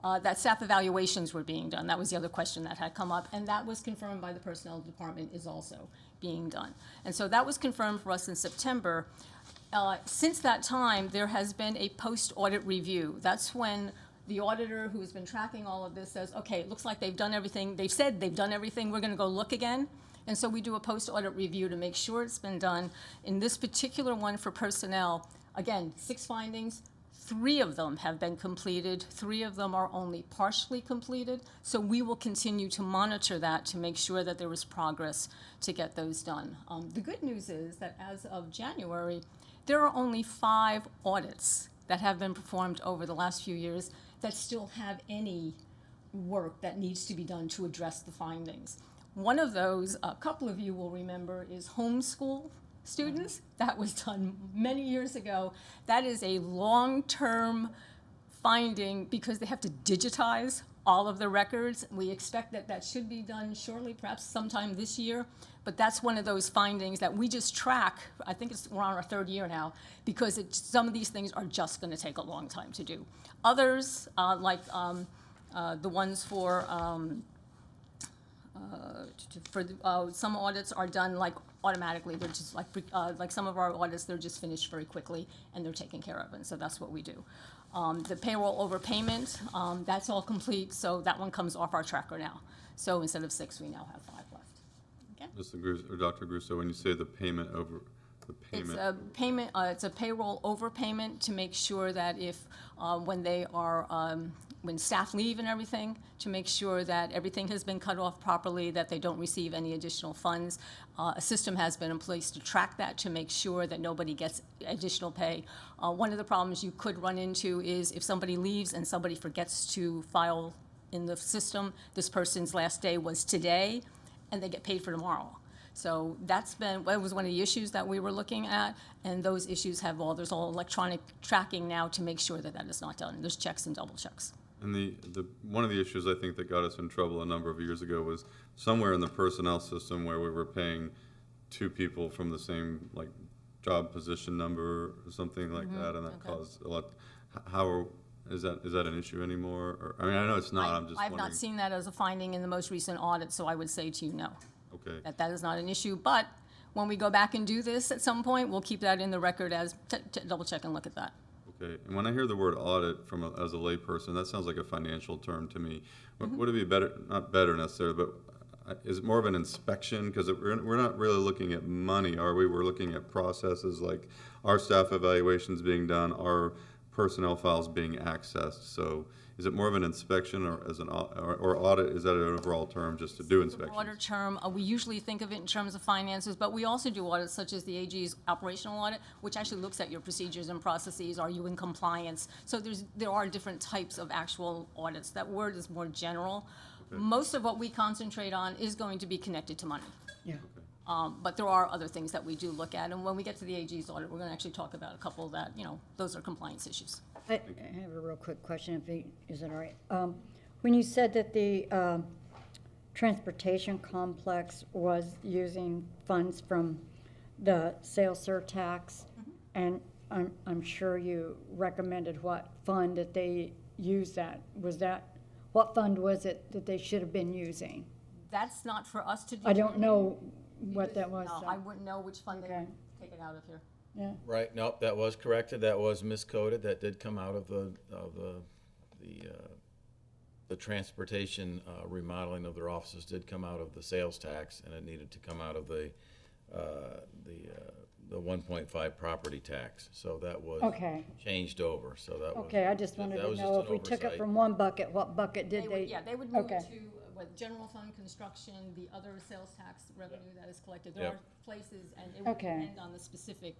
That staff evaluations were being done. That was the other question that had come up, and that was confirmed by the personnel department is also being done. And so that was confirmed for us in September. Since that time, there has been a post-audit review. That's when the auditor who has been tracking all of this says, okay, it looks like they've done everything. They've said they've done everything. We're going to go look again. And so we do a post-audit review to make sure it's been done. In this particular one for personnel, again, 6 findings, 3 of them have been completed, 3 of them are only partially completed. So we will continue to monitor that to make sure that there is progress to get those done. The good news is that as of January, there are only 5 audits that have been performed over the last few years that still have any work that needs to be done to address the findings. One of those, a couple of you will remember, is homeschool students. That was done many years ago. That is a long-term finding because they have to digitize all of the records. We expect that that should be done shortly, perhaps sometime this year. But that's one of those findings that we just track. I think we're on our 3rd year now, because some of these things are just going to take a long time to do. Others, like the ones for some audits are done like automatically. They're just like some of our audits, they're just finished very quickly and they're taken care of, and so that's what we do. The payroll overpayment, that's all complete, so that one comes off our tracker now. So instead of 6, we now have 5 left. Okay? Mr. Grusso, or Dr. Grusso, when you say the payment over, the It's payment, a payment, it's a payroll overpayment to make sure that if, when they are, when staff leave and everything, to make sure that everything has been cut off properly, that they don't receive any additional funds. A system has been in place to track that, to make sure that nobody gets additional pay. One of the problems you could run into is if somebody leaves and somebody forgets to file in the system, this person's last day was today, and they get paid for tomorrow. So that was one of the issues that we were looking at, and those issues there's all electronic tracking now to make sure that that is not done. There's checks and double checks. and one of the issues I think that got us in trouble a number of years ago was somewhere in the personnel system where we were paying 2 people from the same, like, job position number or something like that, and that caused a lot. Is that an issue anymore? Or, I mean, I know it's not, I'm just I've wondering. not seen that as a finding in the most recent audit, so I would say to you, no. Okay, That is not an issue, but when we go back and do this at some point, we'll keep that in the record as, to double check and look at that. Okay, and when I hear the word audit as a layperson, that sounds like a financial term to me. Would it be better, not better necessarily, but is it more of an inspection? Because we're not really looking at money, are we? We're looking at processes like our staff evaluations being done, our personnel files being accessed. So is it more of an inspection or as an or audit? Is that an overall term just to do inspections? Broader term, we usually think of it in terms of finances, but we also do audits such as the AG's operational audit, which actually looks at your procedures and processes. Are you in compliance? So there are different types of actual audits. That word is more general. Okay. Most of what we concentrate on is going to be connected to money. Yeah. But there are other things that we do look at, and when we get to the AG's audit, we're going to actually talk about a couple that, those are compliance issues. I have a real quick question, is it all right? When you said that the transportation complex was using funds from the sales surtax, and I'm sure you recommended what fund that they use that. What fund was it that they should have been using? That's not for us to do. I don't know what that was. No, so- I wouldn't know which fund they Okay. would take it out of here. Yeah, Right, nope, that was corrected, that was miscoded, that did come out of the transportation remodeling of their offices did come out of the sales tax, and it needed to come out of the 1.5 property tax, so that was okay, changed over, so that was. okay, I just wanted that to was know just if an we took it oversight. from one bucket, what bucket did they? Yeah, they would move Okay. it to general fund construction, the other sales tax revenue that is collected. There Yep. are places, and it would Okay. depend on the specific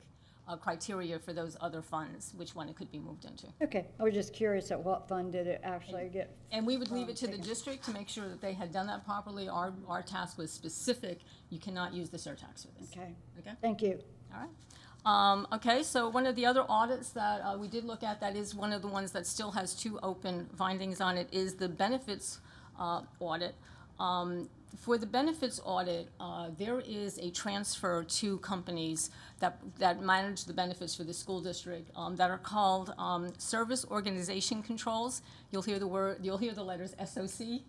criteria for those other funds, which one it could be moved into. Okay, I was just curious at what fund did it actually get? And we would leave it to the district to make sure that they had done that properly. Our task was specific. You cannot use the surtax for this. Okay, Okay? thank you. All right. Okay, so one of the other audits that we did look at, that is one of the ones that still has two open findings on it, is the benefits audit. For the benefits audit, there is a transfer to companies that manage the benefits for the school district that are called Service Organization Controls. You'll hear the letters SOC.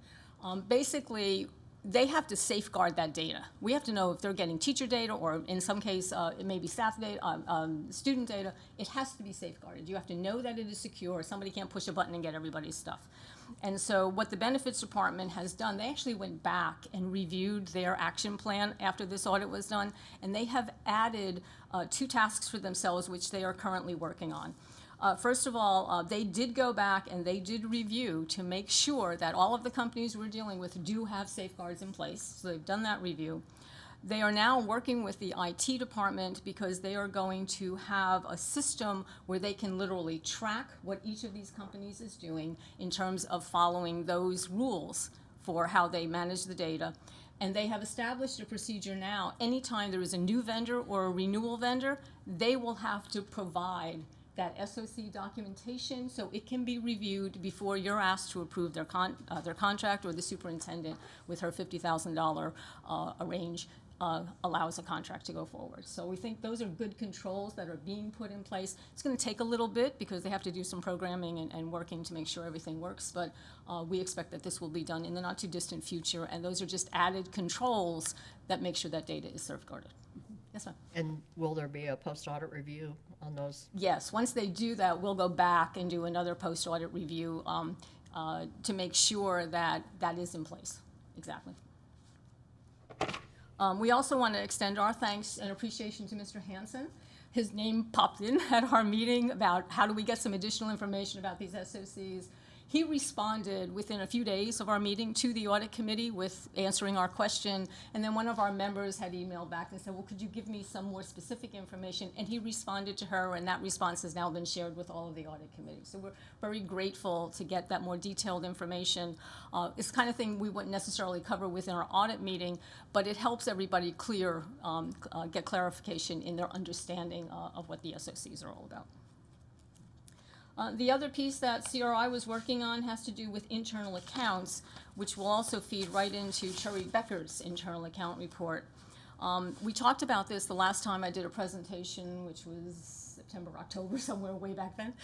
Basically, they have to safeguard that data. We have to know if they're getting teacher data, or in some case, it may be staff data, student data. It has to be safeguarded. You have to know that it is secure. Somebody can't push a button and get everybody's stuff. And so what the benefits department has done, they actually went back and reviewed their action plan after this audit was done, and they have added 2 tasks for themselves, which they are currently working on. First of all, they did go back and they did review to make sure that all of the companies we're dealing with do have safeguards in place. So they've done that review. They are now working with the IT department because they are going to have a system where they can literally track what each of these companies is doing in terms of following those rules for how they manage the data. And they have established a procedure now. Anytime there is a new vendor or a renewal vendor, they will have to provide that SOC documentation so it can be reviewed before you're asked to approve their contract, or the superintendent with her $50,000 range allows a contract to go forward. So we think those are good controls that are being put in place. It's going to take a little bit because they have to do some programming and working to make sure everything works, but we expect that this will be done in the not too distant future, and those are just added controls that make sure that data is safeguarded. Yes, ma'am. And will there be a post-audit review on those? Yes, once they do that, we'll go back and do another post-audit review to make sure that that is in place. Exactly. We also want to extend our thanks and appreciation to Mr. Hansen. His name popped in at our meeting about how do we get some additional information about these SOCs. He responded within a few days of our meeting to the audit committee with answering our question, and then one of our members had emailed back and said, well, could you give me some more specific information? And he responded to her, and that response has now been shared with all of the audit committee. So we're very grateful to get that more detailed information. It's the kind of thing we wouldn't necessarily cover within our audit meeting, but it helps everybody get clarification in their understanding of what the SOCs are all about. The other piece that CRI was working on has to do with internal accounts, which will also feed right into Cherry Becker's internal account report. We talked about this the last time I did a presentation, which was September, October, somewhere way back then,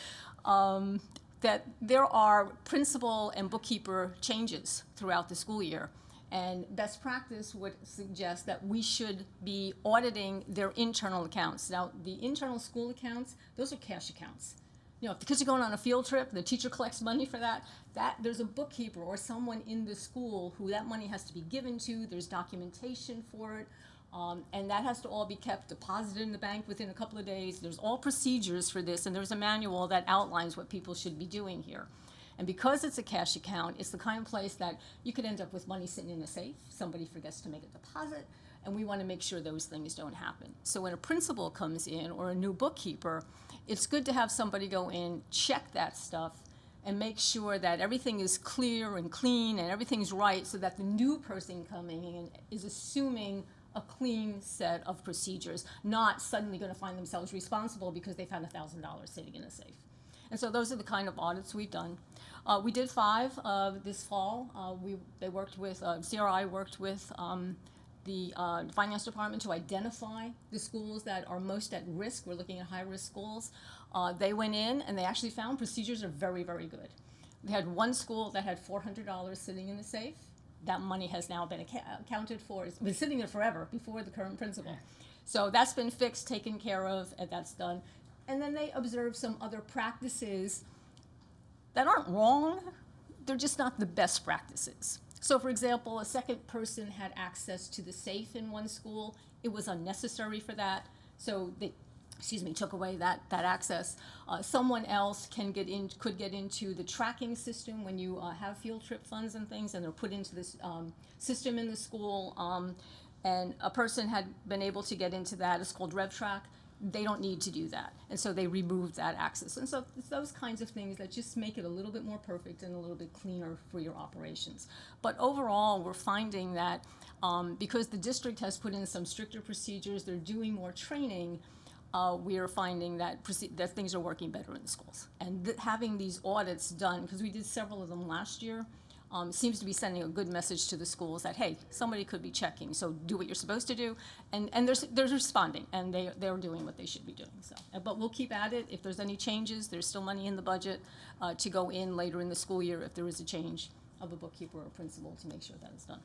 that there are principal and bookkeeper changes throughout the school year. And best practice would suggest that we should be auditing their internal accounts. Now, the internal school accounts, those are cash accounts. You know, if the kids are going on a field trip, the teacher collects money for that, there's a bookkeeper or someone in the school who that money has to be given to, there's documentation for it, and that has to all be kept deposited in the bank within a couple of days. There's all procedures for this, and there's a manual that outlines what people should be doing here. And because it's a cash account, it's the kind of place that you could end up with money sitting in a safe, somebody forgets to make a deposit, and we want to make sure those things don't happen. So when a principal comes in or a new bookkeeper, it's good to have somebody go in, check that stuff, and make sure that everything is clear and clean and everything's right so that the new person coming in is assuming a clean set of procedures, not suddenly going to find themselves responsible because they found $1,000 sitting in a safe. And so those are the kind of audits we've done. We did 5 this fall. CRI worked with the finance department to identify the schools that are most at risk. We're looking at high-risk schools. They went in and they actually found procedures are very, very good. They had one school that had $400 sitting in the safe. That money has now been accounted for. It's been sitting there forever before the current principal. So that's been fixed, taken care of, and that's done. And then they observed some other practices that aren't wrong, they're just not the best practices. So for example, a second person had access to the safe in one school. It was unnecessary for that, so they took away that access. Someone else could get into the tracking system when you have field trip funds and things, and they're put into this system in the school. And a person had been able to get into that. It's called RevTrack. They don't need to do that, and so they removed that access. And so it's those kinds of things that just make it a little bit more perfect and a little bit cleaner for your operations. But overall, we're finding that because the district has put in some stricter procedures, they're doing more training, we are finding that things are working better in the schools. And having these audits done, because we did several of them last year, seems to be sending a good message to the schools that, hey, somebody could be checking, so do what you're supposed to do. And they're responding, and they're doing what they should be doing. So, but we'll keep at it. If there's any changes, there's still money in the budget to go in later in the school year if there is a change of a bookkeeper or a principal to make sure that it's done.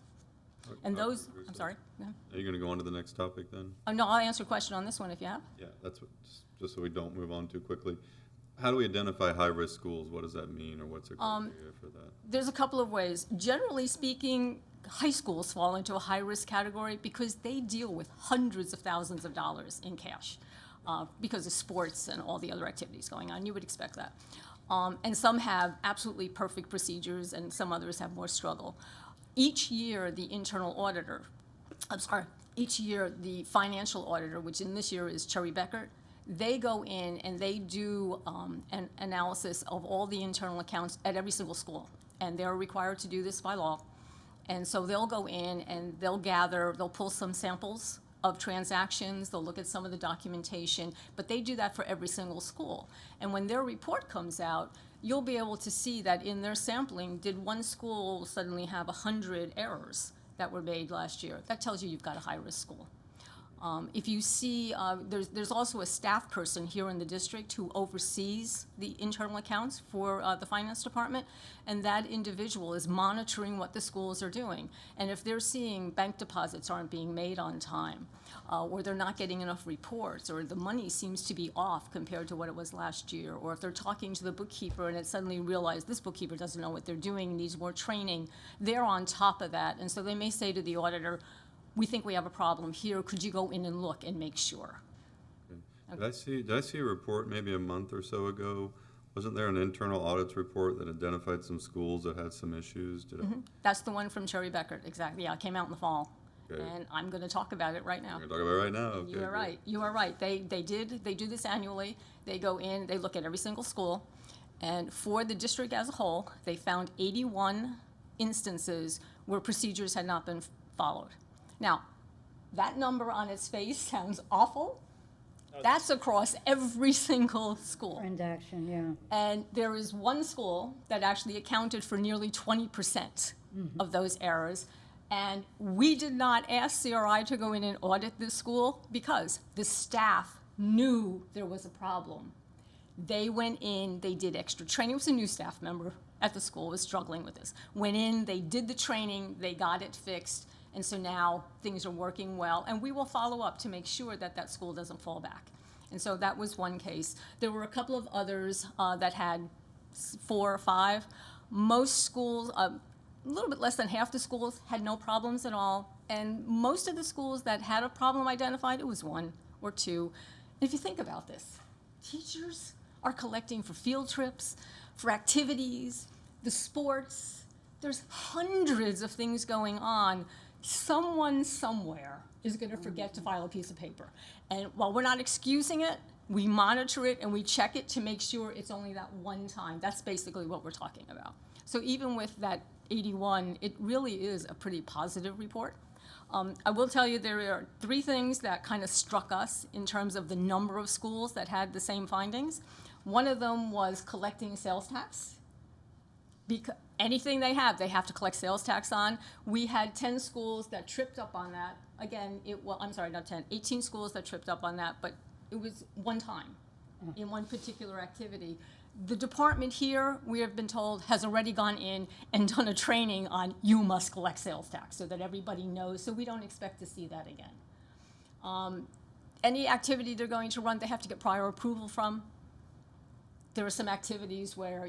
And those, I'm sorry? Yeah. Are you going to go on to the next topic then? Oh, no, I'll answer a question on this one if you have. Yeah, that's what, just so we don't move on too quickly. How do we identify high-risk schools? What does that mean, or what's the criteria for that? There's a couple of ways. Generally speaking, high schools fall into a high-risk category because they deal with hundreds of thousands of dollars in cash because of sports and all the other activities going on. You would expect that. And some have absolutely perfect procedures, and some others have more struggle. Each year, the financial auditor, which in this year is Cherry Beckert, they go in and they do an analysis of all the internal accounts at every single school. And they're required to do this by law. And so they'll go in and they'll pull some samples of transactions, they'll look at some of the documentation, but they do that for every single school. And when their report comes out, you'll be able to see that in their sampling, did one school suddenly have 100 errors that were made last year? That tells you you've got a high-risk school. If you see, there's also a staff person here in the district who oversees the internal accounts for the finance department, and that individual is monitoring what the schools are doing. And if they're seeing bank deposits aren't being made on time, or they're not getting enough reports, or the money seems to be off compared to what it was last year, or if they're talking to the bookkeeper and it suddenly realized this bookkeeper doesn't know what they're doing, needs more training, they're on top of that. And so they may say to the auditor, we think we have a problem here, could you go in and look and make sure? Okay. Did I see a report maybe a month or so ago? Wasn't there an internal audits report that identified some schools that had some issues? That's the one from Cherry Beckert, exactly. Yeah, it came out in the fall. Okay. And I'm going to talk about it right now. We're going to talk about it right now? Okay, You are right. You are right. They do this annually. They go in, they look at every single school. And for the district as a whole, they found 81 instances where procedures had not been followed. Now, that number on its face sounds awful. That's across every single school. Transaction, yeah. And there is one school that actually accounted for nearly 20% of those errors. And we did not ask CRI to go in and audit this school because the staff knew there was a problem. They went in, they did extra training. It was a new staff member at the school was struggling with this. Went in, they did the training, they got it fixed, and so now things are working well, and we will follow up to make sure that that school doesn't fall back. And so that was one case. There were a couple of others that had 4 or 5. Most schools, a little bit less than half the schools had no problems at all, and most of the schools that had a problem identified, it was 1 or 2. If you think about this, teachers are collecting for field trips, for activities, the sports. There's hundreds of things going on. Someone somewhere is going to forget to file a piece of paper. And while we're not excusing it, we monitor it and we check it to make sure it's only that one time. That's basically what we're talking about. So even with that 81, it really is a pretty positive report. I will tell you there are 3 things that kind of struck us in terms of the number of schools that had the same findings. One of them was collecting sales tax. Because anything they have to collect sales tax on. We had 10 schools that tripped up on that. Again, I'm sorry, not 10, 18 schools that tripped up on that, but it was one time in one particular activity. The department here, we have been told, has already gone in and done a training on you must collect sales tax so that everybody knows, so we don't expect to see that again. Any activity they're going to run, they have to get prior approval from. There are some activities where,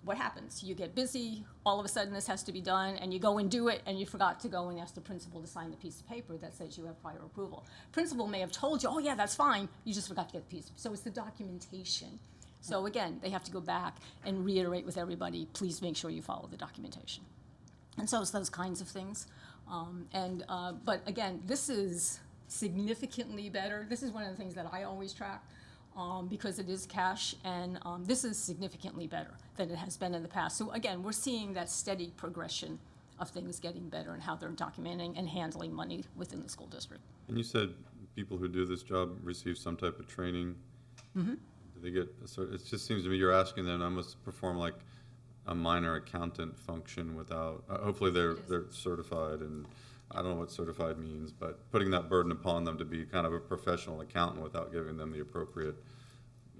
what happens? You get busy, all of a sudden this has to be done, and you go and do it, and you forgot to go and ask the principal to sign the piece of paper that says you have prior approval. Principal may have told you, oh yeah, that's fine, you just forgot to get the piece. So it's the documentation. So again, they have to go back and reiterate with everybody, please make sure you follow the documentation. And so it's those kinds of things. But again, this is significantly better. This is one of the things that I always track. Because it is cash, and this is significantly better than it has been in the past. So again, we're seeing that steady progression of things getting better and how they're documenting and handling money within the school district. And you said people who do this job receive some type of training. Mm-hmm. Do they get, it just seems to me you're asking them to almost perform like a minor accountant function without, hopefully they're certified, and I don't know what certified means, but putting that burden upon them to be kind of a professional accountant without giving them the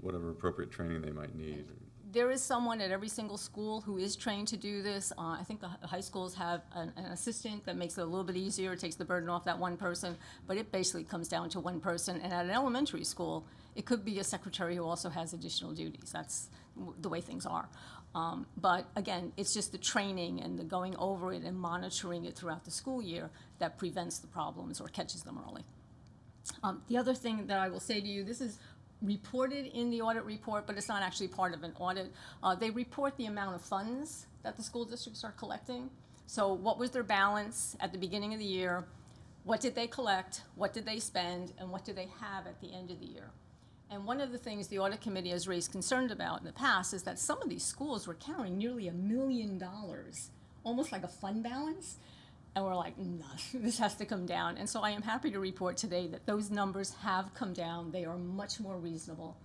whatever appropriate training they might need. There is someone at every single school who is trained to do this. I think the high schools have an assistant that makes it a little bit easier, takes the burden off that one person, but it basically comes down to one person. And at an elementary school, it could be a secretary who also has additional duties. That's the way things are. But again, it's just the training and the going over it and monitoring it throughout the school year that prevents the problems or catches them early. The other thing that I will say to you, this is reported in the audit report, but it's not actually part of an audit. They report the amount of funds that the school districts are collecting. So what was their balance at the beginning of the year? What did they collect? What did they spend? And what do they have at the end of the year? And one of the things the audit committee has raised concern about in the past is that some of these schools were carrying nearly $1 million, almost like a fund balance. And we're like, no, this has to come down. And so I am happy to report today that those numbers have come down. They are much more reasonable.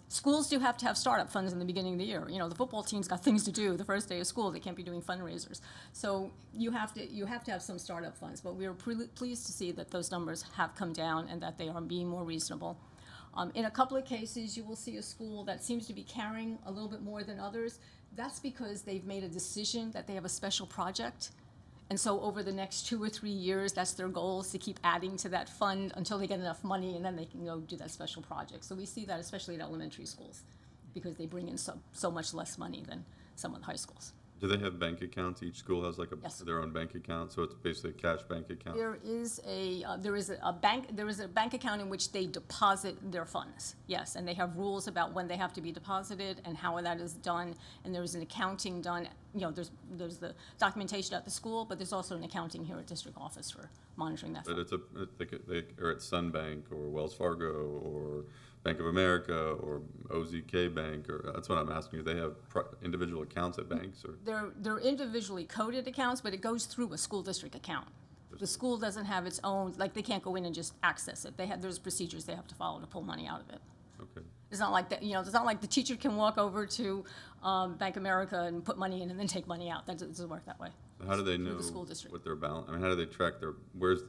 Schools do have to have startup funds in the beginning of the year. The football team's got things to do the first day of school. They can't be doing fundraisers. So you have to have some startup funds. But we are pleased to see that those numbers have come down and that they are being more reasonable. In a couple of cases, you will see a school that seems to be carrying a little bit more than others. That's because they've made a decision that they have a special project. And so over the next 2 or 3 years, that's their goal, is to keep adding to that fund until they get enough money, and then they can go do that special project. So we see that especially at elementary schools, because they bring in so much less money than some of the high schools. Do they have bank accounts? Each school has like Yes. their own bank account, so it's basically a cash bank account? There is a bank account in which they deposit their funds, yes, and they have rules about when they have to be deposited and how that is done, and there's an accounting done, there's the documentation at the school, but there's also an accounting here at district office for monitoring that But fund. they are at Sun Bank or Wells Fargo or Bank of America or OZK Bank, or that's what I'm asking. Do they have individual accounts at banks, or? They're individually coded accounts, but it goes through a school district account. The school doesn't have its own, like, they can't go in and just access it. There's procedures they have to follow to pull money out of it. Okay. It's not like that, it's not like the teacher can walk over to Bank of America and put money in and then take money out. That doesn't work that way. How do they through know the school district. what their balance, I mean, how do they track their,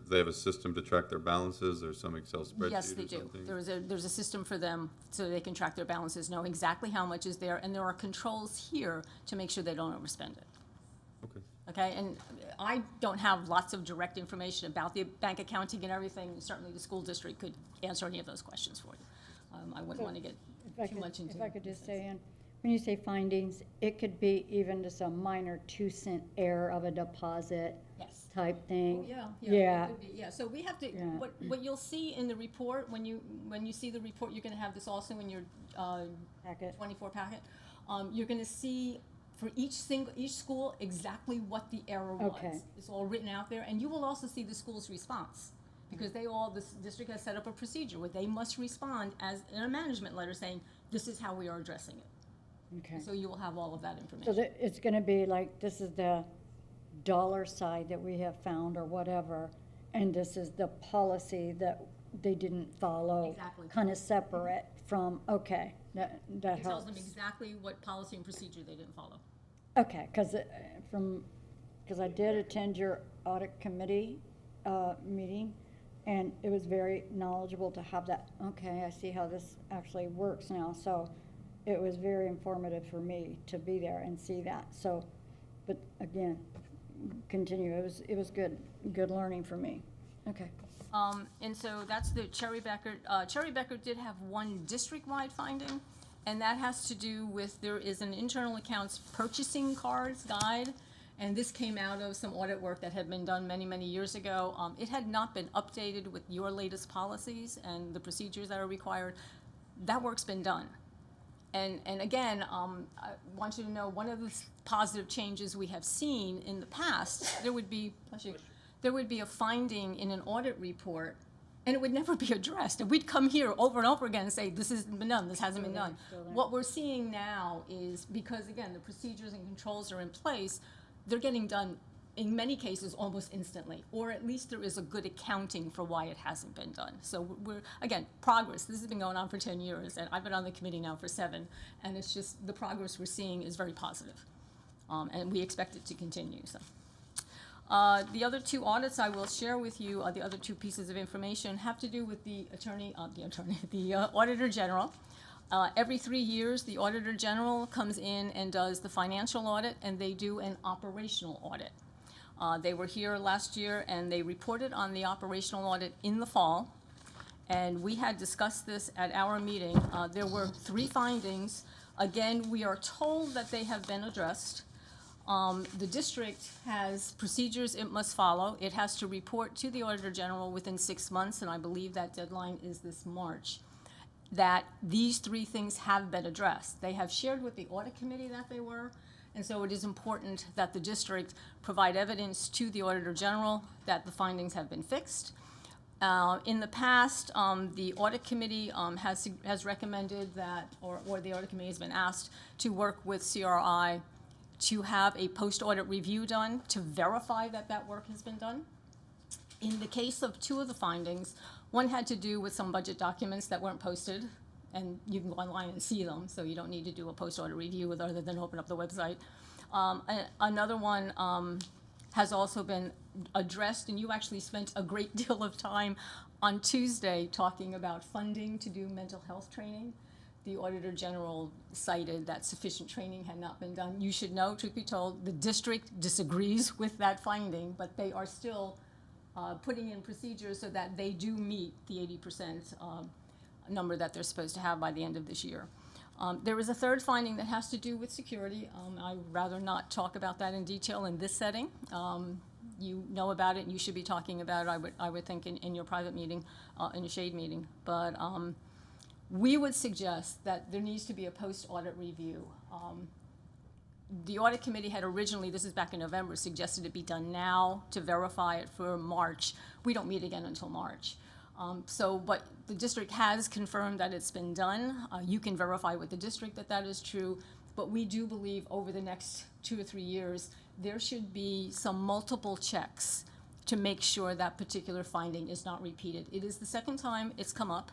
they have a system to track their balances, or some Excel spreadsheet Yes, they or do. something? There's a system for them so they can track their balances, know exactly how much is there, and there are controls here to make sure they don't overspend it. Okay. Okay, and I don't have lots of direct information about the bank accounting and everything. Certainly, the school district could answer any of those questions for you. I wouldn't want to get If I too could- much into. If I could just say, and when you say findings, it could be even just a minor 2-cent error of a deposit Yes. type thing. Yeah. Yeah. It could be, yeah, so we have to, Yeah. what you'll see in the report, when you see the report, you're gonna have this also in your, Packet. 24 packet. You're gonna see for each school, exactly what the error was. Okay. It's all written out there, and you will also see the school's response. Because this district has set up a procedure where they must respond as, in a management letter saying, this is how we are addressing it. Okay. So you will have all of that So information. that, it's gonna be like, this is the dollar side that we have found or whatever, and this is the policy that they didn't follow. Exactly. Kind of separate from, okay, that It tells helps. them exactly what policy and procedure they didn't follow. Okay, because I did attend your audit committee meeting, and it was very knowledgeable to have that, okay, I see how this actually works now. So it was very informative for me to be there and see that. So, but again, continue. It was good learning for me. Okay. And so that's the Cherry Becker. Cherry Becker did have one district-wide finding, and that has to do with, there is an internal accounts purchasing cards guide, and this came out of some audit work that had been done many, many years ago. It had not been updated with your latest policies and the procedures that are required. That work's been done. And again, I want you to know, one of the positive changes we have seen in the past, there would be a finding in an audit report, and it would never be addressed. And we'd come here over and over again and say, this hasn't been done, this hasn't been done. What we're seeing now is, because again, the procedures and controls are in place, they're getting done, in many cases, almost instantly, or at least there is a good accounting for why it hasn't been done. So we're, again, progress. This has been going on for 10 years, and I've been on the committee now for 7, and it's just, the progress we're seeing is very positive. And we expect it to continue, so. The other 2 audits I will share with you, the other 2 pieces of information, have to do with the Auditor General. Every 3 years, the Auditor General comes in and does the financial audit, and they do an operational audit. They were here last year, and they reported on the operational audit in the fall, and we had discussed this at our meeting. There were 3 findings. Again, we are told that they have been addressed. The district has procedures it must follow. It has to report to the Auditor General within 6 months, and I believe that deadline is this March, that these 3 things have been addressed. They have shared with the audit committee that they were, and so it is important that the district provide evidence to the Auditor General that the findings have been fixed. In the past, the audit committee has recommended that, or the audit committee has been asked to work with CRI to have a post-audit review done to verify that that work has been done. In the case of 2 of the findings, one had to do with some budget documents that weren't posted, and you can go online and see them, so you don't need to do a post-audit review other than open up the website. Another one has also been addressed, and you actually spent a great deal of time on Tuesday talking about funding to do mental health training. The Auditor General cited that sufficient training had not been done. You should know, truth be told, the district disagrees with that finding, but they are still putting in procedures so that they do meet the 80% number that they're supposed to have by the end of this year. There is a 3rd finding that has to do with security. I'd rather not talk about that in detail in this setting. You know about it, and you should be talking about it, I would think, in your private meeting, in your shade meeting. But we would suggest that there needs to be a post-audit review. The audit committee had originally, this is back in November, suggested it be done now to verify it for March. We don't meet again until March. But the district has confirmed that it's been done. You can verify with the district that that is true, but we do believe over the next 2 or 3 years, there should be some multiple checks to make sure that particular finding is not repeated. It is the 2nd time it's come up.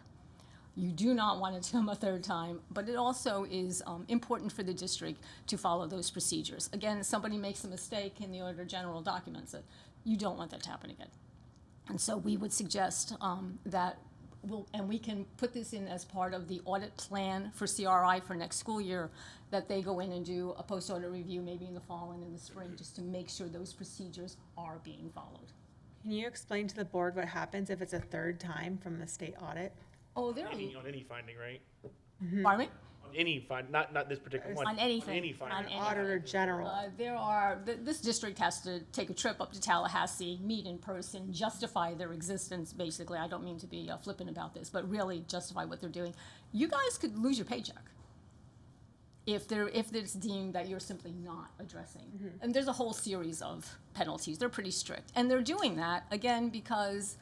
You do not want it to come a third time, but it also is important for the district to follow those procedures. Again, if somebody makes a mistake in the Auditor General documents it, you don't want that to happen again. And so we would suggest that and we can put this in as part of the audit plan for CRI for next school year, that they go in and do a post-audit review maybe in the fall and in the spring, just to make sure those procedures are being followed. Can you explain to the board what happens if it's a third time from the state audit? Oh, there are, On any finding, right? pardon me? On any find, not this particular one. On anything. On any On finding. any- Auditor General. This district has to take a trip up to Tallahassee, meet in person, justify their existence, basically. I don't mean to be flippant about this, but really justify what they're doing. You guys could lose your paycheck if it's deemed that you're simply not addressing. And there's a whole series of penalties. They're pretty strict. And they're doing that, again, because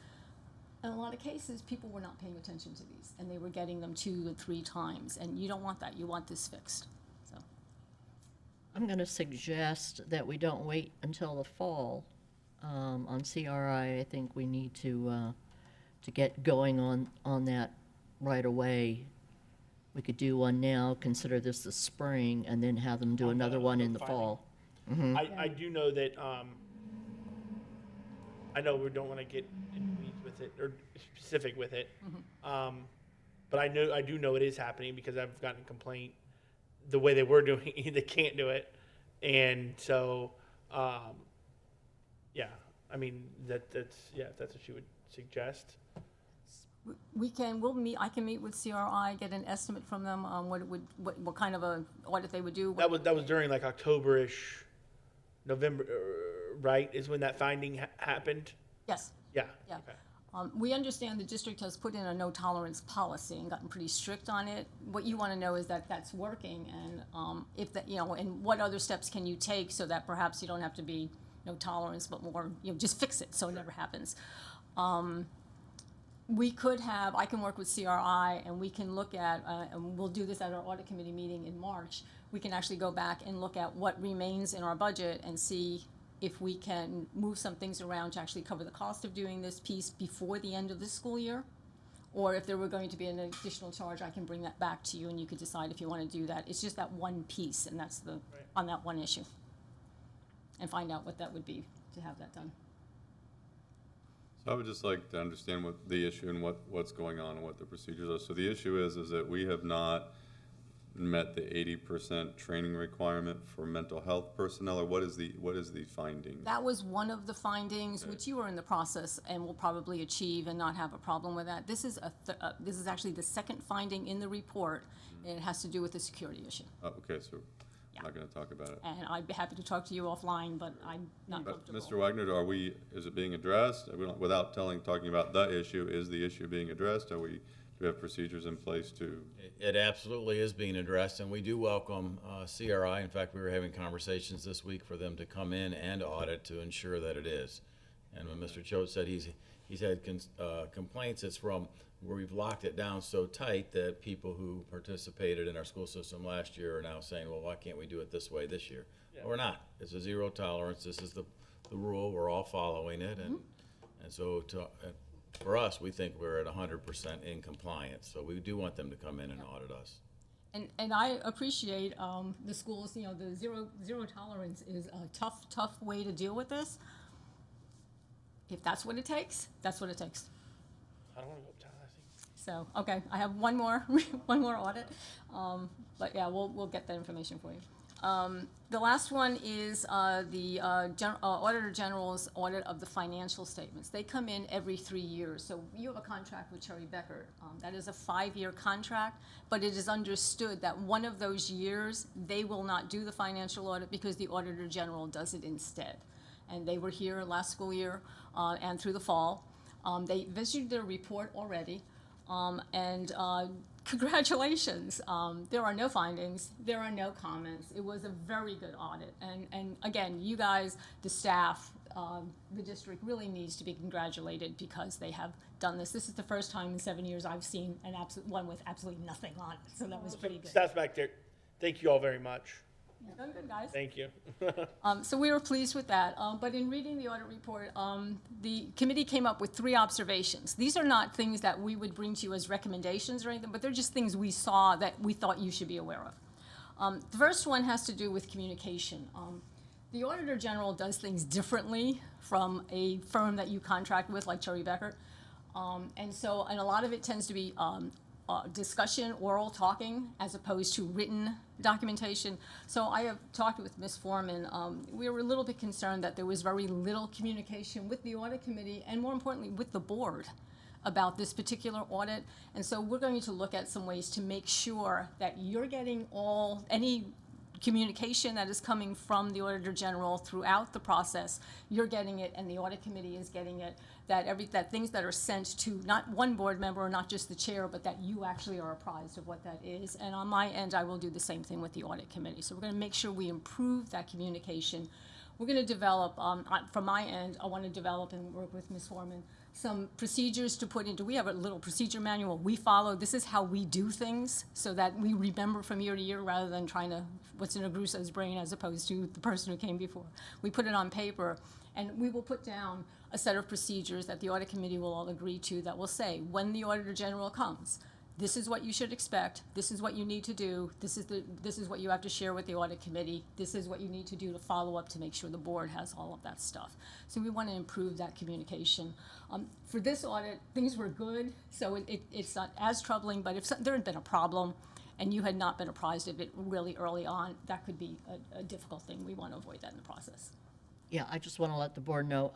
in a lot of cases, people were not paying attention to these, and they were getting them 2 and 3 times, and you don't want that. You want this fixed, so. I'm going to suggest that we don't wait until the fall on CRI. I think we need to get going on that right away. We could do one now, consider this the spring, and then have them do another one in the fall. I do know that, I know we don't want to get in weeds with it, or specific with it. But I do know it is happening, because I've gotten a complaint, the way they were doing it, they can't do it. And so, yeah, I mean, that's what you would suggest. We'll meet, I can meet with CRI, get an estimate from them on what kind of a audit they would do. That was during like October-ish, November, right, is when that finding happened? Yes. Yeah. Yeah. Okay. We understand the district has put in a no tolerance policy and gotten pretty strict on it. What you want to know is that that's working, and if that, and what other steps can you take so that perhaps you don't have to be no tolerance, but more, just fix it so it never happens. I can work with CRI, and we can look at, and we'll do this at our audit committee meeting in March. We can actually go back and look at what remains in our budget and see if we can move some things around to actually cover the cost of doing this piece before the end of this school year. Or if there were going to be an additional charge, I can bring that back to you, and you could decide if you want to do that. It's just that one piece, and that's on that one issue. And find out what that would be to have that done. So I would just like to understand what the issue and what's going on and what the procedures are. So the issue is that we have not met the 80% training requirement for mental health personnel, or what is the finding? That was one of the findings, which you are in the process and will probably achieve and not have a problem with that. This is this is actually the second finding in the report, and it has to do with the security issue. Oh, okay, so I'm not going to talk about it. And I'd be happy to talk to you offline, but I'm not But comfortable. Mr. Wagner, is it being addressed? Without talking about the issue, is the issue being addressed? Do we have procedures in place to? It absolutely is being addressed, and we do welcome CRI. In fact, we were having conversations this week for them to come in and audit to ensure that it is. And when Mr. Choate said he's had complaints, it's from where we've locked it down so tight that people who participated in our school system last year are now saying, well, why can't we do it this way this year? Well, we're not. It's a zero tolerance. This is the rule. We're all following it. And so for us, we think we're at 100% in compliance. So we do want them to come in and audit us. And I appreciate the schools, the zero tolerance is a tough way to deal with this. If that's what it takes, that's what it takes. I don't want to go up to Tallahassee. So, okay, I have one more, one more audit. But yeah, we'll get that information for you. The last one is the Auditor General's audit of the financial statements. They come in every 3 years. So you have a contract with Cherry Becker. That is a 5-year contract, but it is understood that one of those years, they will not do the financial audit because the Auditor General does it instead. And they were here last school year and through the fall. They issued their report already, and congratulations. There are no findings. There are no comments. It was a very good audit. And again, you guys, the staff, the district really needs to be congratulated because they have done this. This is the first time in 7 years I've seen one with absolutely nothing on it. So that was pretty good. Staff's back there. Thank you all very much. Done good, guys. Thank you. So we were pleased with that, but in reading the audit report, the committee came up with 3 observations. These are not things that we would bring to you as recommendations or anything, but they're just things we saw that we thought you should be aware of. The first one has to do with communication. The Auditor General does things differently from a firm that you contract with, like Cherry Becker. And a lot of it tends to be discussion, oral talking, as opposed to written documentation. So I have talked with Ms. Foreman. We were a little bit concerned that there was very little communication with the audit committee, and more importantly, with the board about this particular audit. And so we're going to look at some ways to make sure that you're getting any communication that is coming from the Auditor General throughout the process, you're getting it, and the audit committee is getting it, that things that are sent to not one board member or not just the chair, but that you actually are apprised of what that is. And on my end, I will do the same thing with the audit committee. So we're going to make sure we improve that communication. We're going to develop, from my end, I want to develop and work with Ms. Foreman some procedures to put into. We have a little procedure manual we follow. This is how we do things so that we remember from year to year rather than trying to, what's in Agruso's brain as opposed to the person who came before. We put it on paper, and we will put down a set of procedures that the audit committee will all agree to that will say, when the Auditor General comes, this is what you should expect, this is what you need to do, this is what you have to share with the audit committee, this is what you need to do to follow up to make sure the board has all of that stuff. So we want to improve that communication. For this audit, things were good, so it's not as troubling, but if there had been a problem and you had not been apprised of it really early on, that could be a difficult thing. We want to avoid that in the process. Yeah, I just want to let the board know,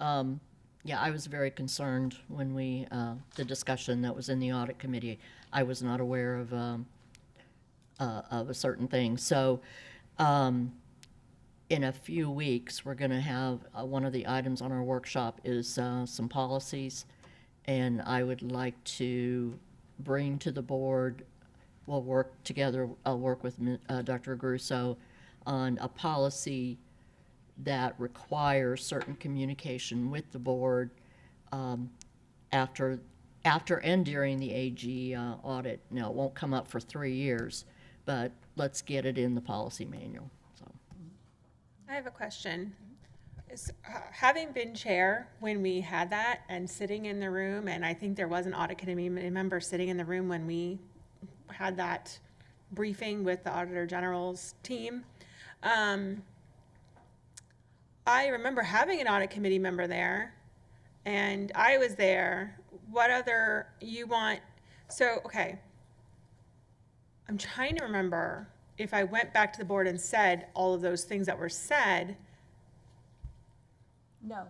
yeah, I was very concerned when the discussion that was in the audit committee, I was not aware of a certain thing. So in a few weeks, we're going to have, one of the items on our workshop is some policies. And I would like to bring to the board, we'll work together, I'll work with Dr. Agruso on a policy that requires certain communication with the board after and during the AG audit. Now, it won't come up for 3 years, but let's get it in the policy manual, so. I have a question. Having been chair when we had that and sitting in the room, and I think there was an audit committee member sitting in the room when we had that briefing with the Auditor General's team, I remember having an audit committee member there, and I was there. What other you want? So, okay. I'm trying to remember if I went back to the board and said all of those things that were said, No.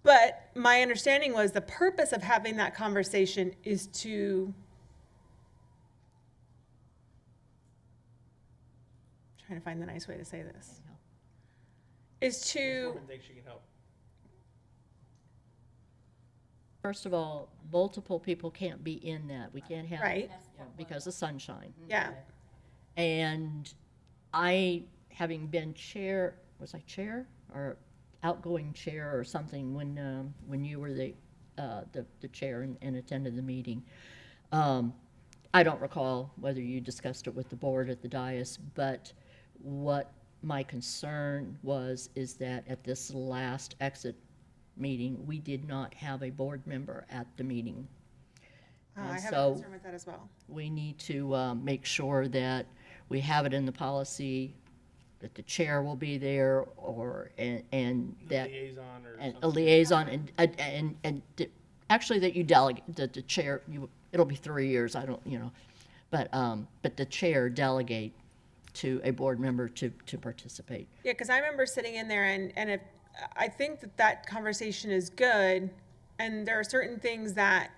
but my understanding was the purpose of having that conversation is to, trying to find the nice way to say this, is to, Foreman thinks she can help. First of all, multiple people can't be in that. We can't have. right, Because of sunshine. yeah, And I, having been chair, was I chair or outgoing chair or something when you were the chair and attended the meeting? I don't recall whether you discussed it with the board at the dais, but what my concern is that at this last exit meeting, we did not have a board member at the meeting. I And have so- a concern with that as well. We need to make sure that we have it in the policy, that the chair will be there, and that, Liaison or and a something. liaison, and actually that you delegate, that the chair, it'll be 3 years, I don't, but the chair delegate to a board member to participate. Yeah, because I remember sitting in there and if, I think that conversation is good, and there are certain things that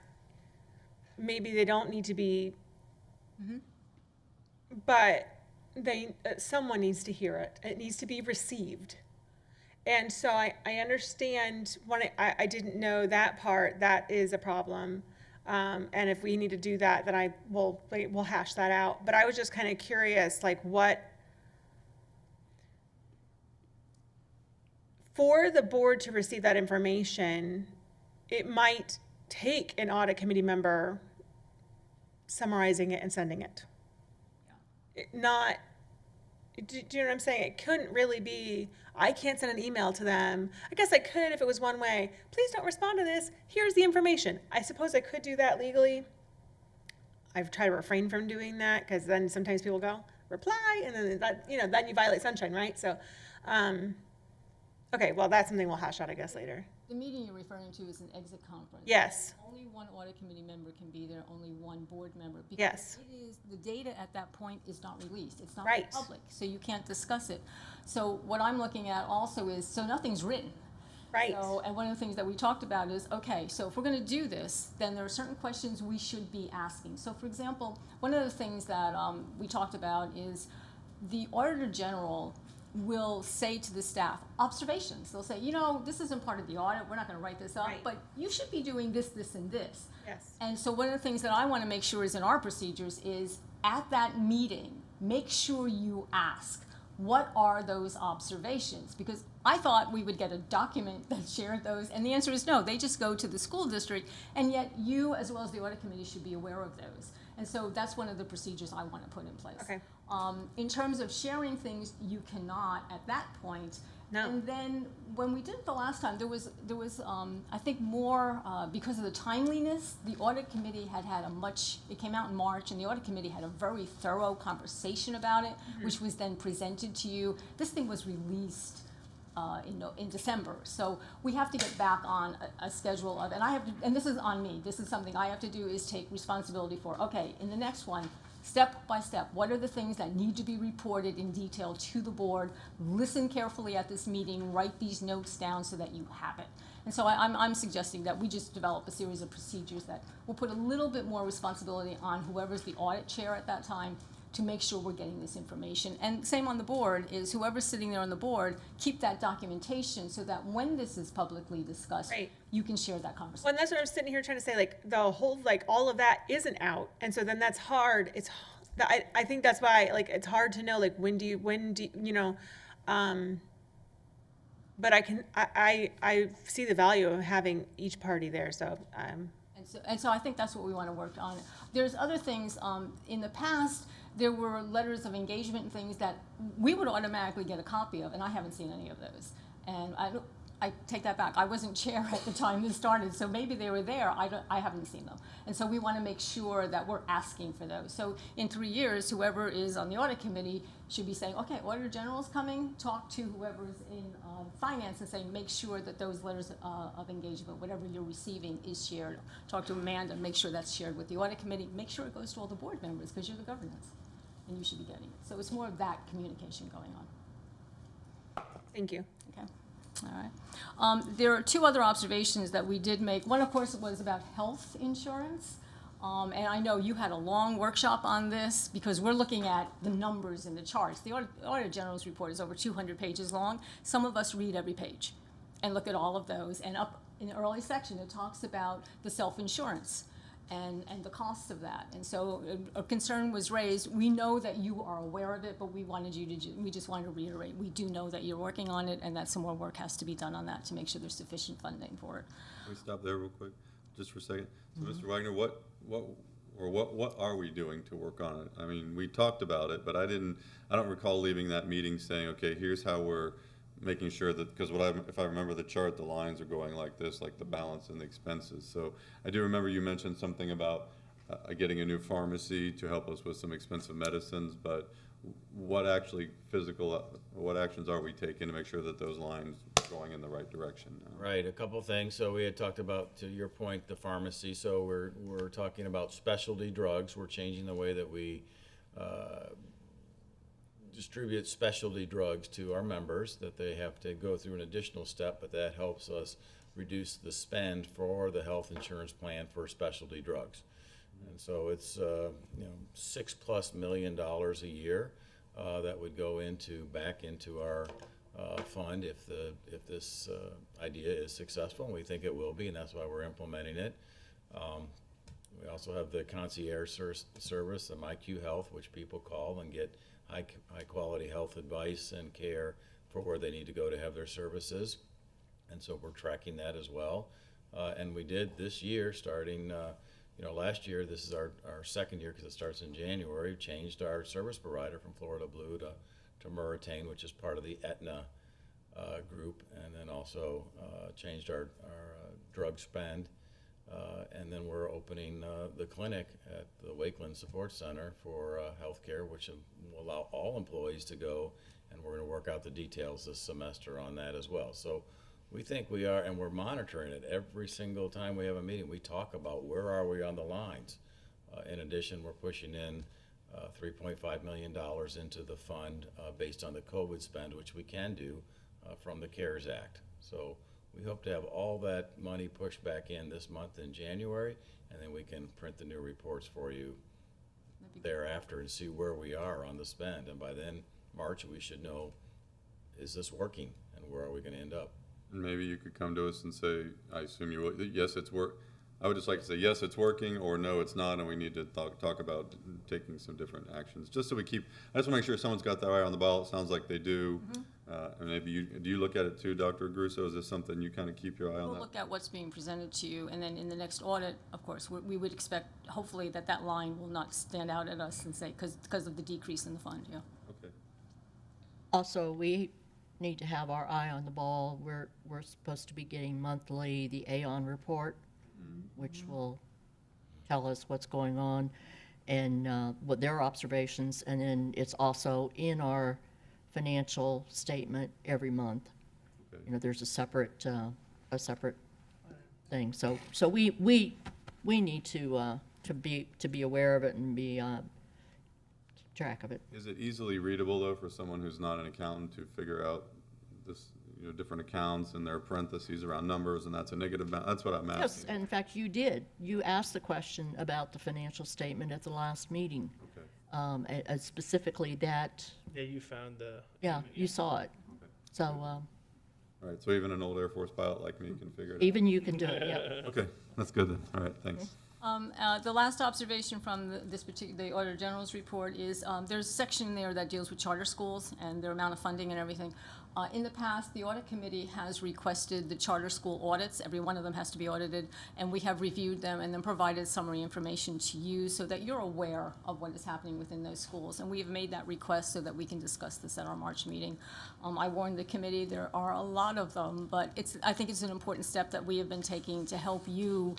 maybe they don't need to be, but someone needs to hear it. It needs to be received. And so I understand when I didn't know that part, that is a problem. And if we need to do that, then we'll hash that out. But I was just kind of curious, like for the board to receive that information, it might take an audit committee member summarizing it and sending it. Not do you know what I'm saying? It couldn't really be, I can't send an email to them. I guess I could if it was one way. Please don't respond to this. Here's the information. I suppose I could do that legally. I've tried to refrain from doing that because then sometimes people go, reply, and then that, then you violate sunshine, right? So, okay, well, that's something we'll hash out, I guess, later. The meeting you're referring to is an exit conference. Yes. Only one audit committee member can be there, only one board member. Because Yes. it is, the data at that point is not released. It's not Right. public, so you can't discuss it. So what I'm looking at also is, so nothing's written. Right. So, and one of the things that we talked about is, okay, so if we're gonna do this, then there are certain questions we should be asking. So for example, one of the things that we talked about is the Auditor General will say to the staff, observations. They'll say, this isn't part of the audit, we're not gonna write this up, Right. but you should be doing this, this, and this. Yes. And so one of the things that I wanna make sure is in our procedures is, at that meeting, make sure you ask, what are those observations? Because I thought we would get a document that shared those, and the answer is no, they just go to the school district, and yet you, as well as the audit committee, should be aware of those. And so that's one of the procedures I want to put in place. Okay. In terms of sharing things, you cannot at that point. No. And then when we did it the last time, there was I think more, because of the timeliness, the audit committee had it came out in March, and the audit committee had a very thorough conversation about it, which was then presented to you. This thing was released in December. So we have to get back on a schedule of, and this is on me, this is something I have to do, is take responsibility for. Okay, in the next one, step by step, what are the things that need to be reported in detail to the board? Listen carefully at this meeting, write these notes down so that you have it. And so I'm suggesting that we just develop a series of procedures that will put a little bit more responsibility on whoever's the audit chair at that time to make sure we're getting this information. And same on the board, is whoever's sitting there on the board, keep that documentation so that when this is publicly discussed, Right. you can share that conversation. Well, and that's what I'm sitting here trying to say, like, the whole, like, all of that isn't out, and so then that's hard, I think that's why, like, it's hard to know, like, when do you, but I see the value of having each party there, so, And so I think that's what we want to work on. There's other things, in the past, there were letters of engagement and things that we would automatically get a copy of, and I haven't seen any of those. And I take that back. I wasn't chair at the time this started, so maybe they were there. I haven't seen them. And so we want to make sure that we're asking for those. So in 3 years, whoever is on the audit committee should be saying, okay, Auditor General's coming, talk to whoever's in finance and say, make sure that those letters of engagement, whatever you're receiving, is shared. Talk to Amanda, make sure that's shared with the audit committee. Make sure it goes to all the board members, because you're the governance, and you should be getting it. So it's more of that communication going on. thank you. Okay, all right. There are two other observations that we did make. One, of course, was about health insurance. And I know you had a long workshop on this, because we're looking at the numbers in the charts. The Auditor General's report is over 200 pages long. Some of us read every page and look at all of those. And up in the early section, it talks about the self-insurance and the costs of that. And so a concern was raised. We know that you are aware of it, but we just wanted to reiterate, we do know that you're working on it, and that some more work has to be done on that to make sure there's sufficient funding for it. Can we stop there real quick, just for a second? So, Mr. Wagner, what are we doing to work on it? I mean, we talked about it, but I don't recall leaving that meeting saying, okay, here's how we're making sure that, because if I remember the chart, the lines are going like this, like the balance and the expenses. So I do remember you mentioned something about getting a new pharmacy to help us with some expensive medicines, but what actions are we taking to make sure that those lines are going in the right direction now? Right, a couple things. So we had talked about, to your point, the pharmacy. So we're talking about specialty drugs. We're changing the way that we distribute specialty drugs to our members, that they have to go through an additional step, but that helps us reduce the spend for the health insurance plan for specialty drugs. And so it's $6+ million a year that would go back into our fund if this idea is successful, and we think it will be, and that's why we're implementing it. We also have the concierge service, the MyQ Health, which people call and get high quality health advice and care for where they need to go to have their services. And so we're tracking that as well. And we did this year, starting last year, this is our second year because it starts in January, changed our service provider from Florida Blue to Mauritania, which is part of the Aetna group, and then also changed our drug spend. And then we're opening the clinic at the Wakeland Support Center for healthcare, which will allow all employees to go, and we're going to work out the details this semester on that as well. So we think we are, and we're monitoring it every single time we have a meeting. We talk about where are we on the lines. In addition, we're pushing in $3.5 million into the fund based on the COVID spend, which we can do from the CARES Act. So we hope to have all that money pushed back in this month in January, and then we can print the new reports for you thereafter and see where we are on the spend. And by then, March, we should know, is this working, and where are we going to end up? And maybe you could come to us and say, I assume you will, yes, it's work. I would just like to say, yes, it's working, or no, it's not, and we need to talk about taking some different actions, just so we keep, I just want to make sure someone's got their eye on the ball. It sounds like they do. And maybe do you look at it too, Dr. Grusso? Is this something you kind of keep your eye on? We'll look at what's being presented to you, and then in the next audit, of course, we would expect, hopefully, that line will not stand out at us and say, because of the decrease in the fund, yeah. Okay. Also, we need to have our eye on the ball. We're supposed to be getting monthly the Aon report, which will tell us what's going on and what their observations, and then it's also in our financial statement every month. Okay. You know, there's a separate thing. So we need to be aware of it and be keep track of it. Is it easily readable, though, for someone who's not an accountant to figure out this, different accounts and their parentheses around numbers, and that's a negative balance? That's what I'm asking. Yes, and in fact, you did. You asked the question about the financial statement at the last meeting. Okay. Specifically that, Yeah, you found the. yeah, you saw it. So All right, so even an old Air Force pilot like me can figure it even you can do it, yeah. out. Okay, that's good then. All right, thanks. The last observation from the Auditor General's report is there's a section there that deals with charter schools and their amount of funding and everything. In the past, the Audit Committee has requested the charter school audits. Every one of them has to be audited, and we have reviewed them and then provided summary information to you so that you're aware of what is happening within those schools. And we have made that request so that we can discuss this at our March meeting. I warned the committee there are a lot of them, but I think it's an important step that we have been taking to help you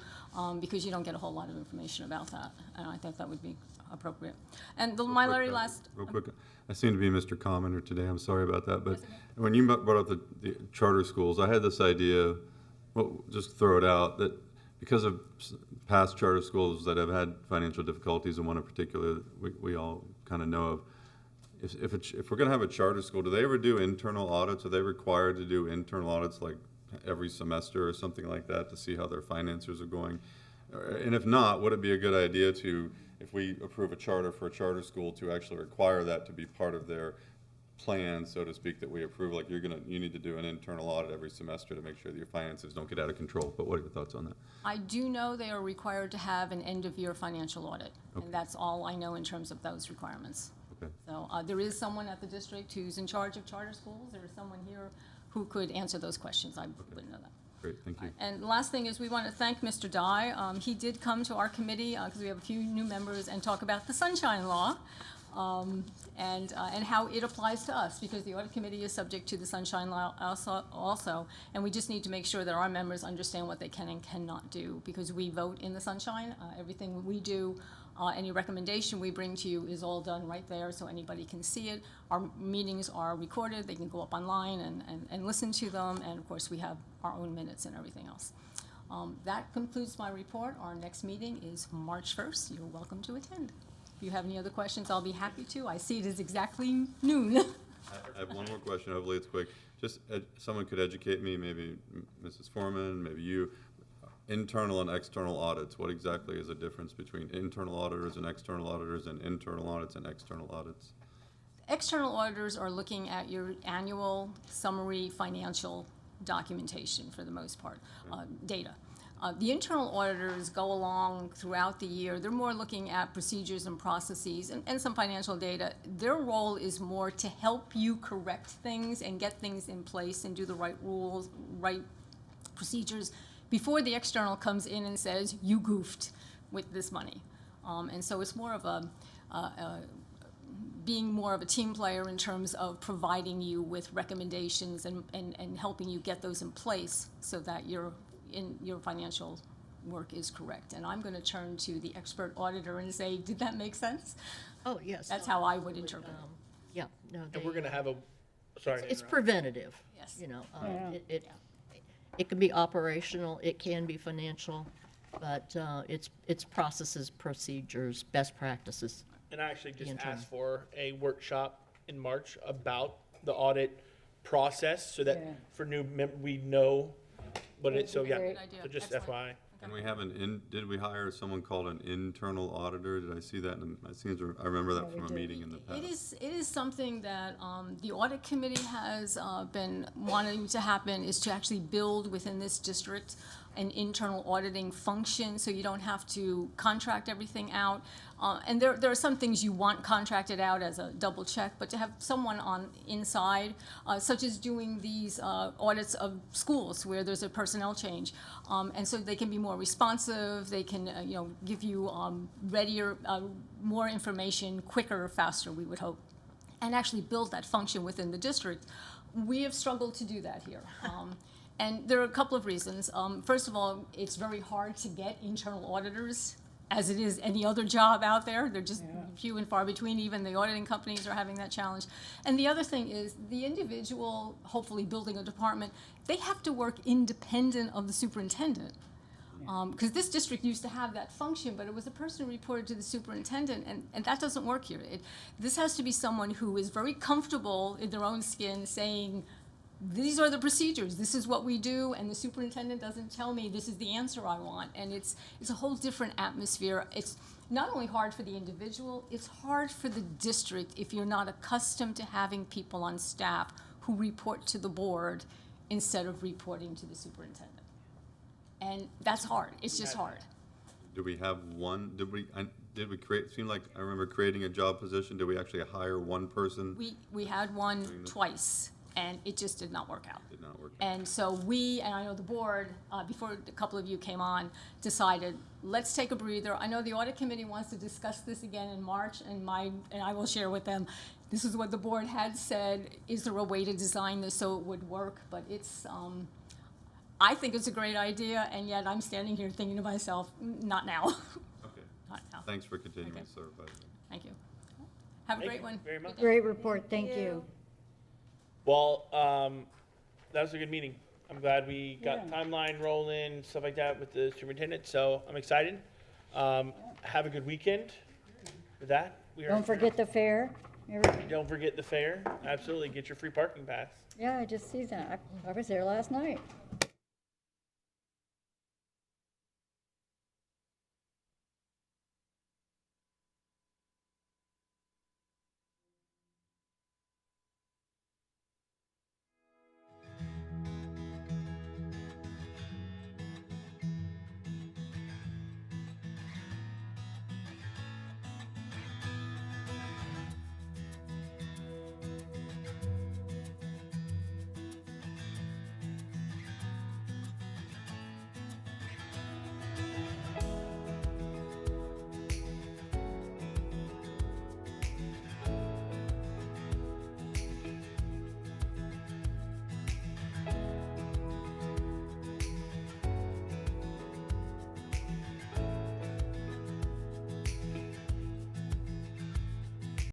because you don't get a whole lot of information about that, and I think that would be appropriate. And my very last. Real quick, I seem to be Mr. Commenter today. I'm sorry about that, but when you brought up the charter schools, I had this idea. Well, just throw it out that because of past charter schools that have had financial difficulties, and one in particular we all kind of know of. If we're going to have a charter school, do they ever do internal audits? Are they required to do internal audits like every semester or something like that to see how their finances are going? And if not, would it be a good idea to, if we approve a charter for a charter school, to actually require that to be part of their plan, so to speak, that we approve? Like you need to do an internal audit every semester to make sure that your finances don't get out of control. But what are your thoughts on that? I do know they are required to have an end-of-year financial audit, and that's all I know in terms of those requirements. Okay. So there is someone at the district who's in charge of charter schools. There is someone here who could answer those questions. I wouldn't know that. Great, thank you. And the last thing is we want to thank Mr. Dye. He did come to our committee because we have a few new members and talk about the Sunshine Law and how it applies to us, because the Audit Committee is subject to the Sunshine Law also, and we just need to make sure that our members understand what they can and cannot do, because we vote in the Sunshine. Everything we do, any recommendation we bring to you is all done right there so anybody can see it. Our meetings are recorded. They can go up online and listen to them, and of course we have our own minutes and everything else. That concludes my report. Our next meeting is March 1st. You're welcome to attend. If you have any other questions, I'll be happy to. I see it is exactly noon. I have one more question. Hopefully it's quick. Just someone could educate me, maybe Mrs. Foreman, maybe you. Internal and external audits. What exactly is the difference between internal auditors and internal audits and external audits? External auditors are looking at your annual summary financial documentation for the most part, data. The internal auditors go along throughout the year. They're more looking at procedures and processes and some financial data. Their role is more to help you correct things and get things in place and do the right rules, right procedures before the external comes in and says, you goofed with this money. And so it's more of being more of a team player in terms of providing you with recommendations and helping you get those in place so that your financial work is correct. And I'm going to turn to the expert auditor and say, did that make sense? Oh, yes. That's how I would interpret it. Yeah, no, And we're gonna have a, sorry. to it's interrupt. preventative. Yes. You know, Yeah. it can be operational, it can be financial, but it's processes, procedures, best practices. And I actually just internal. asked for a workshop in March about the audit process so that Yeah. for we know what it, so yeah, Great idea. so just Excellent. FYI. And we have did we hire someone called an internal auditor? Did I see that? I remember that Yeah, we from a did. meeting in the past. It is something that the audit committee has been wanting to happen, is to actually build within this district an internal auditing function, so you don't have to contract everything out. And there are some things you want contracted out as a double check, but to have someone on inside, such as doing these audits of schools where there's a personnel change. And so they can be more responsive, they can, give you readier, more information quicker, faster, we would hope, and actually build that function within the district. We have struggled to do that here. And there are a couple of reasons. First of all, it's very hard to get internal auditors, as it is any other job out there. They're just few and far between. Even the auditing companies are having that challenge. And the other thing is the individual, hopefully building a department, they have to work independent of the superintendent. Because this district used to have that function, but it was the person who reported to the superintendent, and that doesn't work here. This has to be someone who is very comfortable in their own skin saying, these are the procedures, this is what we do, and the superintendent doesn't tell me this is the answer I want. And it's a whole different atmosphere. It's not only hard for the individual, it's hard for the district if you're not accustomed to having people on staff who report to the board instead of reporting to the superintendent. And that's hard, it's just hard. Do we have one, did we create, it seemed like I remember creating a job position. Did we actually hire one person? We had one twice, and it just did not work out. Did not work. And so and I know the board, before a couple of you came on, decided, let's take a breather. I know the audit committee wants to discuss this again in March, and I will share with them, this is what the board had said, is there a way to design this so it would work? But it's, I think it's a great idea, and yet I'm standing here thinking to myself, not now. Okay. Not now. Thanks for continuing Okay. to serve, by the way. Thank you. Have a Thank great you one. very much. Great report, thank you. Well, that was a good meeting. I'm glad we got Yeah. timeline rolling, stuff like that with the superintendent, so I'm excited. Have a good weekend. With that, Don't forget the fair. Don't forget the fair. Absolutely, get your free parking pass. Yeah, I just see that. I was there last night.